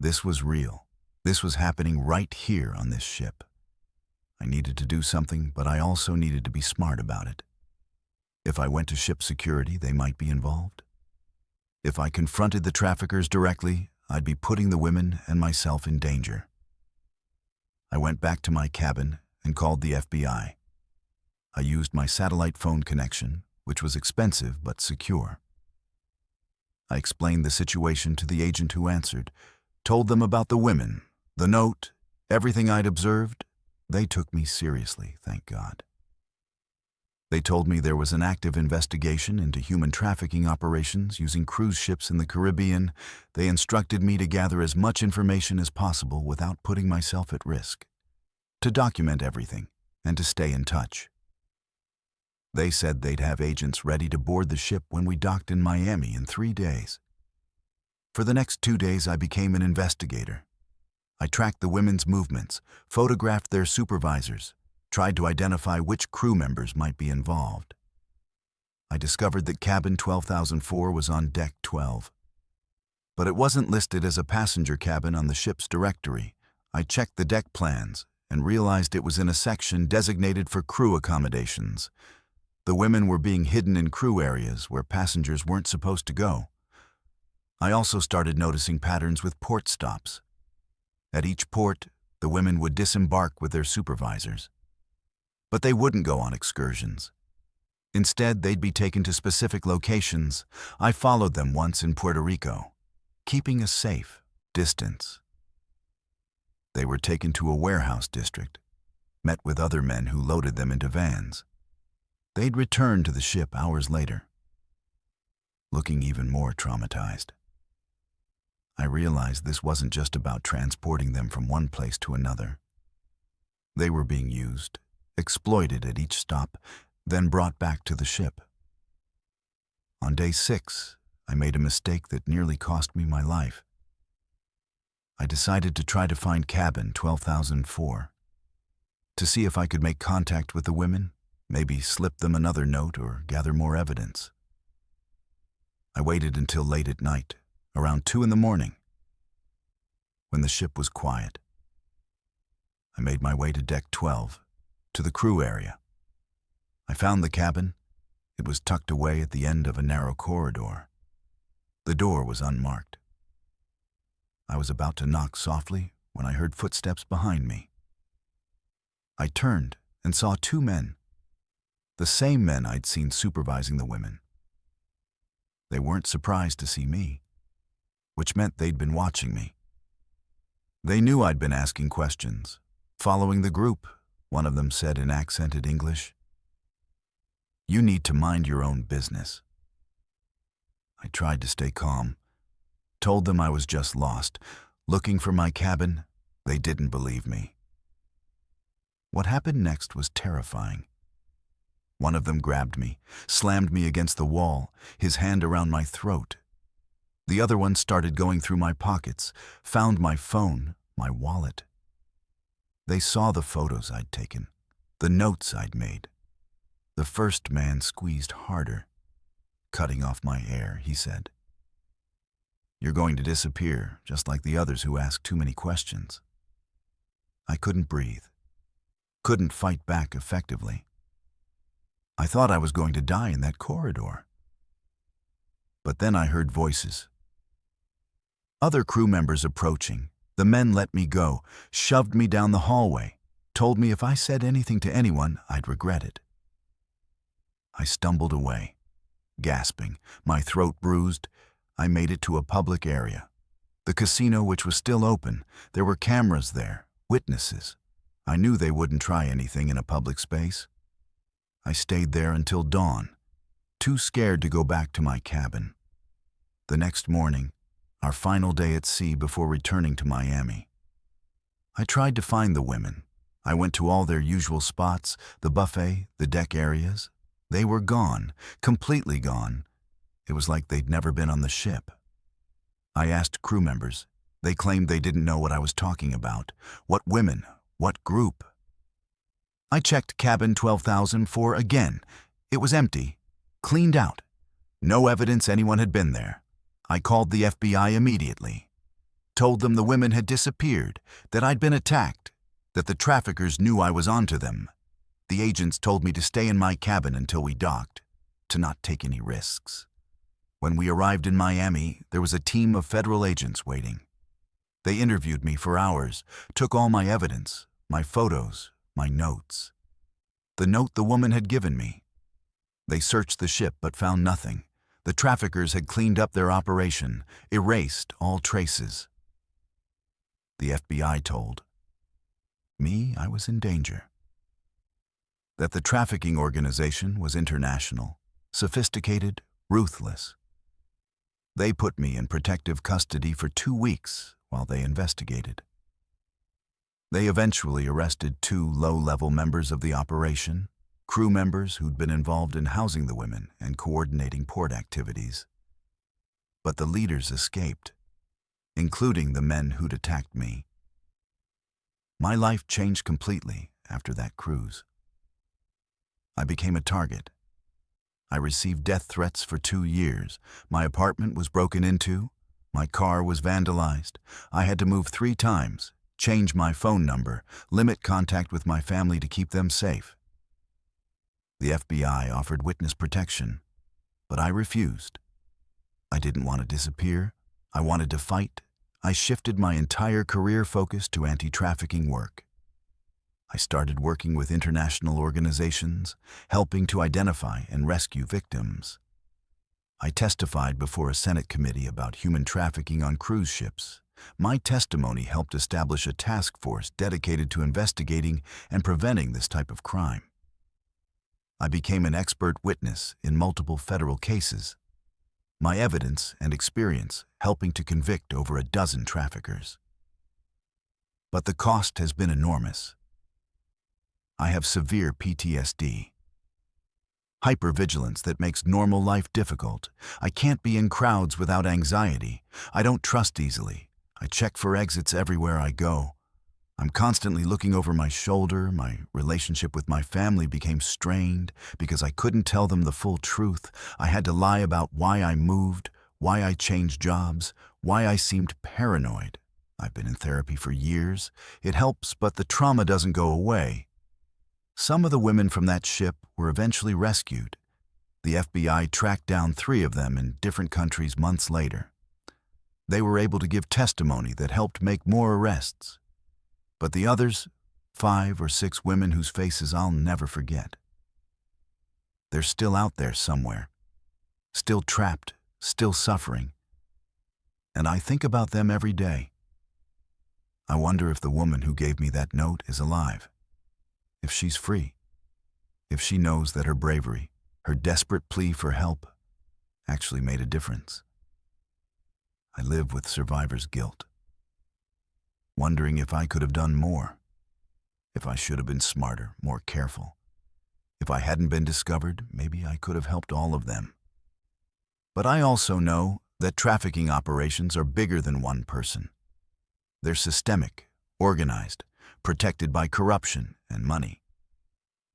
This was real. This was happening right here on this ship. I needed to do something, but I also needed to be smart about it. If I went to ship security, they might be involved. If I confronted the traffickers directly, I'd be putting the women and myself in danger. I went back to my cabin and called the FBI. I used my satellite phone connection, which was expensive but secure. I explained the situation to the agent who answered, told them about the women, the note, everything I'd observed. They took me seriously, thank God. They told me there was an active investigation into human trafficking operations using cruise ships in the Caribbean. They instructed me to gather as much information as possible without putting myself at risk, to document everything, and to stay in touch. They said they'd have agents ready to board the ship when we docked in Miami in 3 days. For the next 2 days, I became an investigator. I tracked the women's movements, photographed their supervisors, tried to identify which crew members might be involved. I discovered that cabin 12004 was on deck 12. But it wasn't listed as a passenger cabin on the ship's directory. I checked the deck plans and realized it was in a section designated for crew accommodations. The women were being hidden in crew areas where passengers weren't supposed to go. I also started noticing patterns with port stops. At each port, the women would disembark with their supervisors. But they wouldn't go on excursions. Instead, they'd be taken to specific locations. I followed them once in Puerto Rico, keeping a safe distance. They were taken to a warehouse district, met with other men who loaded them into vans. They'd return to the ship hours later, looking even more traumatized. I realized this wasn't just about transporting them from one place to another. They were being used, exploited at each stop, then brought back to the ship. On day 6, I made a mistake that nearly cost me my life. I decided to try to find cabin 12004, to see if I could make contact with the women, maybe slip them another note or gather more evidence. I waited until late at night, around 2 in the morning, when the ship was quiet. I made my way to deck 12, to the crew area. I found the cabin. It was tucked away at the end of a narrow corridor. The door was unmarked. I was about to knock softly when I heard footsteps behind me. I turned and saw 2 men, the same men I'd seen supervising the women. They weren't surprised to see me, which meant they'd been watching me. They knew I'd been asking questions, following the group. One of them said in accented English, "You need to mind your own business." I tried to stay calm, told them I was just lost, looking for my cabin. They didn't believe me. What happened next was terrifying. One of them grabbed me, slammed me against the wall, his hand around my throat. The other one started going through my pockets, found my phone, my wallet. They saw the photos I'd taken, the notes I'd made. The first man squeezed harder, cutting off my air, he said. "You're going to disappear, just like the others who ask too many questions." I couldn't breathe, couldn't fight back effectively. I thought I was going to die in that corridor. But then I heard voices. Other crew members approaching. The men let me go, shoved me down the hallway, told me if I said anything to anyone, I'd regret it. I stumbled away, gasping, my throat bruised. I made it to a public area. The casino, which was still open. There were cameras there, witnesses. I knew they wouldn't try anything in a public space. I stayed there until dawn, too scared to go back to my cabin. The next morning, our final day at sea before returning to Miami. I tried to find the women. I went to all their usual spots, the buffet, the deck areas. They were gone, completely gone. It was like they'd never been on the ship. I asked crew members. They claimed they didn't know what I was talking about. What women? What group? I checked cabin 12,004 again. It was empty, cleaned out. No evidence anyone had been there. I called the FBI immediately. Told them the women had disappeared, that I'd been attacked, that the traffickers knew I was onto them. The agents told me to stay in my cabin until we docked, to not take any risks. When we arrived in Miami, there was a team of federal agents waiting. They interviewed me for hours, took all my evidence, my photos, my notes. The note the woman had given me. They searched the ship but found nothing. The traffickers had cleaned up their operation, erased all traces. The FBI told me I was in danger. That the trafficking organization was international, sophisticated, ruthless. They put me in protective custody for 2 weeks while they investigated. They eventually arrested 2 low-level members of the operation, crew members who'd been involved in housing the women and coordinating port activities. But the leaders escaped, including the men who'd attacked me. My life changed completely after that cruise. I became a target. I received death threats for 2 years. My apartment was broken into. My car was vandalized. I had to move 3 times, change my phone number, limit contact with my family to keep them safe. The FBI offered witness protection, but I refused. I didn't want to disappear. I wanted to fight. I shifted my entire career focus to anti-trafficking work. I started working with international organizations, helping to identify and rescue victims. I testified before a Senate committee about human trafficking on cruise ships. My testimony helped establish a task force dedicated to investigating and preventing this type of crime. I became an expert witness in multiple federal cases. My evidence and experience helping to convict over a dozen traffickers. But the cost has been enormous. I have severe PTSD. Hypervigilance that makes normal life difficult. I can't be in crowds without anxiety. I don't trust easily. I check for exits everywhere I go. I'm constantly looking over my shoulder. My relationship with my family became strained because I couldn't tell them the full truth. I had to lie about why I moved, why I changed jobs, why I seemed paranoid. I've been in therapy for years. It helps, but the trauma doesn't go away. Some of the women from that ship were eventually rescued. The FBI tracked down 3 of them in different countries months later. They were able to give testimony that helped make more arrests. But the others, 5 or 6 women whose faces I'll never forget. They're still out there somewhere, still trapped, still suffering. And I think about them every day. I wonder if the woman who gave me that note is alive, if she's free, if she knows that her bravery, her desperate plea for help, actually made a difference. I live with survivor's guilt, wondering if I could have done more, if I should have been smarter, more careful. If I hadn't been discovered, maybe I could have helped all of them. But I also know that trafficking operations are bigger than one person. They're systemic, organized, protected by corruption and money.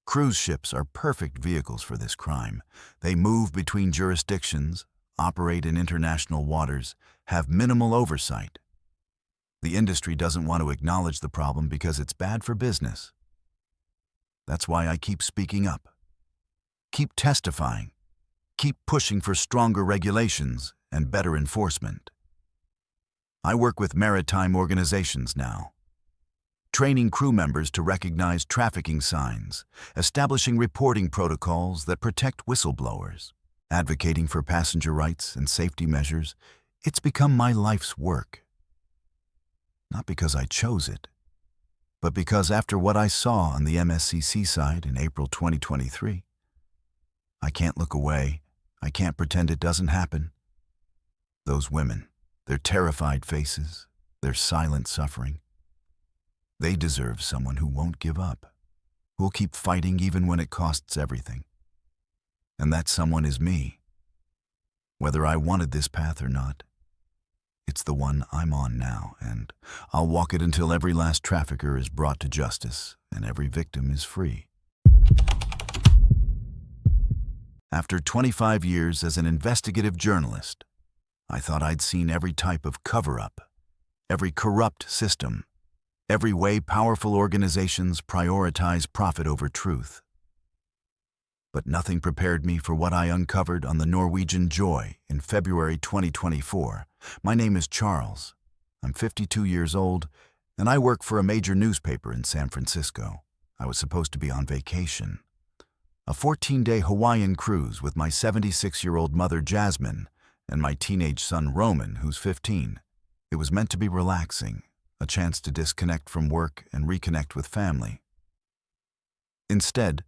Cruise ships are perfect vehicles for this crime. They move between jurisdictions, operate in international waters, have minimal oversight. The industry doesn't want to acknowledge the problem because it's bad for business. That's why I keep speaking up. Keep testifying. Keep pushing for stronger regulations and better enforcement. I work with maritime organizations now, training crew members to recognize trafficking signs, establishing reporting protocols that protect whistleblowers, advocating for passenger rights and safety measures. It's become my life's work. Not because I chose it, but because after what I saw on the MSC side in April 2023, I can't look away. I can't pretend it doesn't happen. Those women, their terrified faces, their silent suffering, they deserve someone who won't give up, who'll keep fighting even when it costs everything. And that someone is me. Whether I wanted this path or not, it's the one I'm on now, and I'll walk it until every last trafficker is brought to justice and every victim is free. After 25 years as an investigative journalist, I thought I'd seen every type of cover-up, every corrupt system, every way powerful organizations prioritize profit over truth. But nothing prepared me for what I uncovered on the Norwegian Joy in February 2024. My name is Charles. I'm 52 years old, and I work for a major newspaper in San Francisco. I was supposed to be on vacation. A 14-day Hawaiian cruise with my 76-year-old mother, Jasmine, and my teenage son, Roman, who's 15. It was meant to be relaxing, a chance to disconnect from work and reconnect with family. Instead,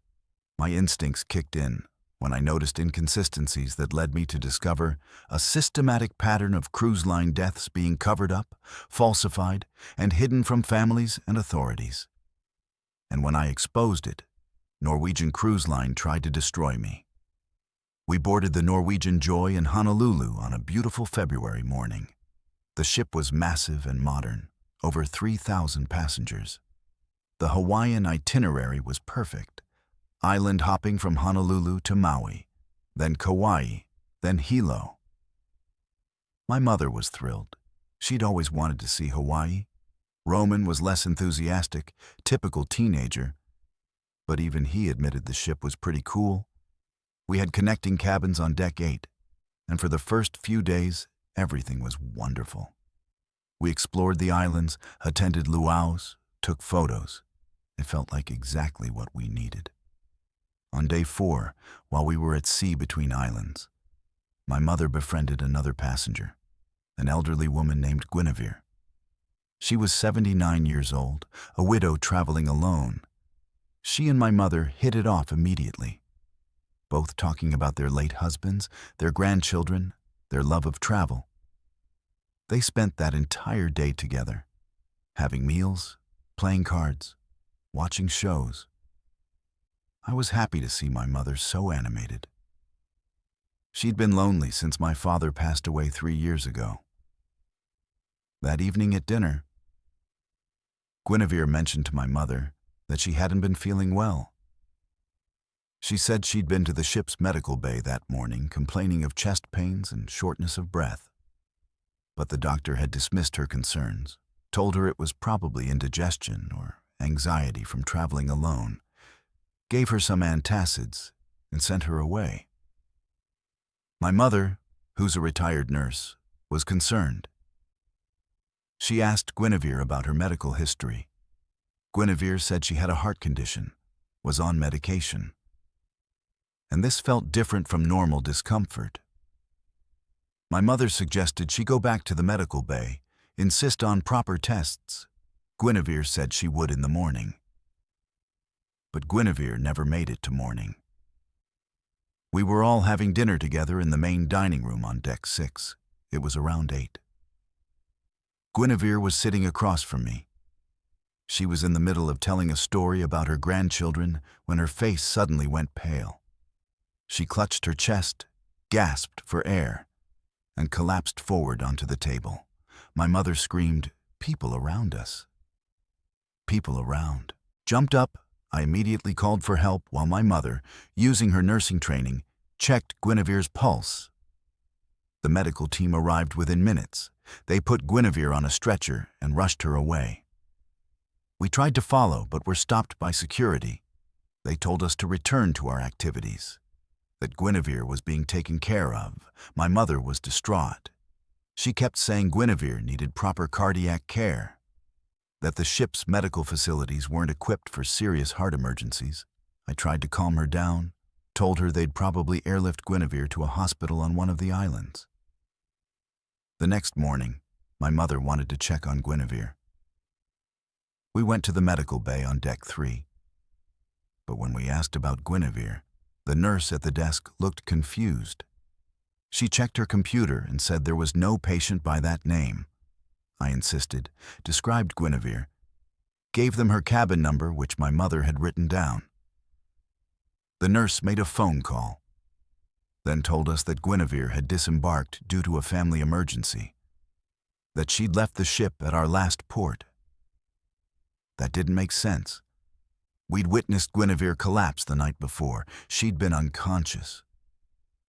my instincts kicked in when I noticed inconsistencies that led me to discover a systematic pattern of cruise line deaths being covered up, falsified, and hidden from families and authorities. And when I exposed it, Norwegian Cruise Line tried to destroy me. We boarded the Norwegian Joy in Honolulu on a beautiful February morning. The ship was massive and modern, over 3,000 passengers. The Hawaiian itinerary was perfect. Island hopping from Honolulu to Maui, then Kauai, then Hilo. My mother was thrilled. She'd always wanted to see Hawaii. Roman was less enthusiastic, typical teenager, but even he admitted the ship was pretty cool. We had connecting cabins on Deck 8, and for the first few days, everything was wonderful. We explored the islands, attended luau's, took photos. It felt like exactly what we needed. On day 4, while we were at sea between islands, my mother befriended another passenger, an elderly woman named Guinevere. She was 79 years old, a widow traveling alone. She and my mother hit it off immediately, both talking about their late husbands, their grandchildren, their love of travel. They spent that entire day together, having meals, playing cards, watching shows. I was happy to see my mother so animated. She'd been lonely since my father passed away 3 years ago. That evening at dinner, Guinevere mentioned to my mother that she hadn't been feeling well. She said she'd been to the ship's medical bay that morning complaining of chest pains and shortness of breath. But the doctor had dismissed her concerns, told her it was probably indigestion or anxiety from traveling alone, gave her some antacids, and sent her away. My mother, who's a retired nurse, was concerned. She asked Guinevere about her medical history. Guinevere said she had a heart condition, was on medication. And this felt different from normal discomfort. My mother suggested she go back to the medical bay, insist on proper tests. Guinevere said she would in the morning. But Guinevere never made it to morning. We were all having dinner together in the main dining room on Deck 6. It was around 8. Guinevere was sitting across from me. She was in the middle of telling a story about her grandchildren when her face suddenly went pale. She clutched her chest, gasped for air, and collapsed forward onto the table. My mother screamed, "People around us." People around. Jumped up, I immediately called for help while my mother, using her nursing training, checked Guinevere's pulse. The medical team arrived within minutes. They put Guinevere on a stretcher and rushed her away. We tried to follow, but were stopped by security. They told us to return to our activities, that Guinevere was being taken care of. My mother was distraught. She kept saying Guinevere needed proper cardiac care, that the ship's medical facilities weren't equipped for serious heart emergencies. I tried to calm her down, told her they'd probably airlift Guinevere to a hospital on one of the islands. The next morning, my mother wanted to check on Guinevere. We went to the medical bay on deck 3. But when we asked about Guinevere, the nurse at the desk looked confused. She checked her computer and said there was no patient by that name. I insisted, described Guinevere, gave them her cabin number, which my mother had written down. The nurse made a phone call, then told us that Guinevere had disembarked due to a family emergency, that she'd left the ship at our last port. That didn't make sense. We'd witnessed Guinevere collapse the night before. She'd been unconscious.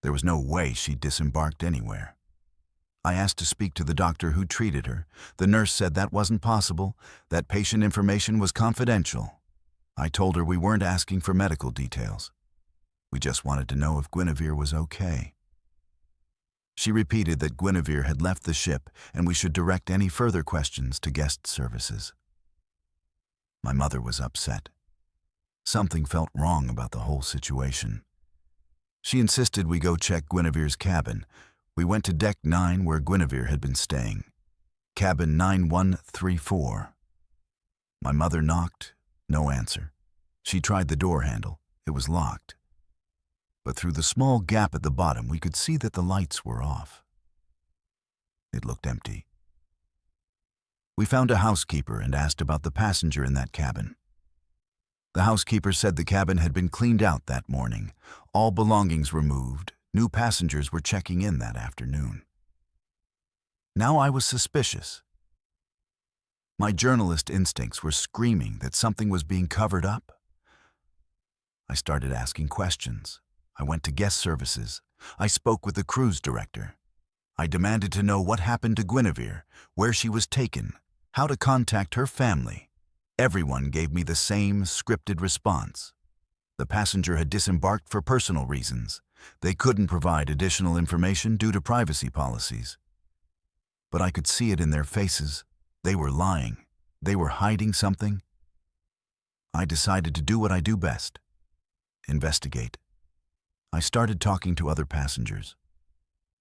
There was no way she'd disembarked anywhere. I asked to speak to the doctor who treated her. The nurse said that wasn't possible, that patient information was confidential. I told her we weren't asking for medical details. We just wanted to know if Guinevere was okay. She repeated that Guinevere had left the ship and we should direct any further questions to guest services. My mother was upset. Something felt wrong about the whole situation. She insisted we go check Guinevere's cabin. We went to deck 9 where Guinevere had been staying. Cabin 9134. My mother knocked, no answer. She tried the door handle. It was locked. But through the small gap at the bottom, we could see that the lights were off. It looked empty. We found a housekeeper and asked about the passenger in that cabin. The housekeeper said the cabin had been cleaned out that morning. All belongings removed. New passengers were checking in that afternoon. Now I was suspicious. My journalist instincts were screaming that something was being covered up. I started asking questions. I went to guest services. I spoke with the cruise director. I demanded to know what happened to Guinevere, where she was taken, how to contact her family. Everyone gave me the same scripted response. The passenger had disembarked for personal reasons. They couldn't provide additional information due to privacy policies. But I could see it in their faces. They were lying. They were hiding something. I decided to do what I do best: investigate. I started talking to other passengers,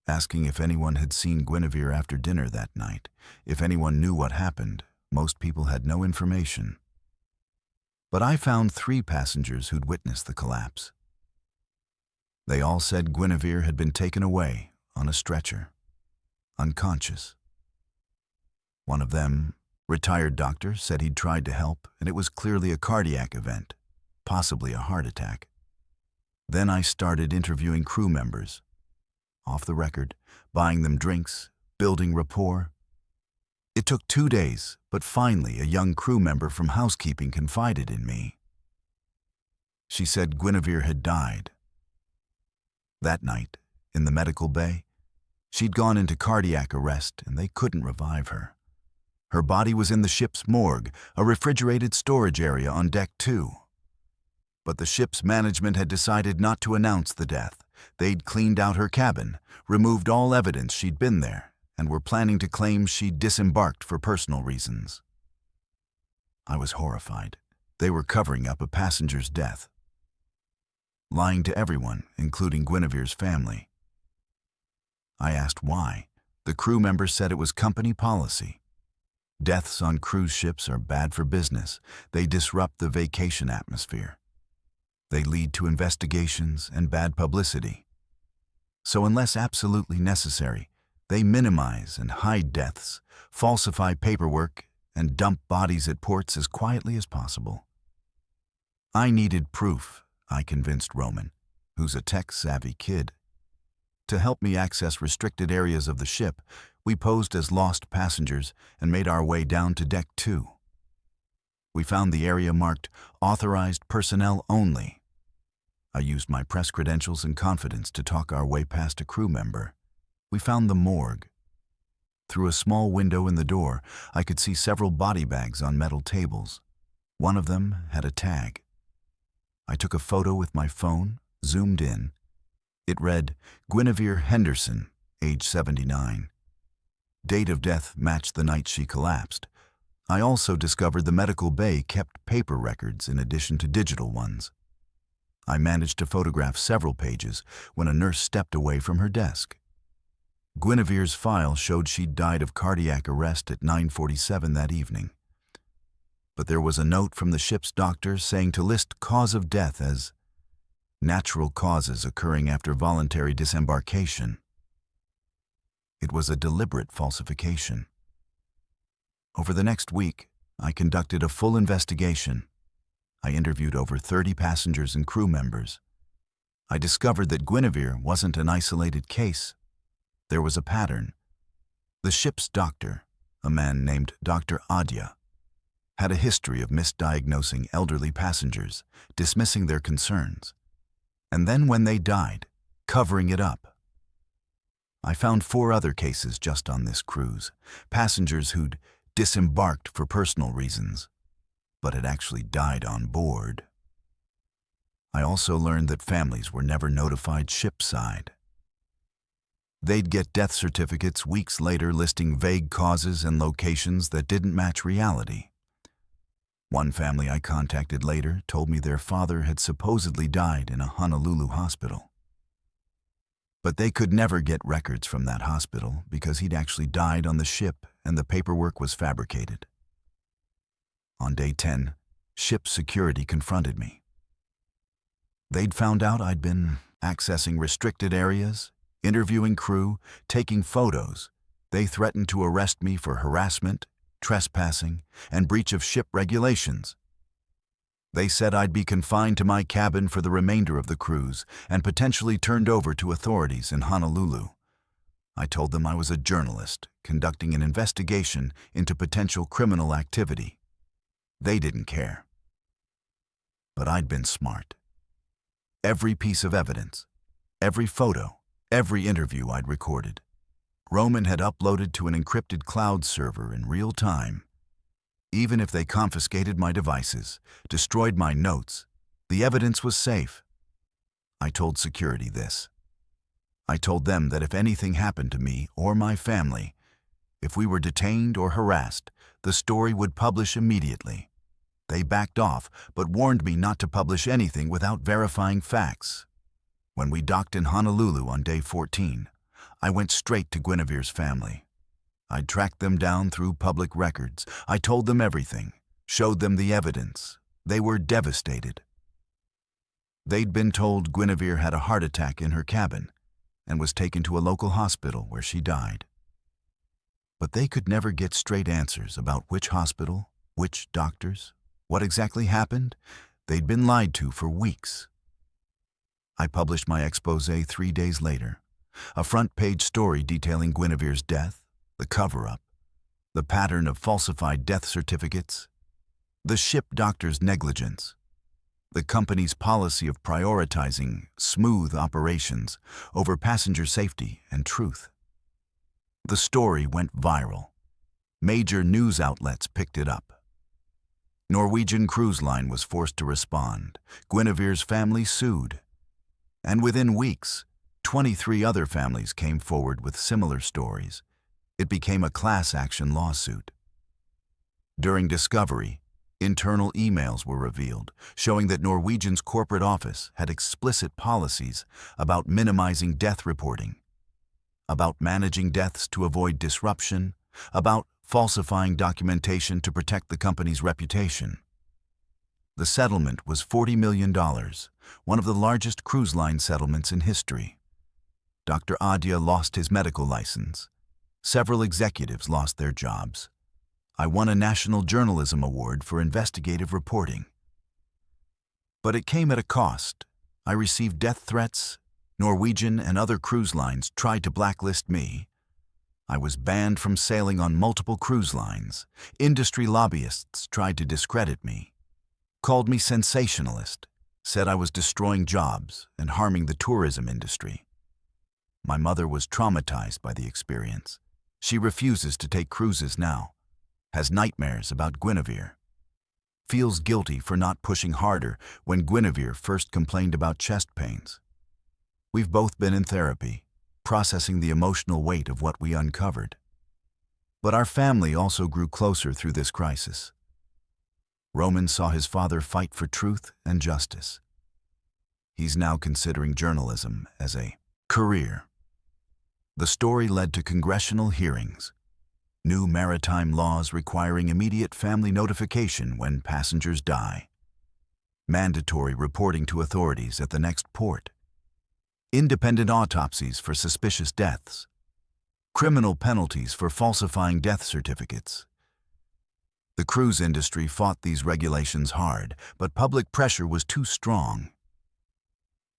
asking if anyone had seen Guinevere after dinner that night, if anyone knew what happened. Most people had no information. But I found 3 passengers who'd witnessed the collapse. They all said Guinevere had been taken away on a stretcher, unconscious. One of them, retired doctor, said he'd tried to help and it was clearly a cardiac event, possibly a heart attack. Then I started interviewing crew members, off the record, buying them drinks, building rapport. It took 2 days, but finally a young crew member from housekeeping confided in me. She said Guinevere had died. That night, in the medical bay, she'd gone into cardiac arrest and they couldn't revive her. Her body was in the ship's morgue, a refrigerated storage area on deck 2. But the ship's management had decided not to announce the death. They'd cleaned out her cabin, removed all evidence she'd been there, and were planning to claim she'd disembarked for personal reasons. I was horrified. They were covering up a passenger's death, lying to everyone, including Guinevere's family. I asked why. The crew member said it was company policy. Deaths on cruise ships are bad for business. They disrupt the vacation atmosphere. They lead to investigations and bad publicity. So unless absolutely necessary, they minimize and hide deaths, falsify paperwork, and dump bodies at ports as quietly as possible. I needed proof, I convinced Roman, who's a tech-savvy kid. To help me access restricted areas of the ship, we posed as lost passengers and made our way down to Deck 2. We found the area marked Authorized Personnel Only. I used my press credentials and confidence to talk our way past a crew member. We found the morgue. Through a small window in the door, I could see several body bags on metal tables. One of them had a tag. I took a photo with my phone, zoomed in. It read, Guinevere Henderson, age 79. Date of death matched the night she collapsed. I also discovered the medical bay kept paper records in addition to digital ones. I managed to photograph several pages when a nurse stepped away from her desk. Guinevere's file showed she'd died of cardiac arrest at 9:47 that evening. But there was a note from the ship's doctor saying to list cause of death as natural causes occurring after voluntary disembarkation. It was a deliberate falsification. Over the next week, I conducted a full investigation. I interviewed over 30 passengers and crew members. I discovered that Guinevere wasn't an isolated case. There was a pattern. The ship's doctor, a man named Dr. Adya, had a history of misdiagnosing elderly passengers, dismissing their concerns, and then when they died, covering it up. I found 4 other cases just on this cruise, passengers who'd disembarked for personal reasons, but had actually died on board. I also learned that families were never notified shipside. They'd get death certificates weeks later listing vague causes and locations that didn't match reality. One family I contacted later told me their father had supposedly died in a Honolulu hospital. But they could never get records from that hospital because he'd actually died on the ship and the paperwork was fabricated. On day 10, ship security confronted me. They'd found out I'd been accessing restricted areas, interviewing crew, taking photos. They threatened to arrest me for harassment, trespassing, and breach of ship regulations. They said I'd be confined to my cabin for the remainder of the cruise and potentially turned over to authorities in Honolulu. I told them I was a journalist conducting an investigation into potential criminal activity. They didn't care. But I'd been smart. Every piece of evidence, every photo, every interview I'd recorded, Roman had uploaded to an encrypted cloud server in real time. Even if they confiscated my devices, destroyed my notes, the evidence was safe. I told security this. I told them that if anything happened to me or my family, if we were detained or harassed, the story would publish immediately. They backed off, but warned me not to publish anything without verifying facts. When we docked in Honolulu on day 14, I went straight to Guinevere's family. I tracked them down through public records. I told them everything, showed them the evidence. They were devastated. They'd been told Guinevere had a heart attack in her cabin and was taken to a local hospital where she died. But they could never get straight answers about which hospital, which doctors, what exactly happened. They'd been lied to for weeks. I published my expose 3 days later, a front-page story detailing Guinevere's death, the cover-up, the pattern of falsified death certificates, the ship doctor's negligence, the company's policy of prioritizing smooth operations over passenger safety and truth. The story went viral. Major news outlets picked it up. Norwegian Cruise Line was forced to respond. Guinevere's family sued. And within weeks, 23 other families came forward with similar stories. It became a class action lawsuit. During discovery, internal emails were revealed, showing that Norwegian's corporate office had explicit policies about minimizing death reporting, about managing deaths to avoid disruption, about falsifying documentation to protect the company's reputation. The settlement was $40 million, one of the largest cruise line settlements in history. Dr. Adya lost his medical license. Several executives lost their jobs. I won a National Journalism Award for investigative reporting. But it came at a cost. I received death threats, Norwegian and other cruise lines tried to blacklist me. I was banned from sailing on multiple cruise lines. Industry lobbyists tried to discredit me, called me sensationalist, said I was destroying jobs and harming the tourism industry. My mother was traumatized by the experience. She refuses to take cruises now, has nightmares about Guinevere, feels guilty for not pushing harder when Guinevere first complained about chest pains. We've both been in therapy, processing the emotional weight of what we uncovered. But our family also grew closer through this crisis. Roman saw his father fight for truth and justice. He's now considering journalism as a career. The story led to congressional hearings, new maritime laws requiring immediate family notification when passengers die, mandatory reporting to authorities at the next port, independent autopsies for suspicious deaths, criminal penalties for falsifying death certificates. The cruise industry fought these regulations hard, but public pressure was too strong.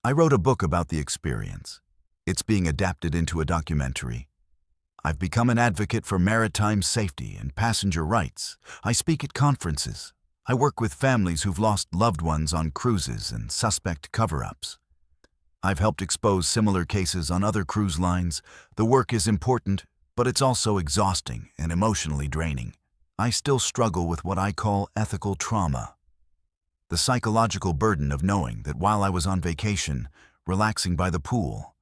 I wrote a book about the experience. It's being adapted into a documentary. I've become an advocate for maritime safety and passenger rights. I speak at conferences. I work with families who've lost loved ones on cruises and suspect cover-ups. I've helped expose similar cases on other cruise lines. The work is important, but it's also exhausting and emotionally draining. I still struggle with what I call ethical trauma. The psychological burden of knowing that while I was on vacation, relaxing by the pool,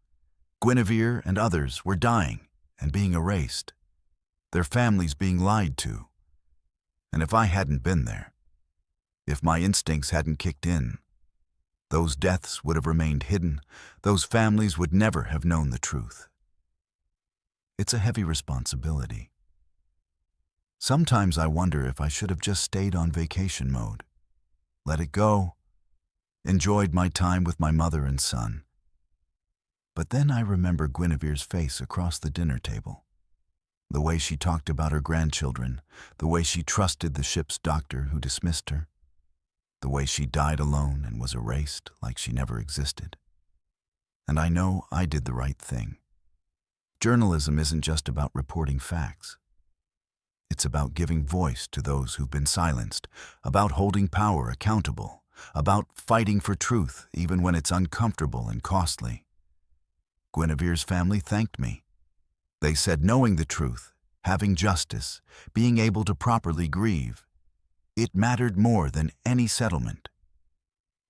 Guinevere and others were dying and being erased, their families being lied to. And if I hadn't been there, if my instincts hadn't kicked in, those deaths would have remained hidden. Those families would never have known the truth. It's a heavy responsibility. Sometimes I wonder if I should have just stayed on vacation mode, let it go, enjoyed my time with my mother and son. But then I remember Guinevere's face across the dinner table, the way she talked about her grandchildren, the way she trusted the ship's doctor who dismissed her, the way she died alone and was erased like she never existed. And I know I did the right thing. Journalism isn't just about reporting facts. It's about giving voice to those who've been silenced, about holding power accountable, about fighting for truth even when it's uncomfortable and costly. Guinevere's family thanked me. They said knowing the truth, having justice, being able to properly grieve, it mattered more than any settlement.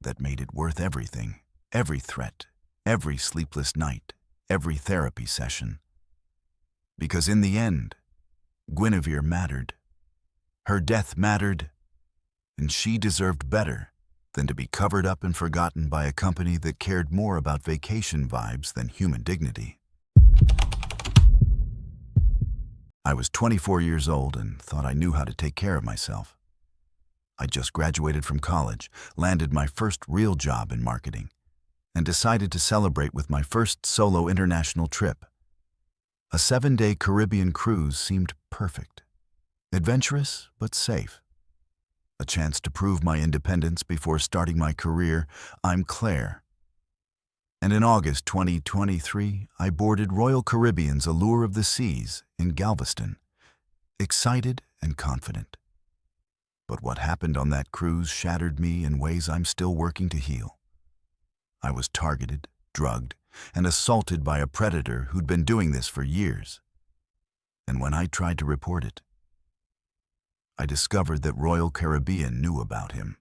That made it worth everything, every threat, every sleepless night, every therapy session. Because in the end, Guinevere mattered. Her death mattered, and she deserved better than to be covered up and forgotten by a company that cared more about vacation vibes than human dignity. I was 24 years old and thought I knew how to take care of myself. I just graduated from college, landed my first real job in marketing, and decided to celebrate with my first solo international trip. A 7-day Caribbean cruise seemed perfect. Adventurous, but safe. A chance to prove my independence before starting my career. I'm Claire. And in August 2023, I boarded Royal Caribbean's Allure of the Seas in Galveston, excited and confident. But what happened on that cruise shattered me in ways I'm still working to heal. I was targeted, drugged, and assaulted by a predator who'd been doing this for years. And when I tried to report it, I discovered that Royal Caribbean knew about him,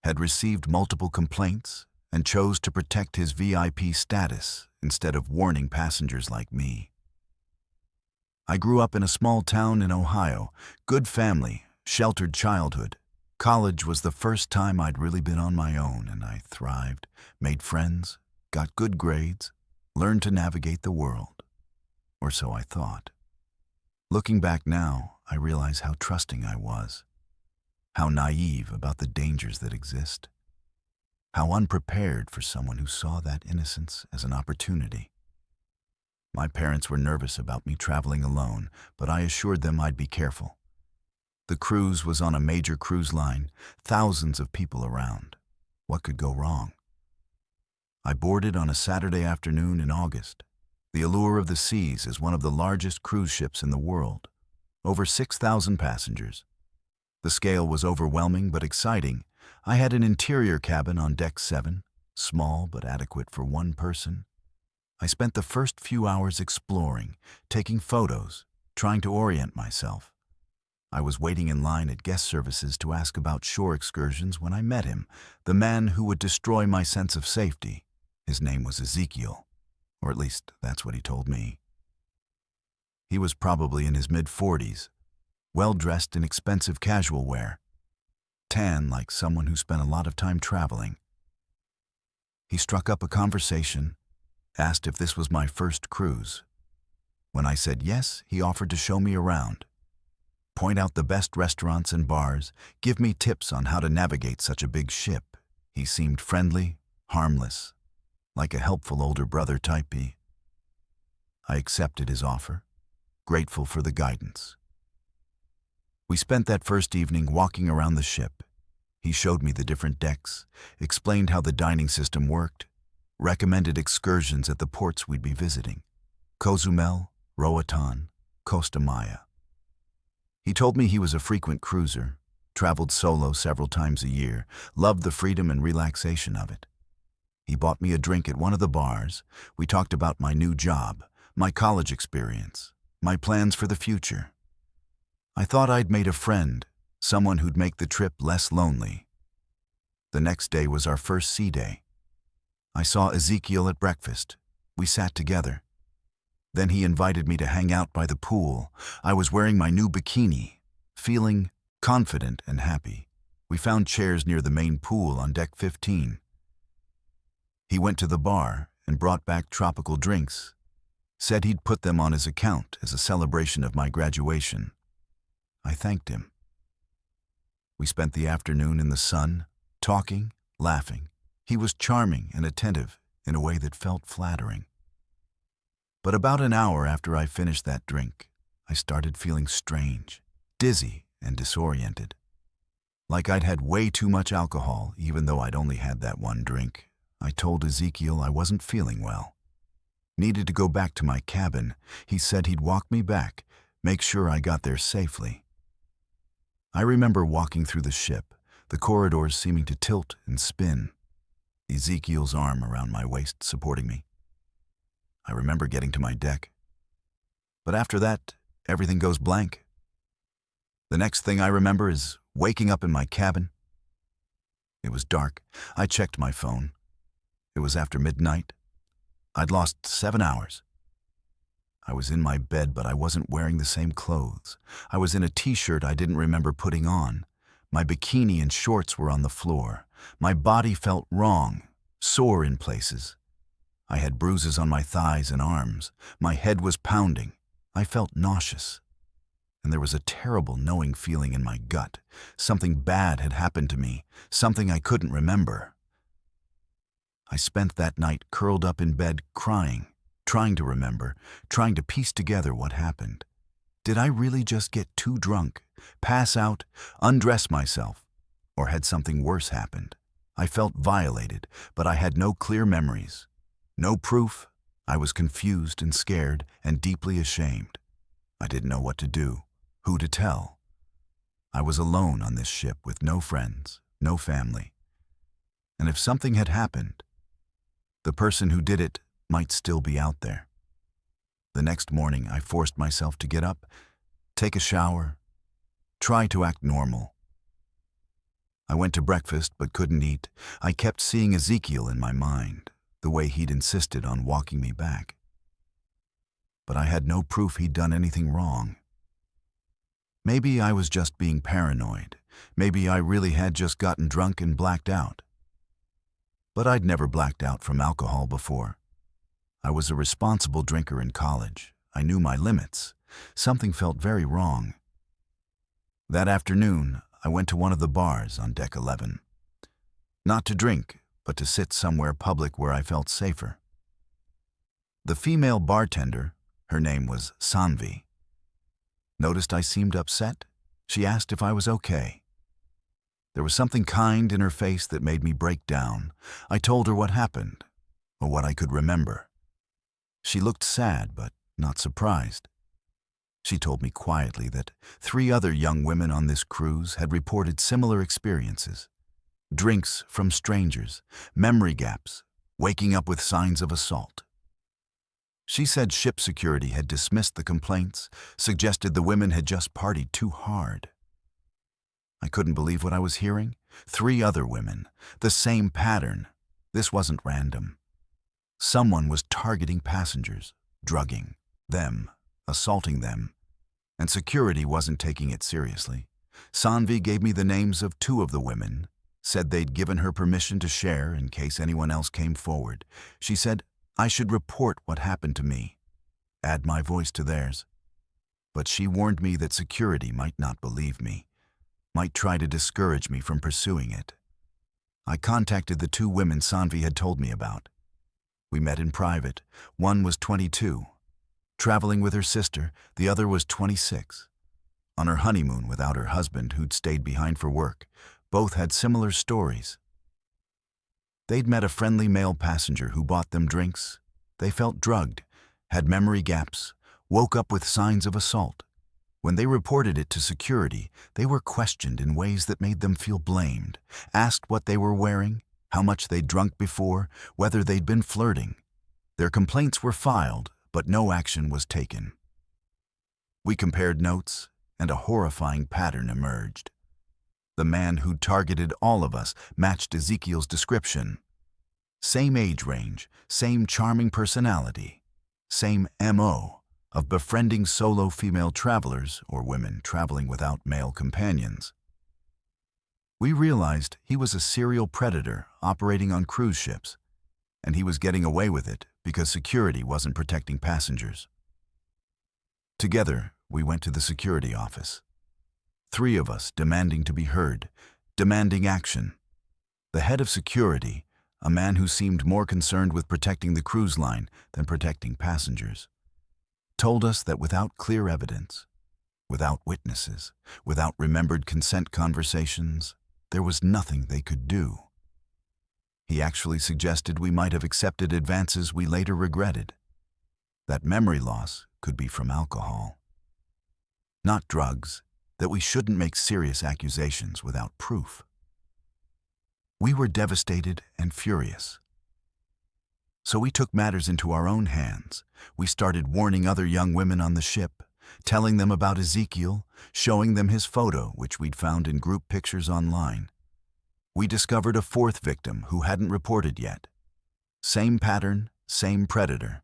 had received multiple complaints, and chose to protect his VIP status instead of warning passengers like me. I grew up in a small town in Ohio, good family, sheltered childhood. College was the first time I'd really been on my own, and I thrived, made friends, got good grades, learned to navigate the world. Or so I thought. Looking back now, I realize how trusting I was, how naive about the dangers that exist, how unprepared for someone who saw that innocence as an opportunity. My parents were nervous about me traveling alone, but I assured them I'd be careful. The cruise was on a major cruise line, thousands of people around. What could go wrong? I boarded on a Saturday afternoon in August. The Allure of the Seas is one of the largest cruise ships in the world. Over 6,000 passengers. The scale was overwhelming but exciting. I had an interior cabin on deck 7, small but adequate for one person. I spent the first few hours exploring, taking photos, trying to orient myself. I was waiting in line at guest services to ask about shore excursions when I met him, the man who would destroy my sense of safety. His name was Ezekiel, or at least that's what he told me. He was probably in his mid-40s, well-dressed in expensive casual wear, tan like someone who spent a lot of time traveling. He struck up a conversation, asked if this was my first cruise. When I said yes, he offered to show me around, point out the best restaurants and bars, give me tips on how to navigate such a big ship. He seemed friendly, harmless, like a helpful older brother type. I accepted his offer, grateful for the guidance. We spent that first evening walking around the ship. He showed me the different decks, explained how the dining system worked, recommended excursions at the ports we'd be visiting: Cozumel, Roatan, Costa Maya. He told me he was a frequent cruiser, traveled solo several times a year, loved the freedom and relaxation of it. He bought me a drink at one of the bars. We talked about my new job, my college experience, my plans for the future. I thought I'd made a friend, someone who'd make the trip less lonely. The next day was our first sea day. I saw Ezekiel at breakfast. We sat together. Then he invited me to hang out by the pool. I was wearing my new bikini, feeling confident and happy. We found chairs near the main pool on deck 15. He went to the bar and brought back tropical drinks, said he'd put them on his account as a celebration of my graduation. I thanked him. We spent the afternoon in the sun, talking, laughing. He was charming and attentive in a way that felt flattering. But about an hour after I finished that drink, I started feeling strange, dizzy, and disoriented. Like I'd had way too much alcohol, even though I'd only had that one drink. I told Ezekiel I wasn't feeling well. Needed to go back to my cabin. He said he'd walk me back, make sure I got there safely. I remember walking through the ship, the corridors seeming to tilt and spin, Ezekiel's arm around my waist supporting me. I remember getting to my deck. But after that, everything goes blank. The next thing I remember is waking up in my cabin. It was dark. I checked my phone. It was after midnight. I'd lost 7 hours. I was in my bed, but I wasn't wearing the same clothes. I was in a t-shirt I didn't remember putting on. My bikini and shorts were on the floor. My body felt wrong, sore in places. I had bruises on my thighs and arms. My head was pounding. I felt nauseous. And there was a terrible knowing feeling in my gut. Something bad had happened to me, something I couldn't remember. I spent that night curled up in bed crying, trying to remember, trying to piece together what happened. Did I really just get too drunk, pass out, undress myself, or had something worse happened? I felt violated, but I had no clear memories. No proof. I was confused and scared and deeply ashamed. I didn't know what to do, who to tell. I was alone on this ship with no friends, no family. And if something had happened, the person who did it might still be out there. The next morning, I forced myself to get up, take a shower, try to act normal. I went to breakfast but couldn't eat. I kept seeing Ezekiel in my mind, the way he'd insisted on walking me back. But I had no proof he'd done anything wrong. Maybe I was just being paranoid. Maybe I really had just gotten drunk and blacked out. But I'd never blacked out from alcohol before. I was a responsible drinker in college. I knew my limits. Something felt very wrong. That afternoon, I went to one of the bars on deck 11. Not to drink, but to sit somewhere public where I felt safer. The female bartender, her name was Sanvi, noticed I seemed upset. She asked if I was okay. There was something kind in her face that made me break down. I told her what happened. or what I could remember. She looked sad, but not surprised. She told me quietly that 3 other young women on this cruise had reported similar experiences. Drinks from strangers, memory gaps, waking up with signs of assault. She said ship security had dismissed the complaints, suggested the women had just partied too hard. I couldn't believe what I was hearing. 3 other women, the same pattern. This wasn't random. Someone was targeting passengers, drugging them, assaulting them, and security wasn't taking it seriously. Sanvi gave me the names of 2 of the women, said they'd given her permission to share in case anyone else came forward. She said I should report what happened to me, add my voice to theirs. But she warned me that security might not believe me, might try to discourage me from pursuing it. I contacted the 2 women Sanvi had told me about. We met in private. One was 22, traveling with her sister. The other was 26, on her honeymoon without her husband, who'd stayed behind for work. Both had similar stories. They'd met a friendly male passenger who bought them drinks. They felt drugged, had memory gaps, woke up with signs of assault. When they reported it to security, they were questioned in ways that made them feel blamed, asked what they were wearing, how much they'd drunk before, whether they'd been flirting. Their complaints were filed, but no action was taken. We compared notes, and a horrifying pattern emerged. The man who targeted all of us matched Ezekiel's description. Same age range, same charming personality, same MO of befriending solo female travelers or women traveling without male companions. We realized he was a serial predator operating on cruise ships, and he was getting away with it because security wasn't protecting passengers. Together, we went to the security office. 3 of us demanding to be heard, demanding action. The head of security, a man who seemed more concerned with protecting the cruise line than protecting passengers, told us that without clear evidence, without witnesses, without remembered consent conversations, there was nothing they could do. He actually suggested we might have accepted advances we later regretted. That memory loss could be from alcohol, not drugs, that we shouldn't make serious accusations without proof. We were devastated and furious. So we took matters into our own hands. We started warning other young women on the ship, telling them about Ezekiel, showing them his photo, which we'd found in group pictures online. We discovered a 4th victim who hadn't reported yet. Same pattern, same predator.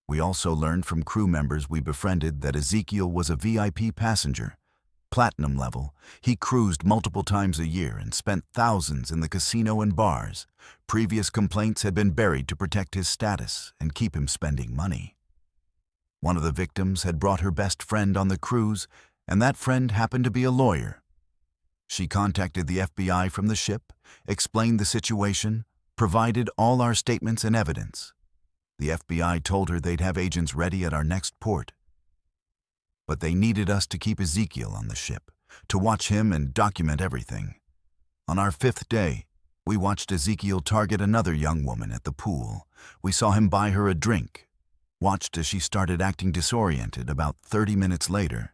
We also learned from crew members we befriended that Ezekiel was a VIP passenger, platinum level. He cruised multiple times a year and spent thousands in the casino and bars. Previous complaints had been buried to protect his status and keep him spending money. One of the victims had brought her best friend on the cruise, and that friend happened to be a lawyer. She contacted the FBI from the ship, explained the situation, provided all our statements and evidence. The FBI told her they'd have agents ready at our next port. But they needed us to keep Ezekiel on the ship, to watch him and document everything. On our 5th day, we watched Ezekiel target another young woman at the pool. We saw him buy her a drink, watched as she started acting disoriented. About 30 minutes later,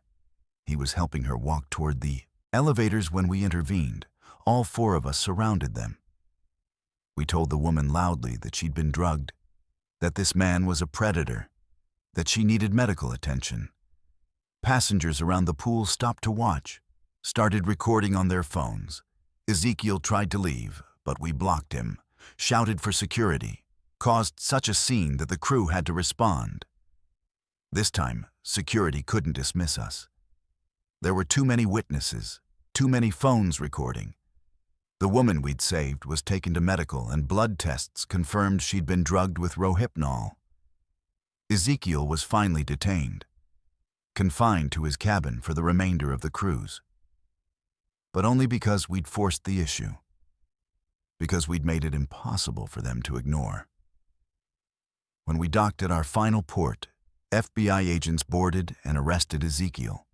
he was helping her walk toward the elevators when we intervened. All 4 of us surrounded them. We told the woman loudly that she'd been drugged, that this man was a predator, that she needed medical attention. Passengers around the pool stopped to watch, started recording on their phones. Ezekiel tried to leave, but we blocked him, shouted for security, caused such a scene that the crew had to respond. This time, security couldn't dismiss us. There were too many witnesses, too many phones recording. The woman we'd saved was taken to medical, and blood tests confirmed she'd been drugged with rohypnol. Ezekiel was finally detained, confined to his cabin for the remainder of the cruise. But only because we'd forced the issue, because we'd made it impossible for them to ignore. When we docked at our final port, FBI agents boarded and arrested Ezekiel.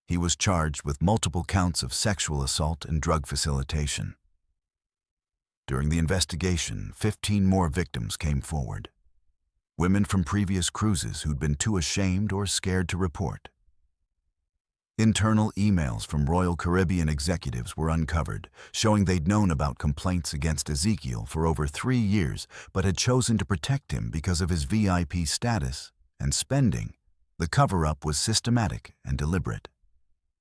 He was charged with multiple counts of sexual assault and drug facilitation. During the investigation, 15 more victims came forward. Women from previous cruises who'd been too ashamed or scared to report. Internal emails from Royal Caribbean executives were uncovered, showing they'd known about complaints against Ezekiel for over 3 years, but had chosen to protect him because of his VIP status and spending. The cover-up was systematic and deliberate.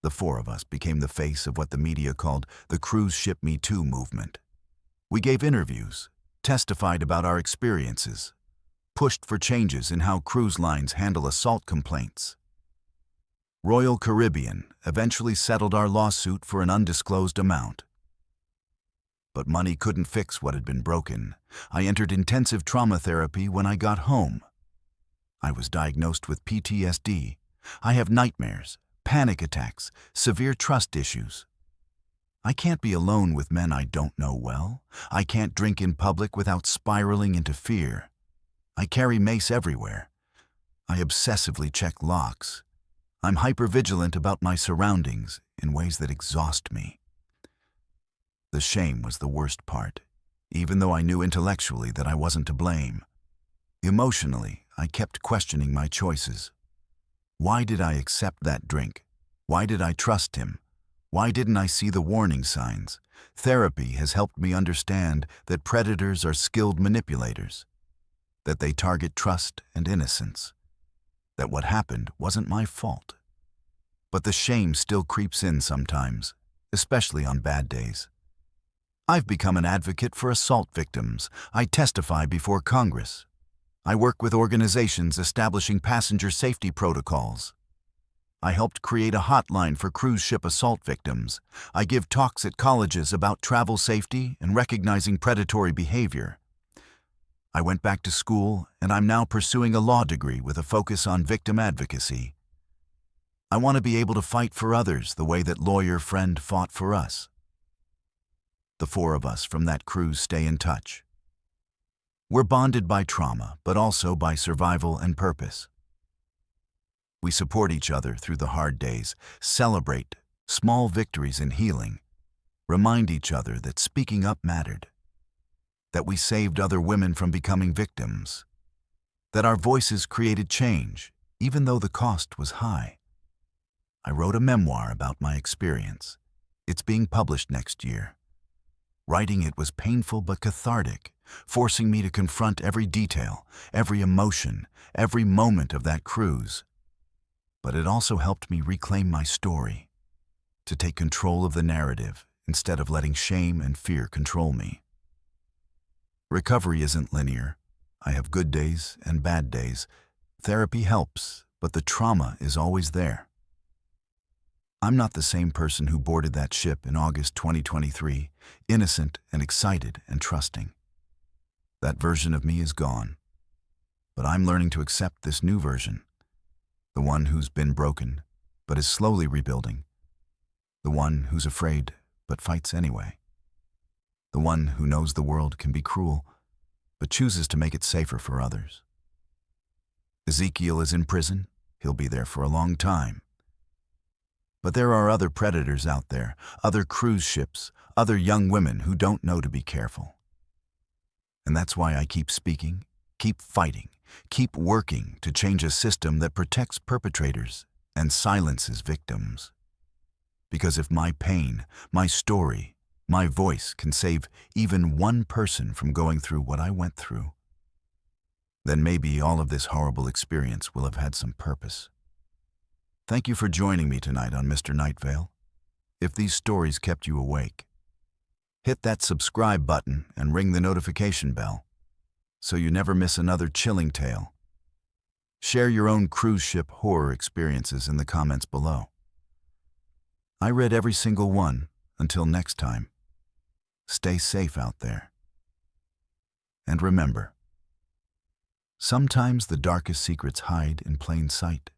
The 4 of us became the face of what the media called the Cruise Ship Me Too movement. We gave interviews, testified about our experiences, pushed for changes in how cruise lines handle assault complaints. Royal Caribbean eventually settled our lawsuit for an undisclosed amount. But money couldn't fix what had been broken. I entered intensive trauma therapy when I got home. I was diagnosed with PTSD. I have nightmares, panic attacks, severe trust issues. I can't be alone with men I don't know well. I can't drink in public without spiraling into fear. I carry mace everywhere. I obsessively check locks. I'm hypervigilant about my surroundings in ways that exhaust me. The shame was the worst part, even though I knew intellectually that I wasn't to blame. Emotionally, I kept questioning my choices. Why did I accept that drink? Why did I trust him? Why didn't I see the warning signs? Therapy has helped me understand that predators are skilled manipulators, that they target trust and innocence, that what happened wasn't my fault. But the shame still creeps in sometimes, especially on bad days. I've become an advocate for assault victims. I testify before Congress. I work with organizations establishing passenger safety protocols. I helped create a hotline for cruise ship assault victims. I give talks at colleges about travel safety and recognizing predatory behavior. I went back to school, and I'm now pursuing a law degree with a focus on victim advocacy. I want to be able to fight for others the way that lawyer friend fought for us. The 4 of us from that cruise stay in touch. We're bonded by trauma, but also by survival and purpose. We support each other through the hard days, celebrate small victories in healing, remind each other that speaking up mattered, that we saved other women from becoming victims, that our voices created change, even though the cost was high. I wrote a memoir about my experience. It's being published next year. Writing it was painful but cathartic, forcing me to confront every detail, every emotion, every moment of that cruise. But it also helped me reclaim my story, to take control of the narrative instead of letting shame and fear control me. Recovery isn't linear. I have good days and bad days. Therapy helps, but the trauma is always there. I'm not the same person who boarded that ship in August 2023, innocent and excited and trusting. That version of me is gone. But I'm learning to accept this new version. The one who's been broken, but is slowly rebuilding. The one who's afraid, but fights anyway. The one who knows the world can be cruel, but chooses to make it safer for others. Ezekiel is in prison. He'll be there for a long time. But there are other predators out there, other cruise ships, other young women who don't know to be careful. And that's why I keep speaking, keep fighting, keep working to change a system that protects perpetrators and silences victims. Because if my pain, my story, my voice can save even one person from going through what I went through, then maybe all of this horrible experience will have had some purpose. Thank you for joining me tonight on Mr. Nightveil. If these stories kept you awake, hit that subscribe button and ring the notification bell so you never miss another chilling tale. Share your own cruise ship horror experiences in the comments below. I read every single one. Until next time, stay safe out there. And remember, sometimes the darkest secrets hide in plain sight.